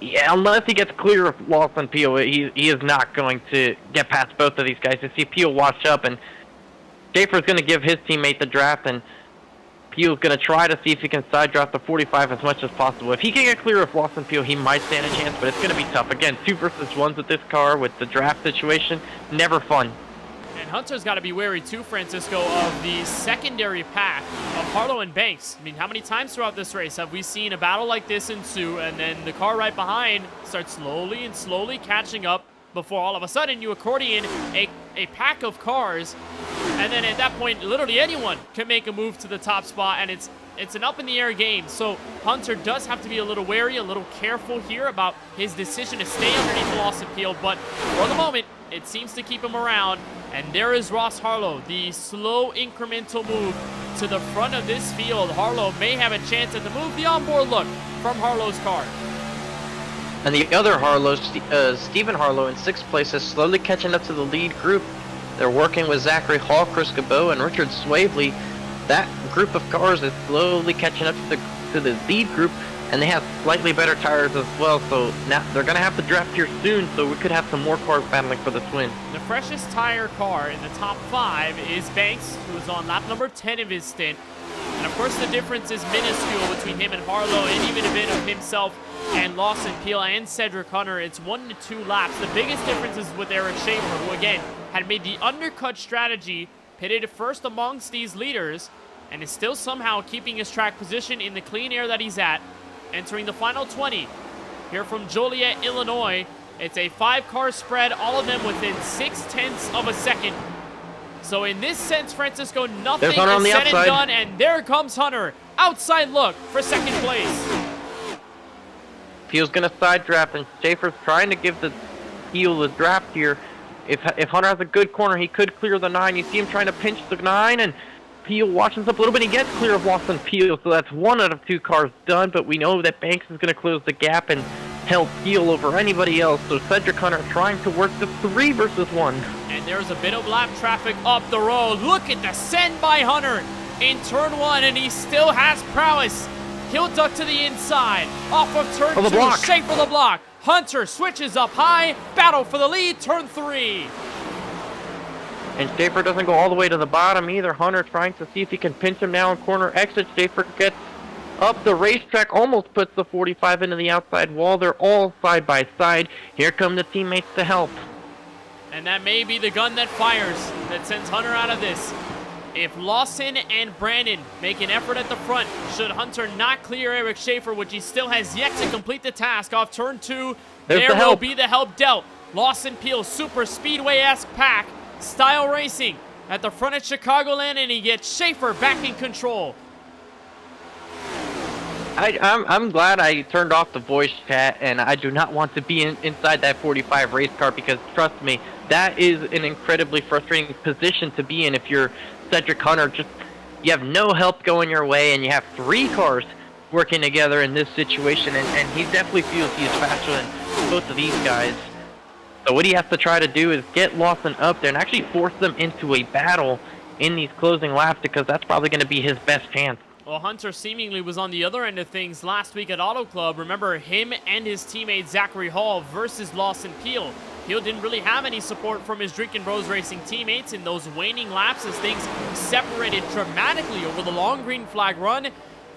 Unless he gets clear of Lawson Beal, he is not going to get past both of these guys. You see Beal wash up, and Schaefer's going to give his teammate the draft, and Beal's going to try to see if he can side draft the 45 as much as possible. If he can get clear of Lawson Beal, he might stand a chance, but it's going to be tough. Again, 2 versus 1s with this car, with the draft situation, never fun. And Hunter's got to be wary too, Francisco, of the secondary pack of Harlow and Banks. I mean, how many times throughout this race have we seen a battle like this ensue, and then the car right behind starts slowly and slowly catching up before all of a sudden you accordion a pack of cars, and then at that point, literally anyone can make a move to the top spot, and it's an up-in-the-air game. So Hunter does have to be a little wary, a little careful here about his decision to stay underneath Lawson Beal, but for the moment, it seems to keep him around. And there is Ross Harlow, the slow incremental move to the front of this field. Harlow may have a chance at the move. The onboard look from Harlow's car. And the other Harlow, Stephen Harlow, in 6th place, is slowly catching up to the lead group. They're working with Zachary Hall, Chris Cabot, and Richard Swavely. That group of cars is slowly catching up to the lead group, and they have slightly better tires as well. So now they're going to have to draft here soon, so we could have some more cars battling for this win. The freshest tire car in the top 5 is Banks, who's on lap number 10 of his stint. And of course the difference is minuscule between him and Harlow, and even a bit of himself and Lawson Beal and Cedric Hunter. It's 1 to 2 laps. The biggest difference is with Eric Schaefer, who again had made the undercut strategy, pitted first amongst these leaders, and is still somehow keeping his track position in the clean air that he's at. Entering the final 20 here from Joliet, Illinois. It's a 5-car spread, all of them within 0.6 of a second. So in this sense, Francisco, nothing is said and done, and there comes Hunter. Outside look for second place. Beal's going to side draft, and Schaefer's trying to give Beal the draft here. If Hunter has a good corner, he could clear the 9. You see him trying to pinch the 9, and Beal washes up a little bit. He gets clear of Lawson Beal, so that's 1 out of 2 cars done, but we know that Banks is going to close the gap, and held Peel over anybody else, so Cedric Hunter trying to work the 3 versus 1. And there's a bit of lap traffic up the road. Look at the send by Hunter in turn 1, and he still has prowess. He'll duck to the inside. Off of turn 2, Schaefer the block. Hunter switches up high. Battle for the lead, turn 3. And Schaefer doesn't go all the way to the bottom either. Hunter trying to see if he can pinch him down corner exit. Schaefer gets up the racetrack, almost puts the 45 into the outside wall. They're all side by side. Here come the teammates to help. And that may be the gun that fires, that sends Hunter out of this. If Lawson and Brandon make an effort at the front, should Hunter not clear Eric Schaefer, which he still has yet to complete the task off turn 2, there will be the help dealt. Lawson Peel, super speedway-esque pack, style racing at the front at Chicagoland, and he gets Schaefer back in control. I'm glad I turned off the voice chat, and I do not want to be inside that 45 race car, because trust me, that is an incredibly frustrating position to be in if you're Cedric Hunter. Just, you have no help going your way, and you have 3 cars working together in this situation, and he definitely feels he's faster than both of these guys. So what he has to try to do is get Lawson up there and actually force them into a battle in these closing laps, because that's probably going to be his best chance. Well, Hunter seemingly was on the other end of things last week at Auto Club. Remember, him and his teammate Zachary Hall versus Lawson Peel. Peel didn't really have any support from his Drinkin' Bros Racing teammates in those waning laps as things separated dramatically over the long green flag run.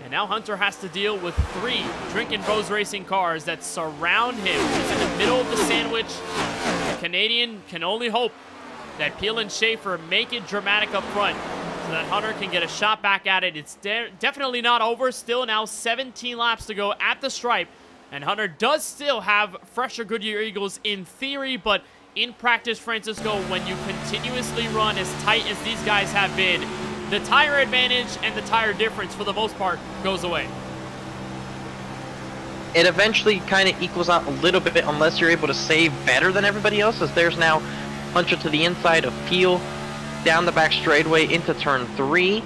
And now Hunter has to deal with 3 Drinkin' Bros Racing cars that surround him. He's in the middle of the sandwich. The Canadian can only hope that Peel and Schaefer make it dramatic up front, so that Hunter can get a shot back at it. It's definitely not over. Still now 17 laps to go at the stripe. And Hunter does still have fresher Goodyear Eagles in theory, but in practice, Francisco, when you continuously run as tight as these guys have been, the tire advantage and the tire difference, for the most part, goes away. It eventually kind of equals out a little bit unless you're able to save better than everybody else, as there's now Hunter to the inside of Peel, down the back straightaway into turn 3.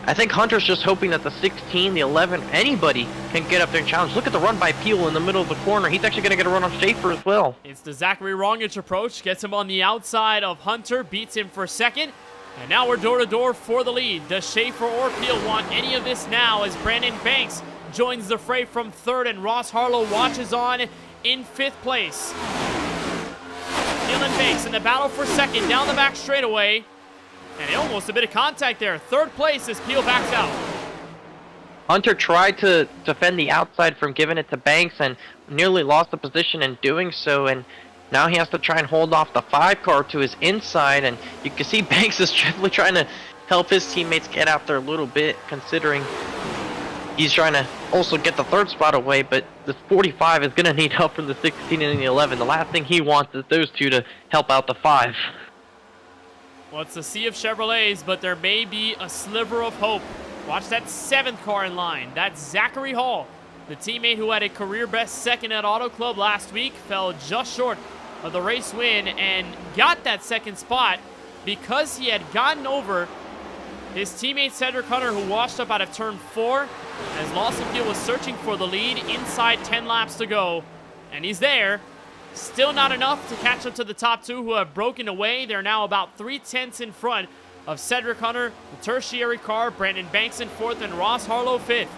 I think Hunter's just hoping that the 16, the 11, anybody can get up there and challenge. Look at the run by Peel in the middle of the corner. He's actually going to get a run on Schaefer as well. It's the Zachary Wrongich approach. Gets him on the outside of Hunter. Beats him for second. And now we're door-to-door for the lead. Does Schaefer or Peel want any of this now as Brandon Banks joins the fray from third and Ross Harlow watches on in 5th place. Peel and Banks in the battle for second down the back straightaway. And almost a bit of contact there. 3rd place as Peel backs out. Hunter tried to defend the outside from giving it to Banks and nearly lost the position in doing so. And now he has to try and hold off the 5 car to his inside. And you can see Banks is definitely trying to help his teammates get out there a little bit, considering he's trying to also get the 3rd spot away. But this 45 is going to need help from the 16 and the 11. The last thing he wants is those 2 to help out the 5. Well, it's a sea of Chevrolets, but there may be a sliver of hope. Watch that 7th car in line. That's Zachary Hall, the teammate who had a career-best second at Auto Club last week, fell just short of the race win and got that 2nd spot because he had gotten over his teammate Cedric Hunter, who washed up out of turn 4 as Lawson Peel was searching for the lead inside 10 laps to go. And he's there. Still not enough to catch up to the top 2 who have broken away. They're now about 3/10 in front of Cedric Hunter, the tertiary car, Brandon Banks in 4th, and Ross Harlow 5th.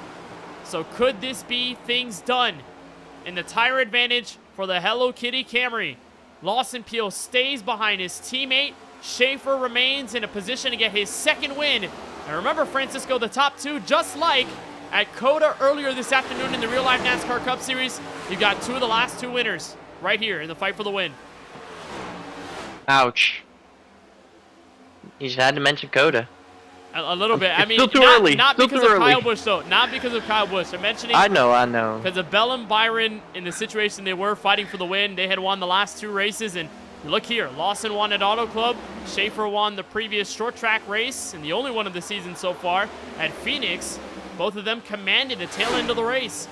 So could this be things done in the tire advantage for the Hello Kitty Camry? Lawson Peel stays behind his teammate. Schaefer remains in a position to get his 2nd win. And remember, Francisco, the top 2, just like at COTA earlier this afternoon in the Real Life NASCAR Cup Series, you got 2 of the last 2 winners right here in the fight for the win. Ouch. You just had to mention COTA. A little bit. I mean, still too early. Not still because too of early. Kyle Busch, though. Not because of Kyle Busch. I'm mentioning. I know. Because of Bellum Byron in the situation they were fighting for the win. They had won the last 2 races, and look here. Lawson won at Auto Club. Schaefer won the previous short track race, and the only one of the season so far at Phoenix. Both of them commanded the tail end of the race.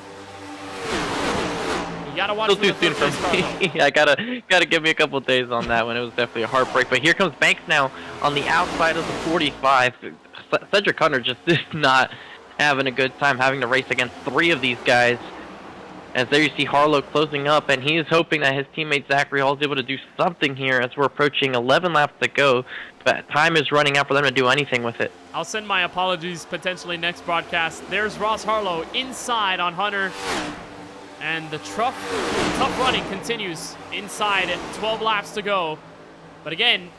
You gotta watch. Still too soon for me. I gotta give me a couple days on that one. It was definitely a heartbreak. But here comes Banks now on the outside of the 45. Cedric Hunter just is not having a good time having to race against 3 of these guys. As there you see Harlow closing up, and he is hoping that his teammate Zachary Hall is able to do something here as we're approaching 11 laps to go. But time is running out for them to do anything with it. I'll send my apologies potentially next broadcast. There's Ross Harlow inside on Hunter. And the tough running continues inside at 12 laps to go. But again,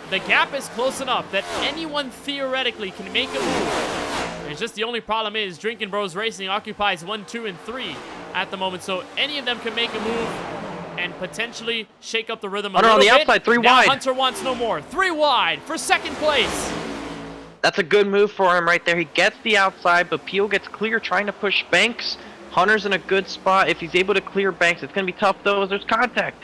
the gap is close enough that anyone theoretically can make a move. It's just the only problem is Drinkin' Bros Racing occupies 1, 2, and 3 at the moment. So any of them can make a move and potentially shake up the rhythm a Hunter little bit. on the outside, 3 now wide. Hunter wants no more. 3 wide for second place. That's a good move for him right there. He gets the outside, but Peel gets clear trying to push Banks. Hunter's in a good spot. If he's able to clear Banks, it's going to be tough, though, as there's contact.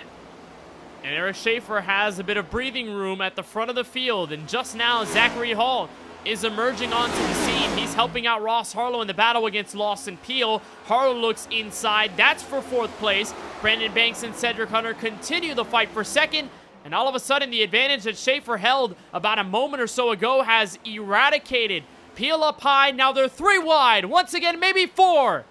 And Eric Schaefer has a bit of breathing room at the front of the field. And just now, Zachary Hall is emerging onto the scene. He's helping out Ross Harlow in the battle against Lawson Peel. Harlow looks inside. That's for 4th place. Brandon Banks and Cedric Hunter continue the fight for 2nd. And all of a sudden, the advantage that Schaefer held about a moment or so ago has eradicated. Peel up high. Now they're 3 wide. Once again, maybe 4.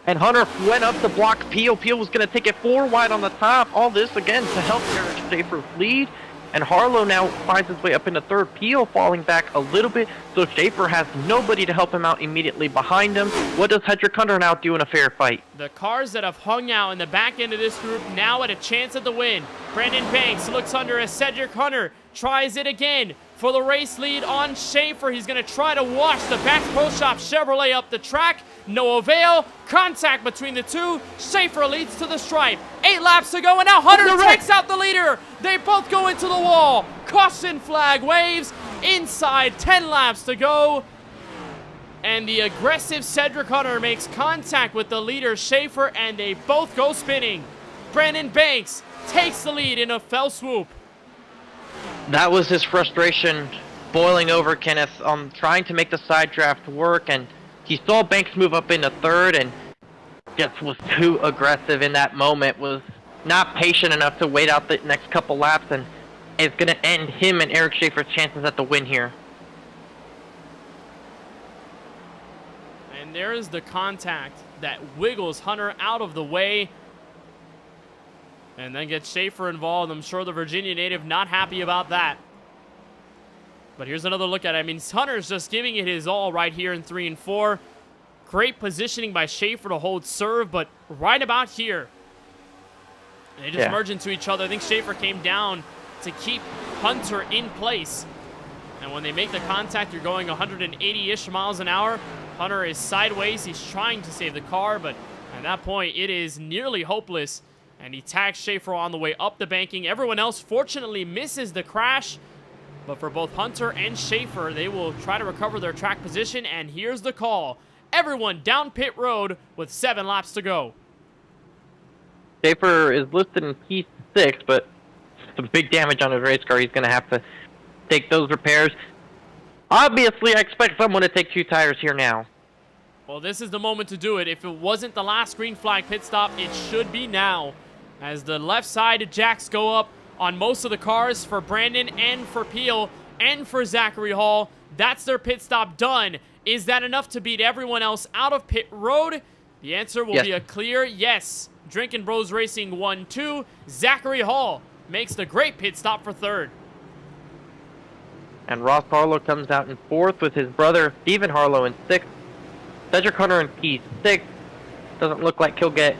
And Hunter went up to block Peel. Peel was going to take it 4 wide on the top. All this, again, to help Eric Schaefer's lead. And Harlow now finds his way up into 3rd. Peel falling back a little bit. So Schaefer has nobody to help him out immediately behind him. What does Cedric Hunter now do in a fair fight? The cars that have hung out in the back end of this group now at a chance at the win. Brandon Banks looks under as Cedric Hunter tries it again for the race lead on Schaefer. He's going to try to wash the Bax Pro Shop Chevrolet up the track. No avail. Contact between the two. Schaefer leads to the stripe. 8 laps to go, and now Hunter takes out the leader. They both go into the wall. Caution flag waves. Inside 10 laps to go. And the aggressive Cedric Hunter makes contact with the leader, Schaefer, and they both go spinning. Brandon Banks takes the lead in a fell swoop. That was his frustration boiling over, Kenneth, trying to make the side draft work, and he saw Banks move up into 3rd and just was too aggressive in that moment, was not patient enough to wait out the next couple laps, and it's going to end him and Eric Schaefer's chances at the win here. And there is the contact that wiggles Hunter out of the way and then gets Schaefer involved. I'm sure the Virginia native not happy about that. But here's another look at it. I mean, Hunter's just giving it his all right here in 3 and 4. Great positioning by Schaefer to hold serve, but right about here, they just merge into each other. I think Schaefer came down to keep Hunter in place. And when they make the contact, you're going 180-ish miles an hour. Hunter is sideways. He's trying to save the car, but at that point, it is nearly hopeless. And he tags Schaefer on the way up the banking. Everyone else, fortunately, misses the crash. But for both Hunter and Schaefer, they will try to recover their track position. And here's the call. Everyone down pit road with 7 laps to go. Schaefer is listed in P6, but some big damage on his race car. He's going to have to take those repairs. Obviously, I expect someone to take 2 tires here now. Well, this is the moment to do it. If it wasn't the last green flag pit stop, it should be now. As the left side jacks go up on most of the cars for Brandon and for Peel and for Zachary Hall. That's their pit stop done. Is that enough to beat everyone else out of pit road? The answer will be a clear yes. Drinkin' Bros Racing 1-2. Zachary Hall makes the great pit stop for 3rd. And Ross Harlow comes out in 4th with his brother Stephen Harlow in 6th. Cedric Hunter in P6. Doesn't look like he'll get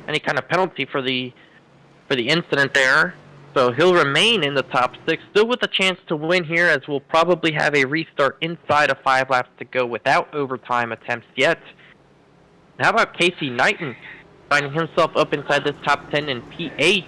any kind of penalty for the incident there. So he'll remain in the top 6, still with a chance to win here, as we'll probably have a restart inside of 5 laps to go without overtime attempts yet. How about Casey Knighton finding himself up inside this top 10 in P8?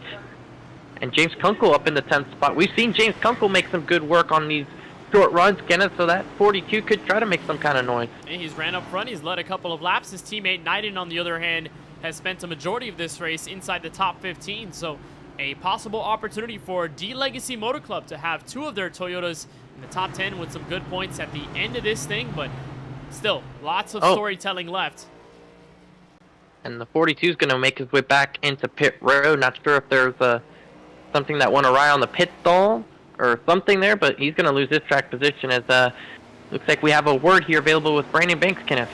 And James Kunkel up in the 10th spot. We've seen James Kunkel make some good work on these short runs, Kenneth, so that 42 could try to make some kind of noise. And he's ran up front. He's led a couple of laps. His teammate Knighton, on the other hand, has spent a majority of this race inside the top 15. So a possible opportunity for D Legacy Motor Club to have 2 of their Toyotas in the top 10 with some good points at the end of this thing. But still, lots of storytelling left. And the 42 is going to make his way back into pit road. Not sure if there's something that went awry on the pit stall or something there, but he's going to lose his track position, as looks like we have a word here available with Brandon Banks, Kenneth.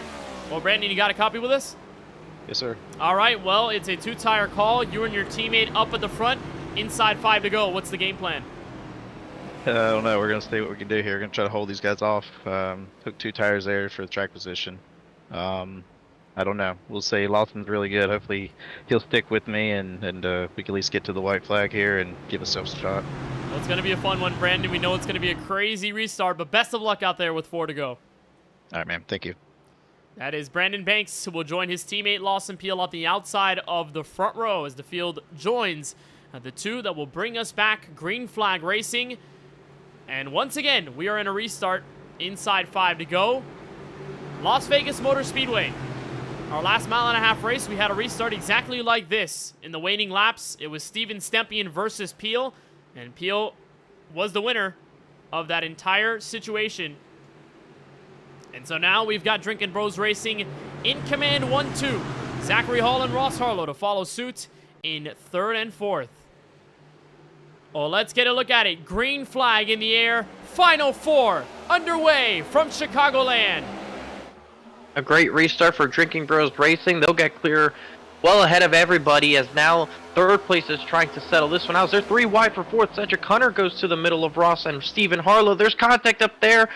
Well, Brandon, you got a copy with us? Yes, sir. All right, well, it's a two-tire call. You and your teammate up at the front, inside 5 to go. What's the game plan? I don't know. We're going to see what we can do here. We're going to try to hold these guys off. Took 2 tires there for the track position. I don't know. We'll see. Lawson's really good. Hopefully he'll stick with me and we can at least get to the white flag here and give ourselves a shot. Well, it's going to be a fun one, Brandon. We know it's going to be a crazy restart, but best of luck out there with 4 to go. All right, man. Thank you. That is Brandon Banks, who will join his teammate Lawson Peel on the outside of the front row as the field joins the 2 that will bring us back green flag racing. And once again, we are in a restart inside 5 to go. Las Vegas Motor Speedway. Our last mile-and-a-half race, we had a restart exactly like this. In the waning laps, it was Steven Stempian versus Peel, and Peel was the winner of that entire situation. And so now we've got Drinkin' Bros Racing in command 1-2. Zachary Hall and Ross Harlow to follow suit in 3rd and 4th. Oh, let's get a look at it. Green flag in the air. Final 4 underway from Chicagoland. A great restart for Drinking Bros Racing. They'll get clear well ahead of everybody as now 3rd place is trying to settle this one out. They're 3 wide for 4th. Cedric Hunter goes to the middle of Ross and Stephen Harlow. There's contact up there.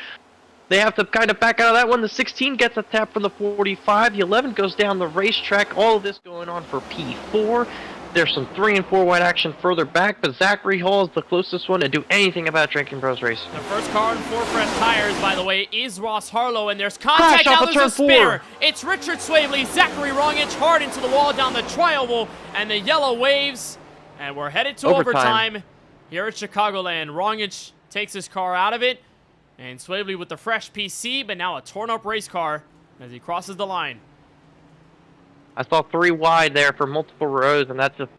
They have to kind of back out of that one. The 16 gets a tap from the 45. The 11 goes down the racetrack. All of this going on for P4. There's some 3 and 4 wide action further back, but Zachary Hall is the closest one to do anything about Drinking Bros Racing. The first car on 4 fresh tires, by the way, is Ross Harlow, and there's contact. Crash now off there's a turn spinner. 4. It's Richard Swavely, Zachary Rongich hard into the wall down the tri-oval, and the yellow waves, and we're headed to overtime here at Chicagoland. Rongich takes his car out of it, and Swavely with the fresh PC, but now a torn-up race car as he crosses the line. I saw 3 wide there for multiple rows, and that's just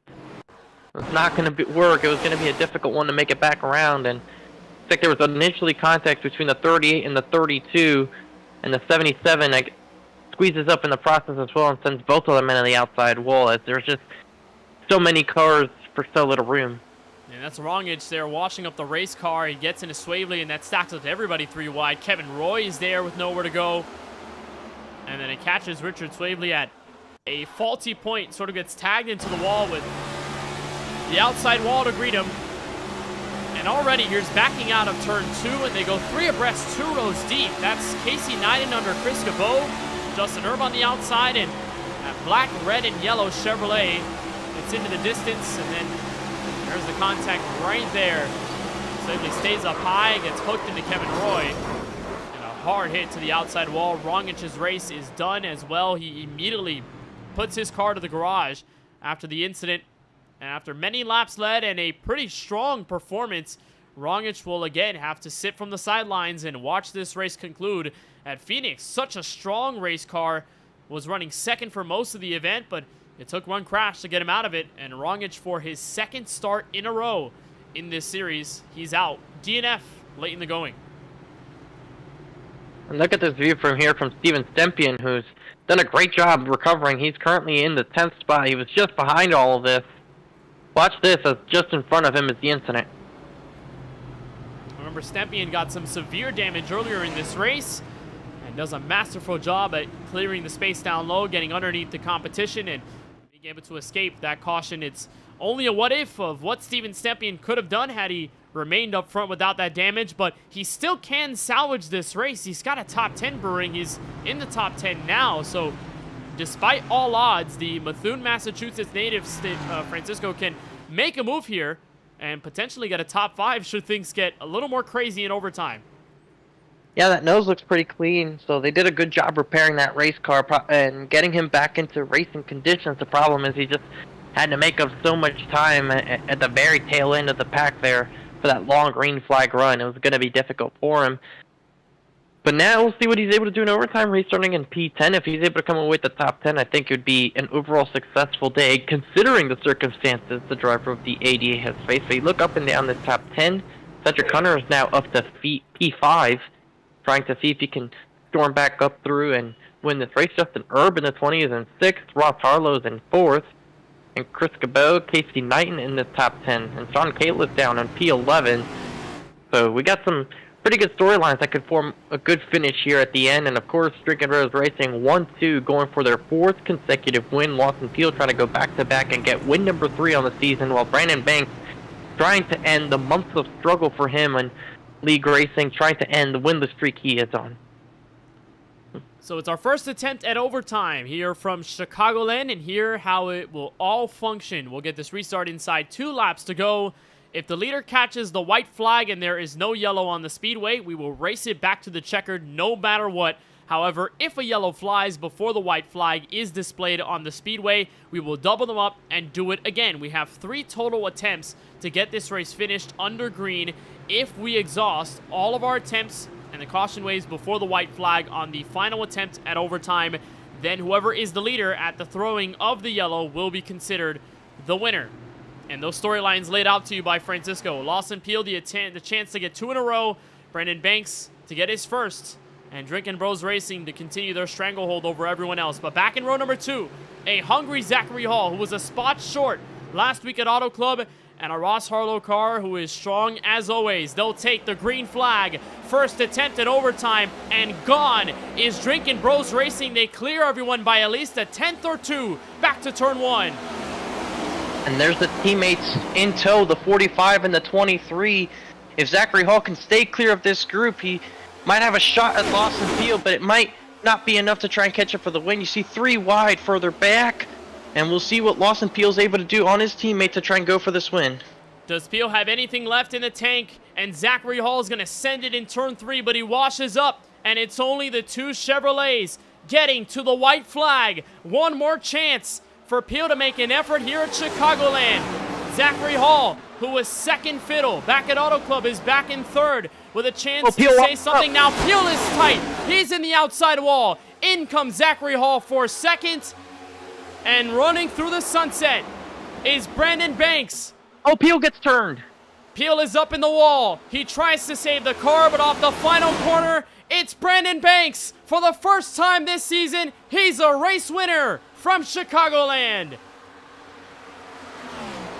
it's not going to work. It was going to be a difficult one to make it back around, and I think there was initially contact between the 38 and the 32, and the 77 squeezes up in the process as well and sends both of them into the outside wall as there's just so many cars for so little room. And that's Rongich there washing up the race car. He gets into Swavely, and that stacks up to everybody 3 wide. Kevin Roy is there with nowhere to go. And then it catches Richard Swavely at a faulty point, sort of gets tagged into the wall with the outside wall to greet him. And already here's backing out of turn 2, and they go 3 abreast, 2 rows deep. That's Casey Knighton under Chris Cabot, Justin Erb on the outside, and that black, red, and yellow Chevrolet. It's into the distance, and then there's the contact right there. Swavely stays up high, gets hooked into Kevin Roy, and a hard hit to the outside wall. Rongich's race is done as well. He immediately puts his car to the garage after the incident. And after many laps led and a pretty strong performance, Rongich will again have to sit from the sidelines and watch this race conclude at Phoenix. Such a strong race car, was running 2nd for most of the event, but it took one crash to get him out of it. And Rongich, for his 2nd start in a row in this series, he's out. DNF late in the going. And look at this view from here from Steven Stempian, who's done a great job recovering. He's currently in the 10th spot. He was just behind all of this. Watch this, as just in front of him is the incident. Remember, Stempian got some severe damage earlier in this race and does a masterful job at clearing the space down low, getting underneath the competition, and being able to escape that caution. It's only a what-if of what Steven Stempian could have done had he remained up front without that damage, but he still can salvage this race. He's got a top 10 brewing. He's in the top 10 now, so despite all odds, the Methuen, Massachusetts native Francisco can make a move here and potentially get a top 5 should things get a little more crazy in overtime. Yeah, that nose looks pretty clean, so they did a good job repairing that race car and getting him back into racing conditions. The problem is he just had to make up so much time at the very tail end of the pack there for that long green flag run. It was going to be difficult for him. But now we'll see what he's able to do in overtime, restarting in P10. If he's able to come away with the top 10, I think it would be an overall successful day, considering the circumstances the driver of the ADA has faced. So you look up and down the top 10. Cedric Hunter is now up to P5, trying to see if he can storm back up through and win this race. Justin Erb in the 20s in 6th, Ross Harlow's in 4th, and Chris Cabot, Casey Knighton in the top 10, and Sean Catlett down on P11. So we got some pretty good storylines that could form a good finish here at the end. And of course, Drinking Bros Racing 1-2 going for their 4th consecutive win. Lawson Field trying to go back-to-back and get win number 3 on the season, while Brandon Banks trying to end the months of struggle for him in League Racing, trying to end the winless streak he is on. So it's our first attempt at overtime here from Chicagoland, and here how it will all function. We'll get this restart inside 2 laps to go. If the leader catches the white flag and there is no yellow on the speedway, we will race it back to the checkered no matter what. However, if a yellow flies before the white flag is displayed on the speedway, we will double them up and do it again. We have 3 total attempts to get this race finished under green. If we exhaust all of our attempts and the caution waves before the white flag on the final attempt at overtime, then whoever is the leader at the throwing of the yellow will be considered the winner. And those storylines laid out to you by Francisco. Lawson Peel, the chance to get 2 in a row. Brandon Banks to get his first. And Drinkin' Bros Racing to continue their stranglehold over everyone else. But back in row number 2, a hungry Zachary Hall, who was a spot short last week at Auto Club, and a Ross Harlow car who is strong as always. They'll take the green flag. First attempt at overtime, and gone is Drinkin' Bros Racing. They clear everyone by at least a 10th or 2 back to turn 1. And there's the teammates in tow, the 45 and the 23. If Zachary Hall can stay clear of this group, he might have a shot at Lawson Field, but it might not be enough to try and catch up for the win. You see 3 wide further back, and we'll see what Lawson Peel's able to do on his teammate to try and go for this win. Does Peel have anything left in the tank? And Zachary Hall is going to send it in turn 3, but he washes up, and it's only the 2 Chevrolets getting to the white flag. One more chance for Peel to make an effort here at Chicagoland. Zachary Hall, who was second fiddle back at Auto Club, is back in 3rd with a chance to say something. Now Peel is tight. He's in the outside wall. In comes Zachary Hall for 2nd. And running through the sunset is Brandon Banks. Oh, Peel gets turned. Peel is up in the wall. He tries to save the car, but off the final corner, it's Brandon Banks. For the first time this season, he's a race winner from Chicagoland.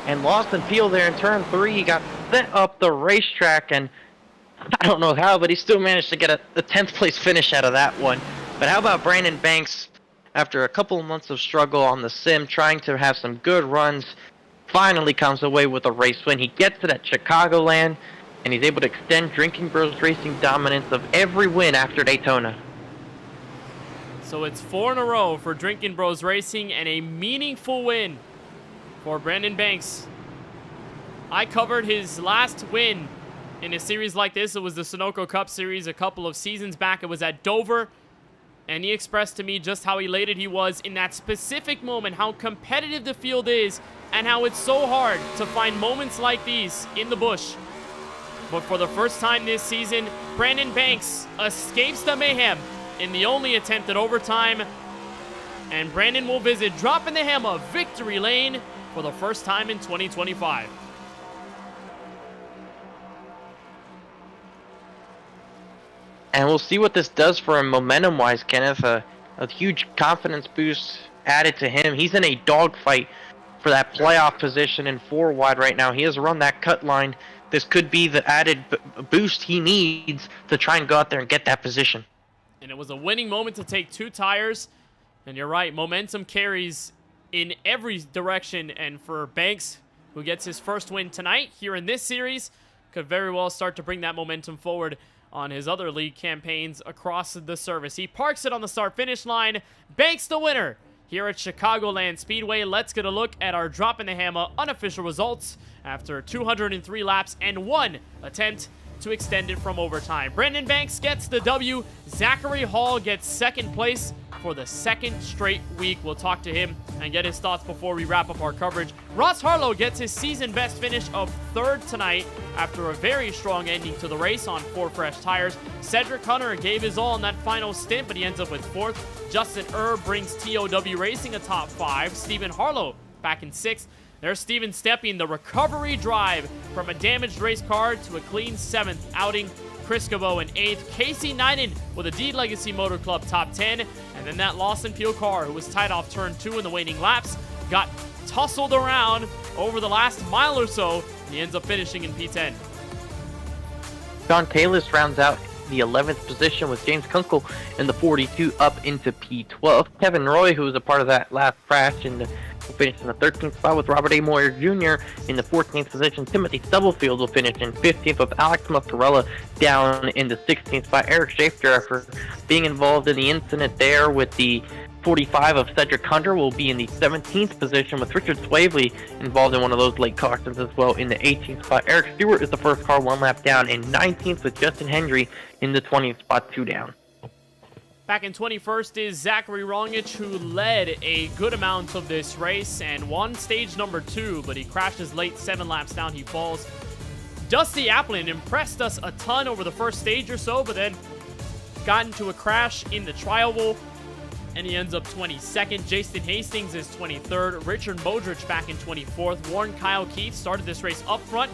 And Lawson Peel there in turn 3, he got sent up the racetrack, and I don't know how, but he still managed to get a 10th place finish out of that one. But how about Brandon Banks, after a couple of months of struggle on the sim, trying to have some good runs, finally comes away with a race win. He gets it at Chicagoland, and he's able to extend Drinking Bros Racing dominance of every win after Daytona. So it's 4 in a row for Drinkin' Bros Racing, and a meaningful win for Brandon Banks. I covered his last win in a series like this. It was the Sunoco Cup Series a couple of seasons back. It was at Dover, and he expressed to me just how elated he was in that specific moment, how competitive the field is, and how it's so hard to find moments like these in the bush. But for the first time this season, Brandon Banks escapes the mayhem in the only attempt at overtime, and Brandon will visit Droppin' the Hammah victory lane for the first time in 2025. And we'll see what this does for him momentum-wise, Kenneth. A huge confidence boost added to him. He's in a dogfight for that playoff position in 4 wide right now. He has run that cut line. This could be the added boost he needs to try and go out there and get that position. And it was a winning moment to take 2 tires. And you're right, momentum carries in every direction. And for Banks, who gets his first win tonight here in this series, could very well start to bring that momentum forward on his other league campaigns across the service. He parks it on the start-finish line. Banks the winner here at Chicagoland Speedway. Let's get a look at our Droppin' the Hammah unofficial results after 203 laps and 1 attempt to extend it from overtime. Brandon Banks gets the W. Zachary Hall gets 2nd place for the 2nd straight week. We'll talk to him and get his thoughts before we wrap up our coverage. Ross Harlow gets his season best finish of 3rd tonight after a very strong ending to the race on 4 fresh tires. Cedric Hunter gave his all in that final stint, but he ends up with 4th. Justin Erb brings TOW Racing a top 5. Stephen Harlow back in 6th. There's Steven stepping the recovery drive from a damaged race car to a clean 7th outing. Chris Cabot in 8th. Casey Neinen with a D Legacy Motor Club top 10. And then that Lawson Peel car, who was tied off turn 2 in the waning laps, got tussled around over the last mile or so, and he ends up finishing in P10. John Kalis rounds out the 11th position with James Kunkel in the 42 up into P12. Kevin Roy, who was a part of that last crash, will finish in the 13th spot with Robert A. Moyer Jr. in the 14th position. Timothy Stubblefield will finish in 15th with Alex Muscarella down in the 16th spot. Eric Schaefer, after being involved in the incident there with the 45 of Cedric Hunter, will be in the 17th position with Richard Swavely involved in one of those late cautions as well in the 18th spot. Eric Stewart is the first car one lap down, and 19th with Justin Hendry in the 20th spot, 2 down. Back in 21st is Zachary Rongich, who led a good amount of this race and won stage number 2, but he crashes late, 7 laps down, he falls. Dusty Applin impressed us a ton over the first stage or so, but then got into a crash in the trial bowl, and he ends up 22nd. Jason Hastings is 23rd. Richard Modrich back in 24th. Warren Kyle Keith started this race up front.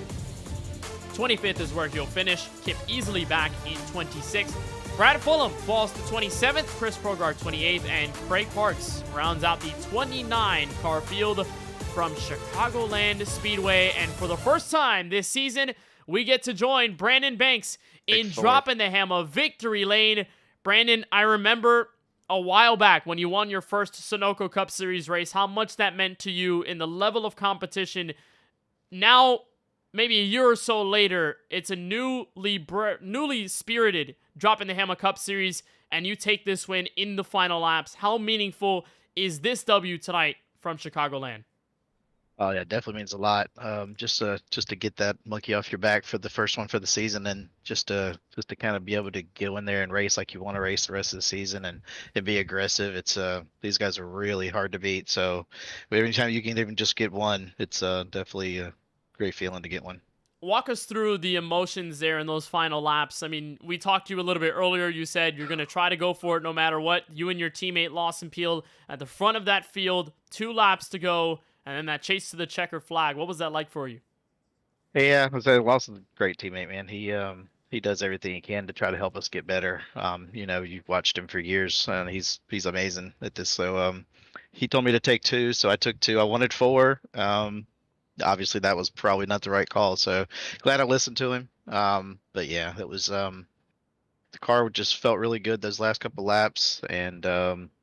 25th is where he'll finish. Kip easily back in 26th. Brad Fulham falls to 27th. Chris Progard 28th. And Craig Parks rounds out the 29-car field from Chicagoland Speedway. And for the first time this season, we get to join Brandon Banks in Droppin' the Hammah victory lane. Brandon, I remember a while back when you won your first Sunoco Cup Series race, how much that meant to you in the level of competition. Now, maybe a year or so later, it's a newly spirited Droppin' the Hammah Cup Series, and you take this win in the final laps. How meaningful is this W tonight from Chicagoland? Oh yeah, definitely means a lot. Just to get that monkey off your back for the first one for the season, and just to kind of be able to go in there and race like you want to race the rest of the season and be aggressive. It's these guys are really hard to beat. So every time you can even just get one, it's definitely a great feeling to get one. Walk us through the emotions there in those final laps. I mean, we talked to you a little bit earlier. You said you're going to try to go for it no matter what. You and your teammate Lawson Peel at the front of that field, 2 laps to go. And then that chase to the checker flag. What was that like for you? Yeah, I was Lawson's a great teammate, man. He does everything he can to try to help us get better. You've watched him for years, and he's amazing at this. So he told me to take 2, so I took 2. I wanted 4. Obviously that was probably not the right call. So glad I listened to him. But yeah, it was the car just felt really good those last couple laps, and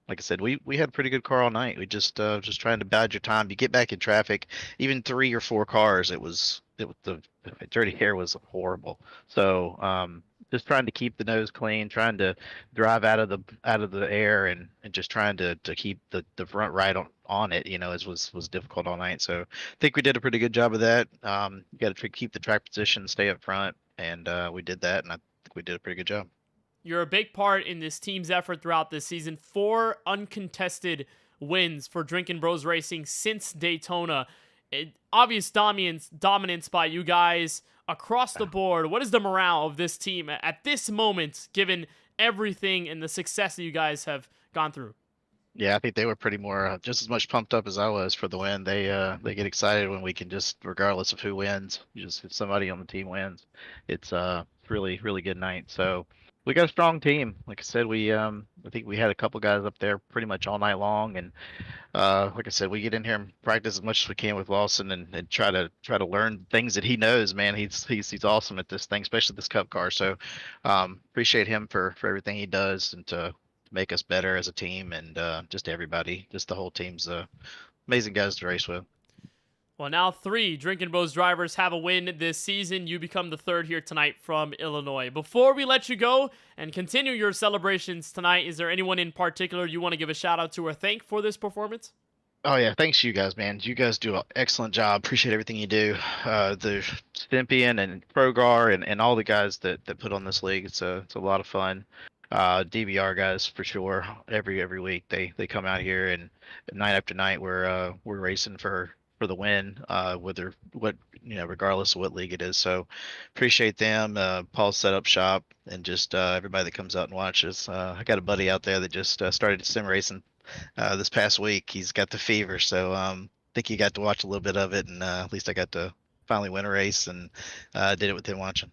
like I said, we had a pretty good car all night. We just trying to bide your time. You get back in traffic, even 3 or 4 cars, the dirty air was horrible. So just trying to keep the nose clean, trying to drive out of the air, and just trying to keep the front right on it. Was difficult all night. So I think we did a pretty good job of that. You got to keep the track position, stay up front, and we did that, and I think we did a pretty good job. You're a big part in this team's effort throughout this season. 4 uncontested wins for Drinkin' Bros Racing since Daytona. Obvious dominance by you guys across the board. What is the morale of this team at this moment, given everything and the success that you guys have gone through? Yeah, I think they were pretty more just as much pumped up as I was for the win. They get excited when we can just, regardless of who wins, just if somebody on the team wins, it's really good night. So we got a strong team. Like I said, I think we had a couple guys up there pretty much all night long, and like I said, we get in here and practice as much as we can with Lawson, and try to learn things that he knows. Man, he's awesome at this thing, especially this Cup car. So appreciate him for everything he does, and to make us better as a team, and just everybody, just the whole team's amazing guys to race with. Well, now 3 Drinkin' Bros drivers have a win this season. You become the 3rd here tonight from Illinois. Before we let you go and continue your celebrations tonight, is there anyone in particular you want to give a shout out to or thank for this performance? Oh yeah, thanks you guys, man. You guys do an excellent job. Appreciate everything you do. The Stimpian and Progar and all the guys that put on this league. It's a lot of fun. DVR guys for sure. Every week they come out here, and night after night we're racing for the win, regardless of what league it is. So appreciate them. Paul set up shop, and just everybody that comes out and watches. I got a buddy out there that just started sim racing this past week. He's got the fever, so I think he got to watch a little bit of it, and at least I got to finally win a race, and did it with him watching.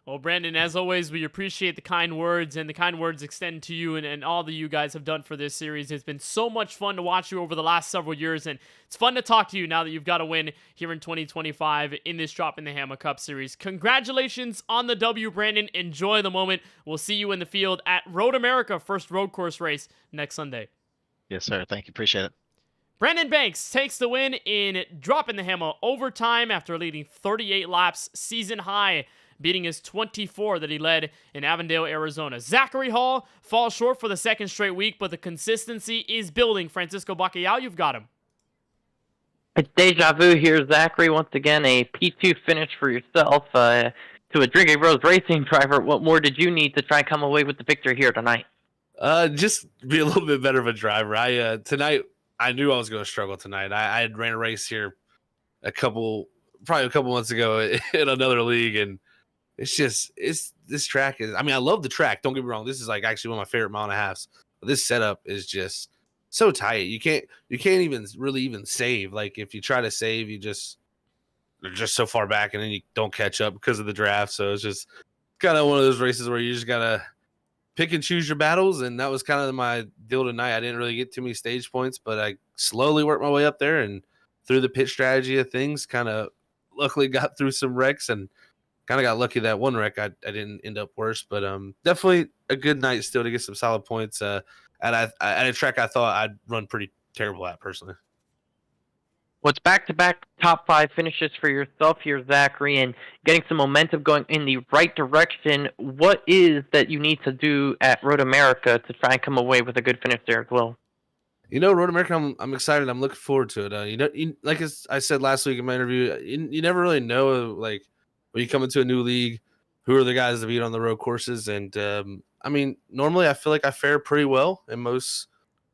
Well, Brandon, as always, we appreciate the kind words, and the kind words extend to you and all that you guys have done for this series. It's been so much fun to watch you over the last several years, and it's fun to talk to you now that you've got a win here in 2025 in this Droppin' the Hammah Cup series. Congratulations on the W, Brandon. Enjoy the moment. We'll see you in the field at Road America, first road course race next Sunday. Yes, sir. Thank you. Appreciate it. Brandon Banks takes the win in Droppin' the Hammah overtime after leading 38 laps season high, beating his 24 that he led in Avondale, Arizona. Zachary Hall falls short for the second straight week, but the consistency is building. Francisco Bacalhau, you've got him. It's deja vu here, Zachary. Once again, a P2 finish for yourself. To a Drinking Bros Racing driver, what more did you need to try and come away with the victory here tonight? Just be a little bit better of a driver. Tonight, I knew I was going to struggle tonight. I had ran a race here probably a couple months ago in another league, and this track is. I mean, I love the track. Don't get me wrong. This is like actually one of my favorite mile and a halves. But this setup is just so tight. You can't even really save. Like if you try to save, you're just so far back, and then you don't catch up because of the draft. So it's just kind of one of those races where you just gotta pick and choose your battles, and that was kind of my deal tonight. I didn't really get too many stage points, but I slowly worked my way up there, and through the pit strategy of things, kind of luckily got through some wrecks and kind of got lucky that one wreck I didn't end up worse. But definitely a good night still to get some solid points at a track I thought I'd run pretty terrible at personally. What's back-to-back top 5 finishes for yourself here, Zachary, and getting some momentum going in the right direction. What is that you need to do at Road America to try and come away with a good finish there as well? Road America, I'm excited. I'm looking forward to it. Like I said last week in my interview, you never really know, like, when you come into a new league, who are the guys to beat on the road courses. And, I mean, normally I feel like I fare pretty well in most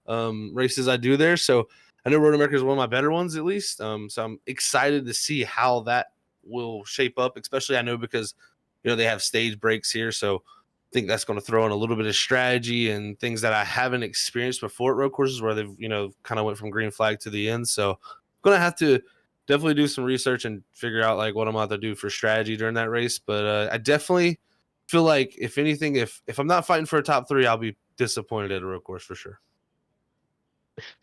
races I do there. So I know Road America is one of my better ones, at least. So I'm excited to see how that will shape up, especially I know because, they have stage breaks here. So I think that's going to throw in a little bit of strategy and things that I haven't experienced before at road courses where they've, kind of went from green flag to the end. So I'm going to have to definitely do some research and figure out like what I'm about to do for strategy during that race. But I definitely feel like if anything, if I'm not fighting for a top 3, I'll be disappointed at a road course for sure.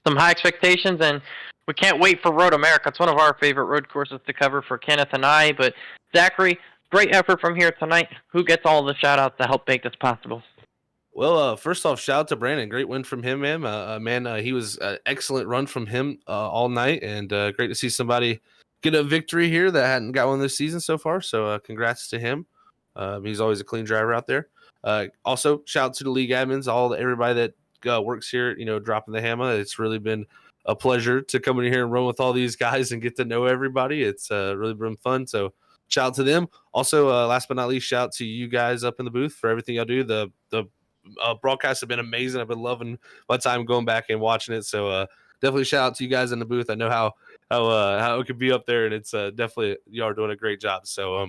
Some high expectations, and we can't wait for Road America. It's one of our favorite road courses to cover for Kenneth and I. But Zachary, great effort from here tonight. Who gets all the shout-outs to help make this possible? Well, first off, shout out to Brandon. Great win from him, man. He was an excellent run from him all night, and great to see somebody get a victory here that hadn't got one this season so far. So congrats to him. He's always a clean driver out there. Also, shout out to the league admins, everybody that works here, Droppin' the Hammah. It's really been a pleasure to come in here and run with all these guys and get to know everybody. It's really been fun. So shout out to them. Also, last but not least, shout out to you guys up in the booth for everything y'all do. The broadcasts have been amazing. I've been loving my time going back and watching it. So definitely shout out to you guys in the booth. I know how it could be up there, and it's definitely y'all are doing a great job. So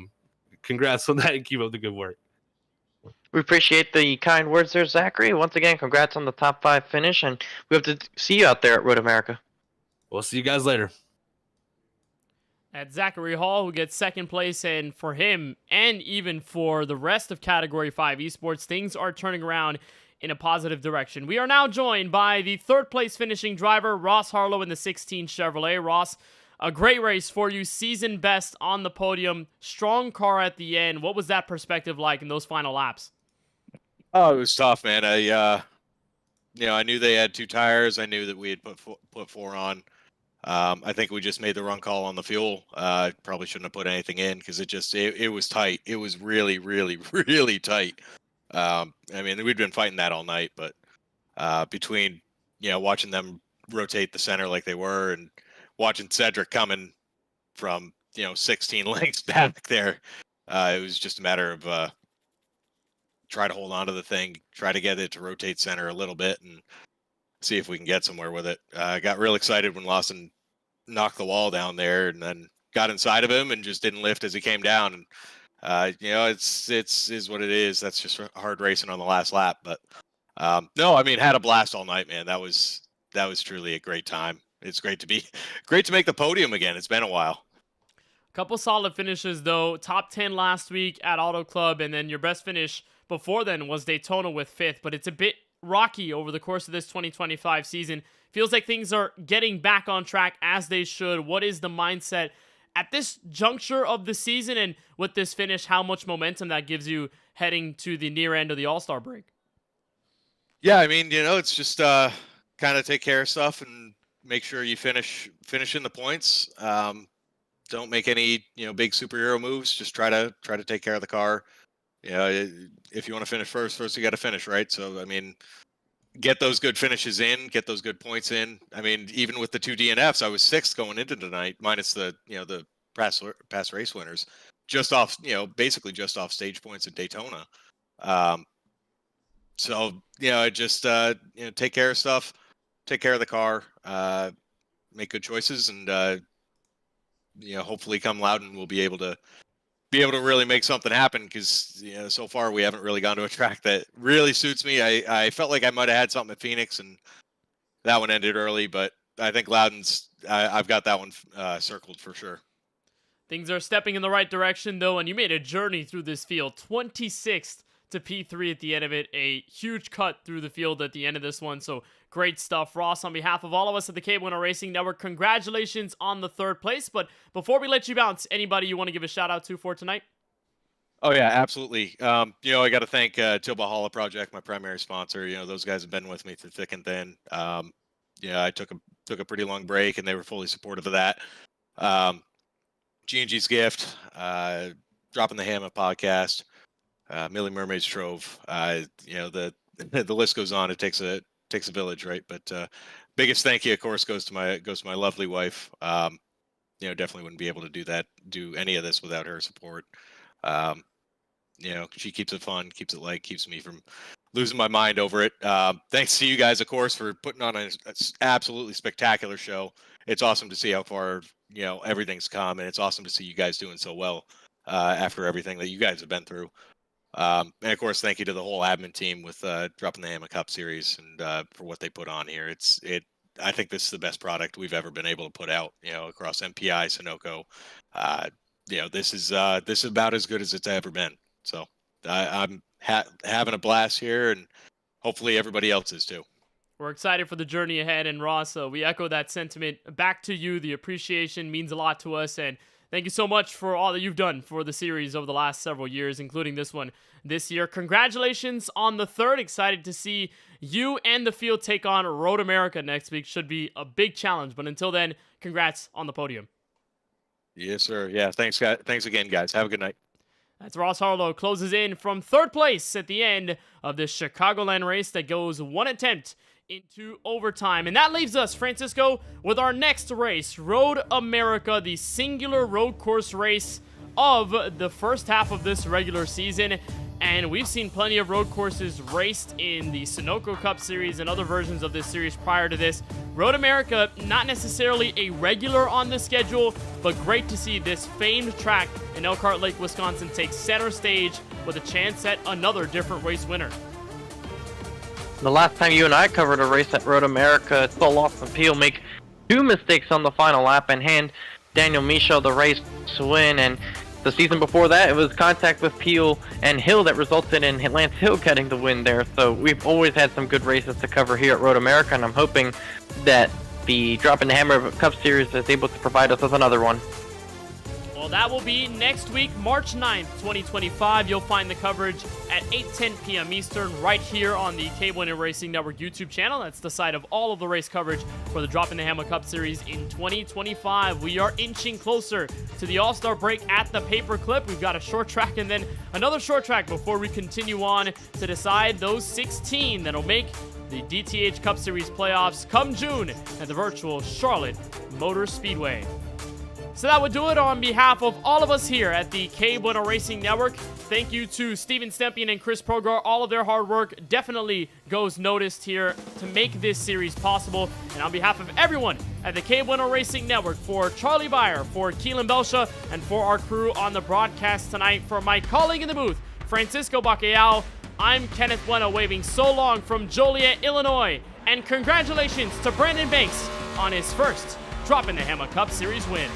congrats on that and keep up the good work. We appreciate the kind words there, Zachary. Once again, congrats on the top 5 finish, and we hope to see you out there at Road America. We'll see you guys later. At Zachary Hall, who gets second place, and for him, and even for the rest of Category 5 esports, things are turning around in a positive direction. We are now joined by the third place finishing driver, Ross Harlow in the 16 Chevrolet. Ross, a great race for you, season best on the podium, strong car at the end. What was that perspective like in those final laps? Oh, it was tough, man. I knew they had 2 tires. I knew that we had put 4 on. I think we just made the wrong call on the fuel. Probably shouldn't have put anything in because it was tight. It was really, really, really tight. I mean, we'd been fighting that all night, but between watching them rotate the center like they were and watching Cedric coming from 16 lengths back there, it was just a matter of try to hold on to the thing, try to get it to rotate center a little bit, and see if we can get somewhere with it. I got real excited when Lawson knocked the wall down there, and then got inside of him and just didn't lift as he came down. And it's what it is. That's just hard racing on the last lap. But no, I mean, had a blast all night, man. That was truly a great time. It's great to make the podium again. It's been a while. Couple solid finishes, though. Top 10 last week at Auto Club, and then your best finish before then was Daytona with 5th, but it's a bit rocky over the course of this 2025 season. Feels like things are getting back on track as they should. What is the mindset at this juncture of the season, and with this finish, how much momentum that gives you heading to the near end of the All-Star break? Yeah, I mean, it's just kind of take care of stuff and make sure you finish in the points. Don't make any big superhero moves. Just try to take care of the car. If you want to finish first you got to finish, right? So I mean, get those good finishes in, get those good points in. I mean, even with the 2 DNFs, I was 6th going into tonight, minus the the past race winners, just off basically just off stage points in Daytona. So just take care of stuff, take care of the car, make good choices, and hopefully come Loudon we'll be able to really make something happen, because so far we haven't really gone to a track that really suits me. I felt like I might have had something at Phoenix, and that one ended early, but I think Loudon's I've got that one circled for sure. Things are stepping in the right direction, though, and you made a journey through this field. 26th to P3 at the end of it. A huge cut through the field at the end of this one, so great stuff. Ross, on behalf of all of us at the KBueno Racing Network, congratulations on the 3rd place. But before we let you bounce, anybody you want to give a shout out to for tonight? Oh yeah, absolutely. I got to thank Tilbahala Project, my primary sponsor. Those guys have been with me through thick and thin. I took a pretty long break, and they were fully supportive of that. G&G's Gift, Droppin the Hammah podcast, Millie Mermaid's Trove. The list goes on. It takes a village, right? But biggest thank you, of course, goes to my lovely wife. Definitely wouldn't be able to do any of this without her support. She keeps it fun, keeps it light, keeps me from losing my mind over it. Thanks to you guys, of course, for putting on an absolutely spectacular show. It's awesome to see how far everything's come, and it's awesome to see you guys doing so well after everything that you guys have been through. And of course, thank you to the whole admin team with Droppin the Hammah Cup Series and for what they put on here. I think this is the best product we've ever been able to put out, across MPI, Sunoco. This is about as good as it's ever been. So I'm having a blast here, and hopefully everybody else is too. We're excited for the journey ahead, and Ross, we echo that sentiment back to you. The appreciation means a lot to us, and thank you so much for all that you've done for the series over the last several years, including this one this year. Congratulations on the 3rd. Excited to see you and the field take on Road America next week. Should be a big challenge, but until then, congrats on the podium. Yes, sir. Yeah, thanks, guys. Thanks again, guys. Have a good night. That's Ross Harlow, closes in from 3rd place at the end of this Chicagoland race that goes one attempt into overtime. And that leaves us, Francisco, with our next race, Road America, the singular road course race of the first half of this regular season. And we've seen plenty of road courses raced in the Sunoco Cup Series and other versions of this series prior to this. Road America, not necessarily a regular on the schedule, but great to see this famed track in Elkhart Lake, Wisconsin take center stage with a chance at another different race winner. The last time you and I covered a race at Road America, saw Lawson Peel make 2 mistakes on the final lap and hand Daniel Michaud the race to win. And the season before that, it was contact with Peel and Hill that resulted in Lance Hill getting the win there. So we've always had some good races to cover here at Road America, and I'm hoping that the Droppin the Hammah Cup Series is able to provide us with another one. Well, that will be next week, March 9th, 2025. You'll find the coverage at 8:10 p.m. Eastern right here on the KBueno Racing Network YouTube channel. That's the site of all of the race coverage for the Droppin the Hammah Cup Series in 2025. We are inching closer to the All-Star break at the Paperclip. We've got a short track and then another short track before we continue on to decide those 16 that'll make the DTH Cup Series playoffs come June at the virtual Charlotte Motor Speedway. So that would do it on behalf of all of us here at the KBueno Racing Network. Thank you to Steven Stempian and Chris Progar. All of their hard work definitely goes noticed here to make this series possible. And on behalf of everyone at the KBueno Racing Network, for Charlie Beyer, for Keelan Belsha, and for our crew on the broadcast tonight, for my colleague in the booth, Francisco Bacallao, I'm Kenneth Bueno, waving so long from Joliet, Illinois. And congratulations to Brandon Banks on his first Droppin the Hammah Cup Series win.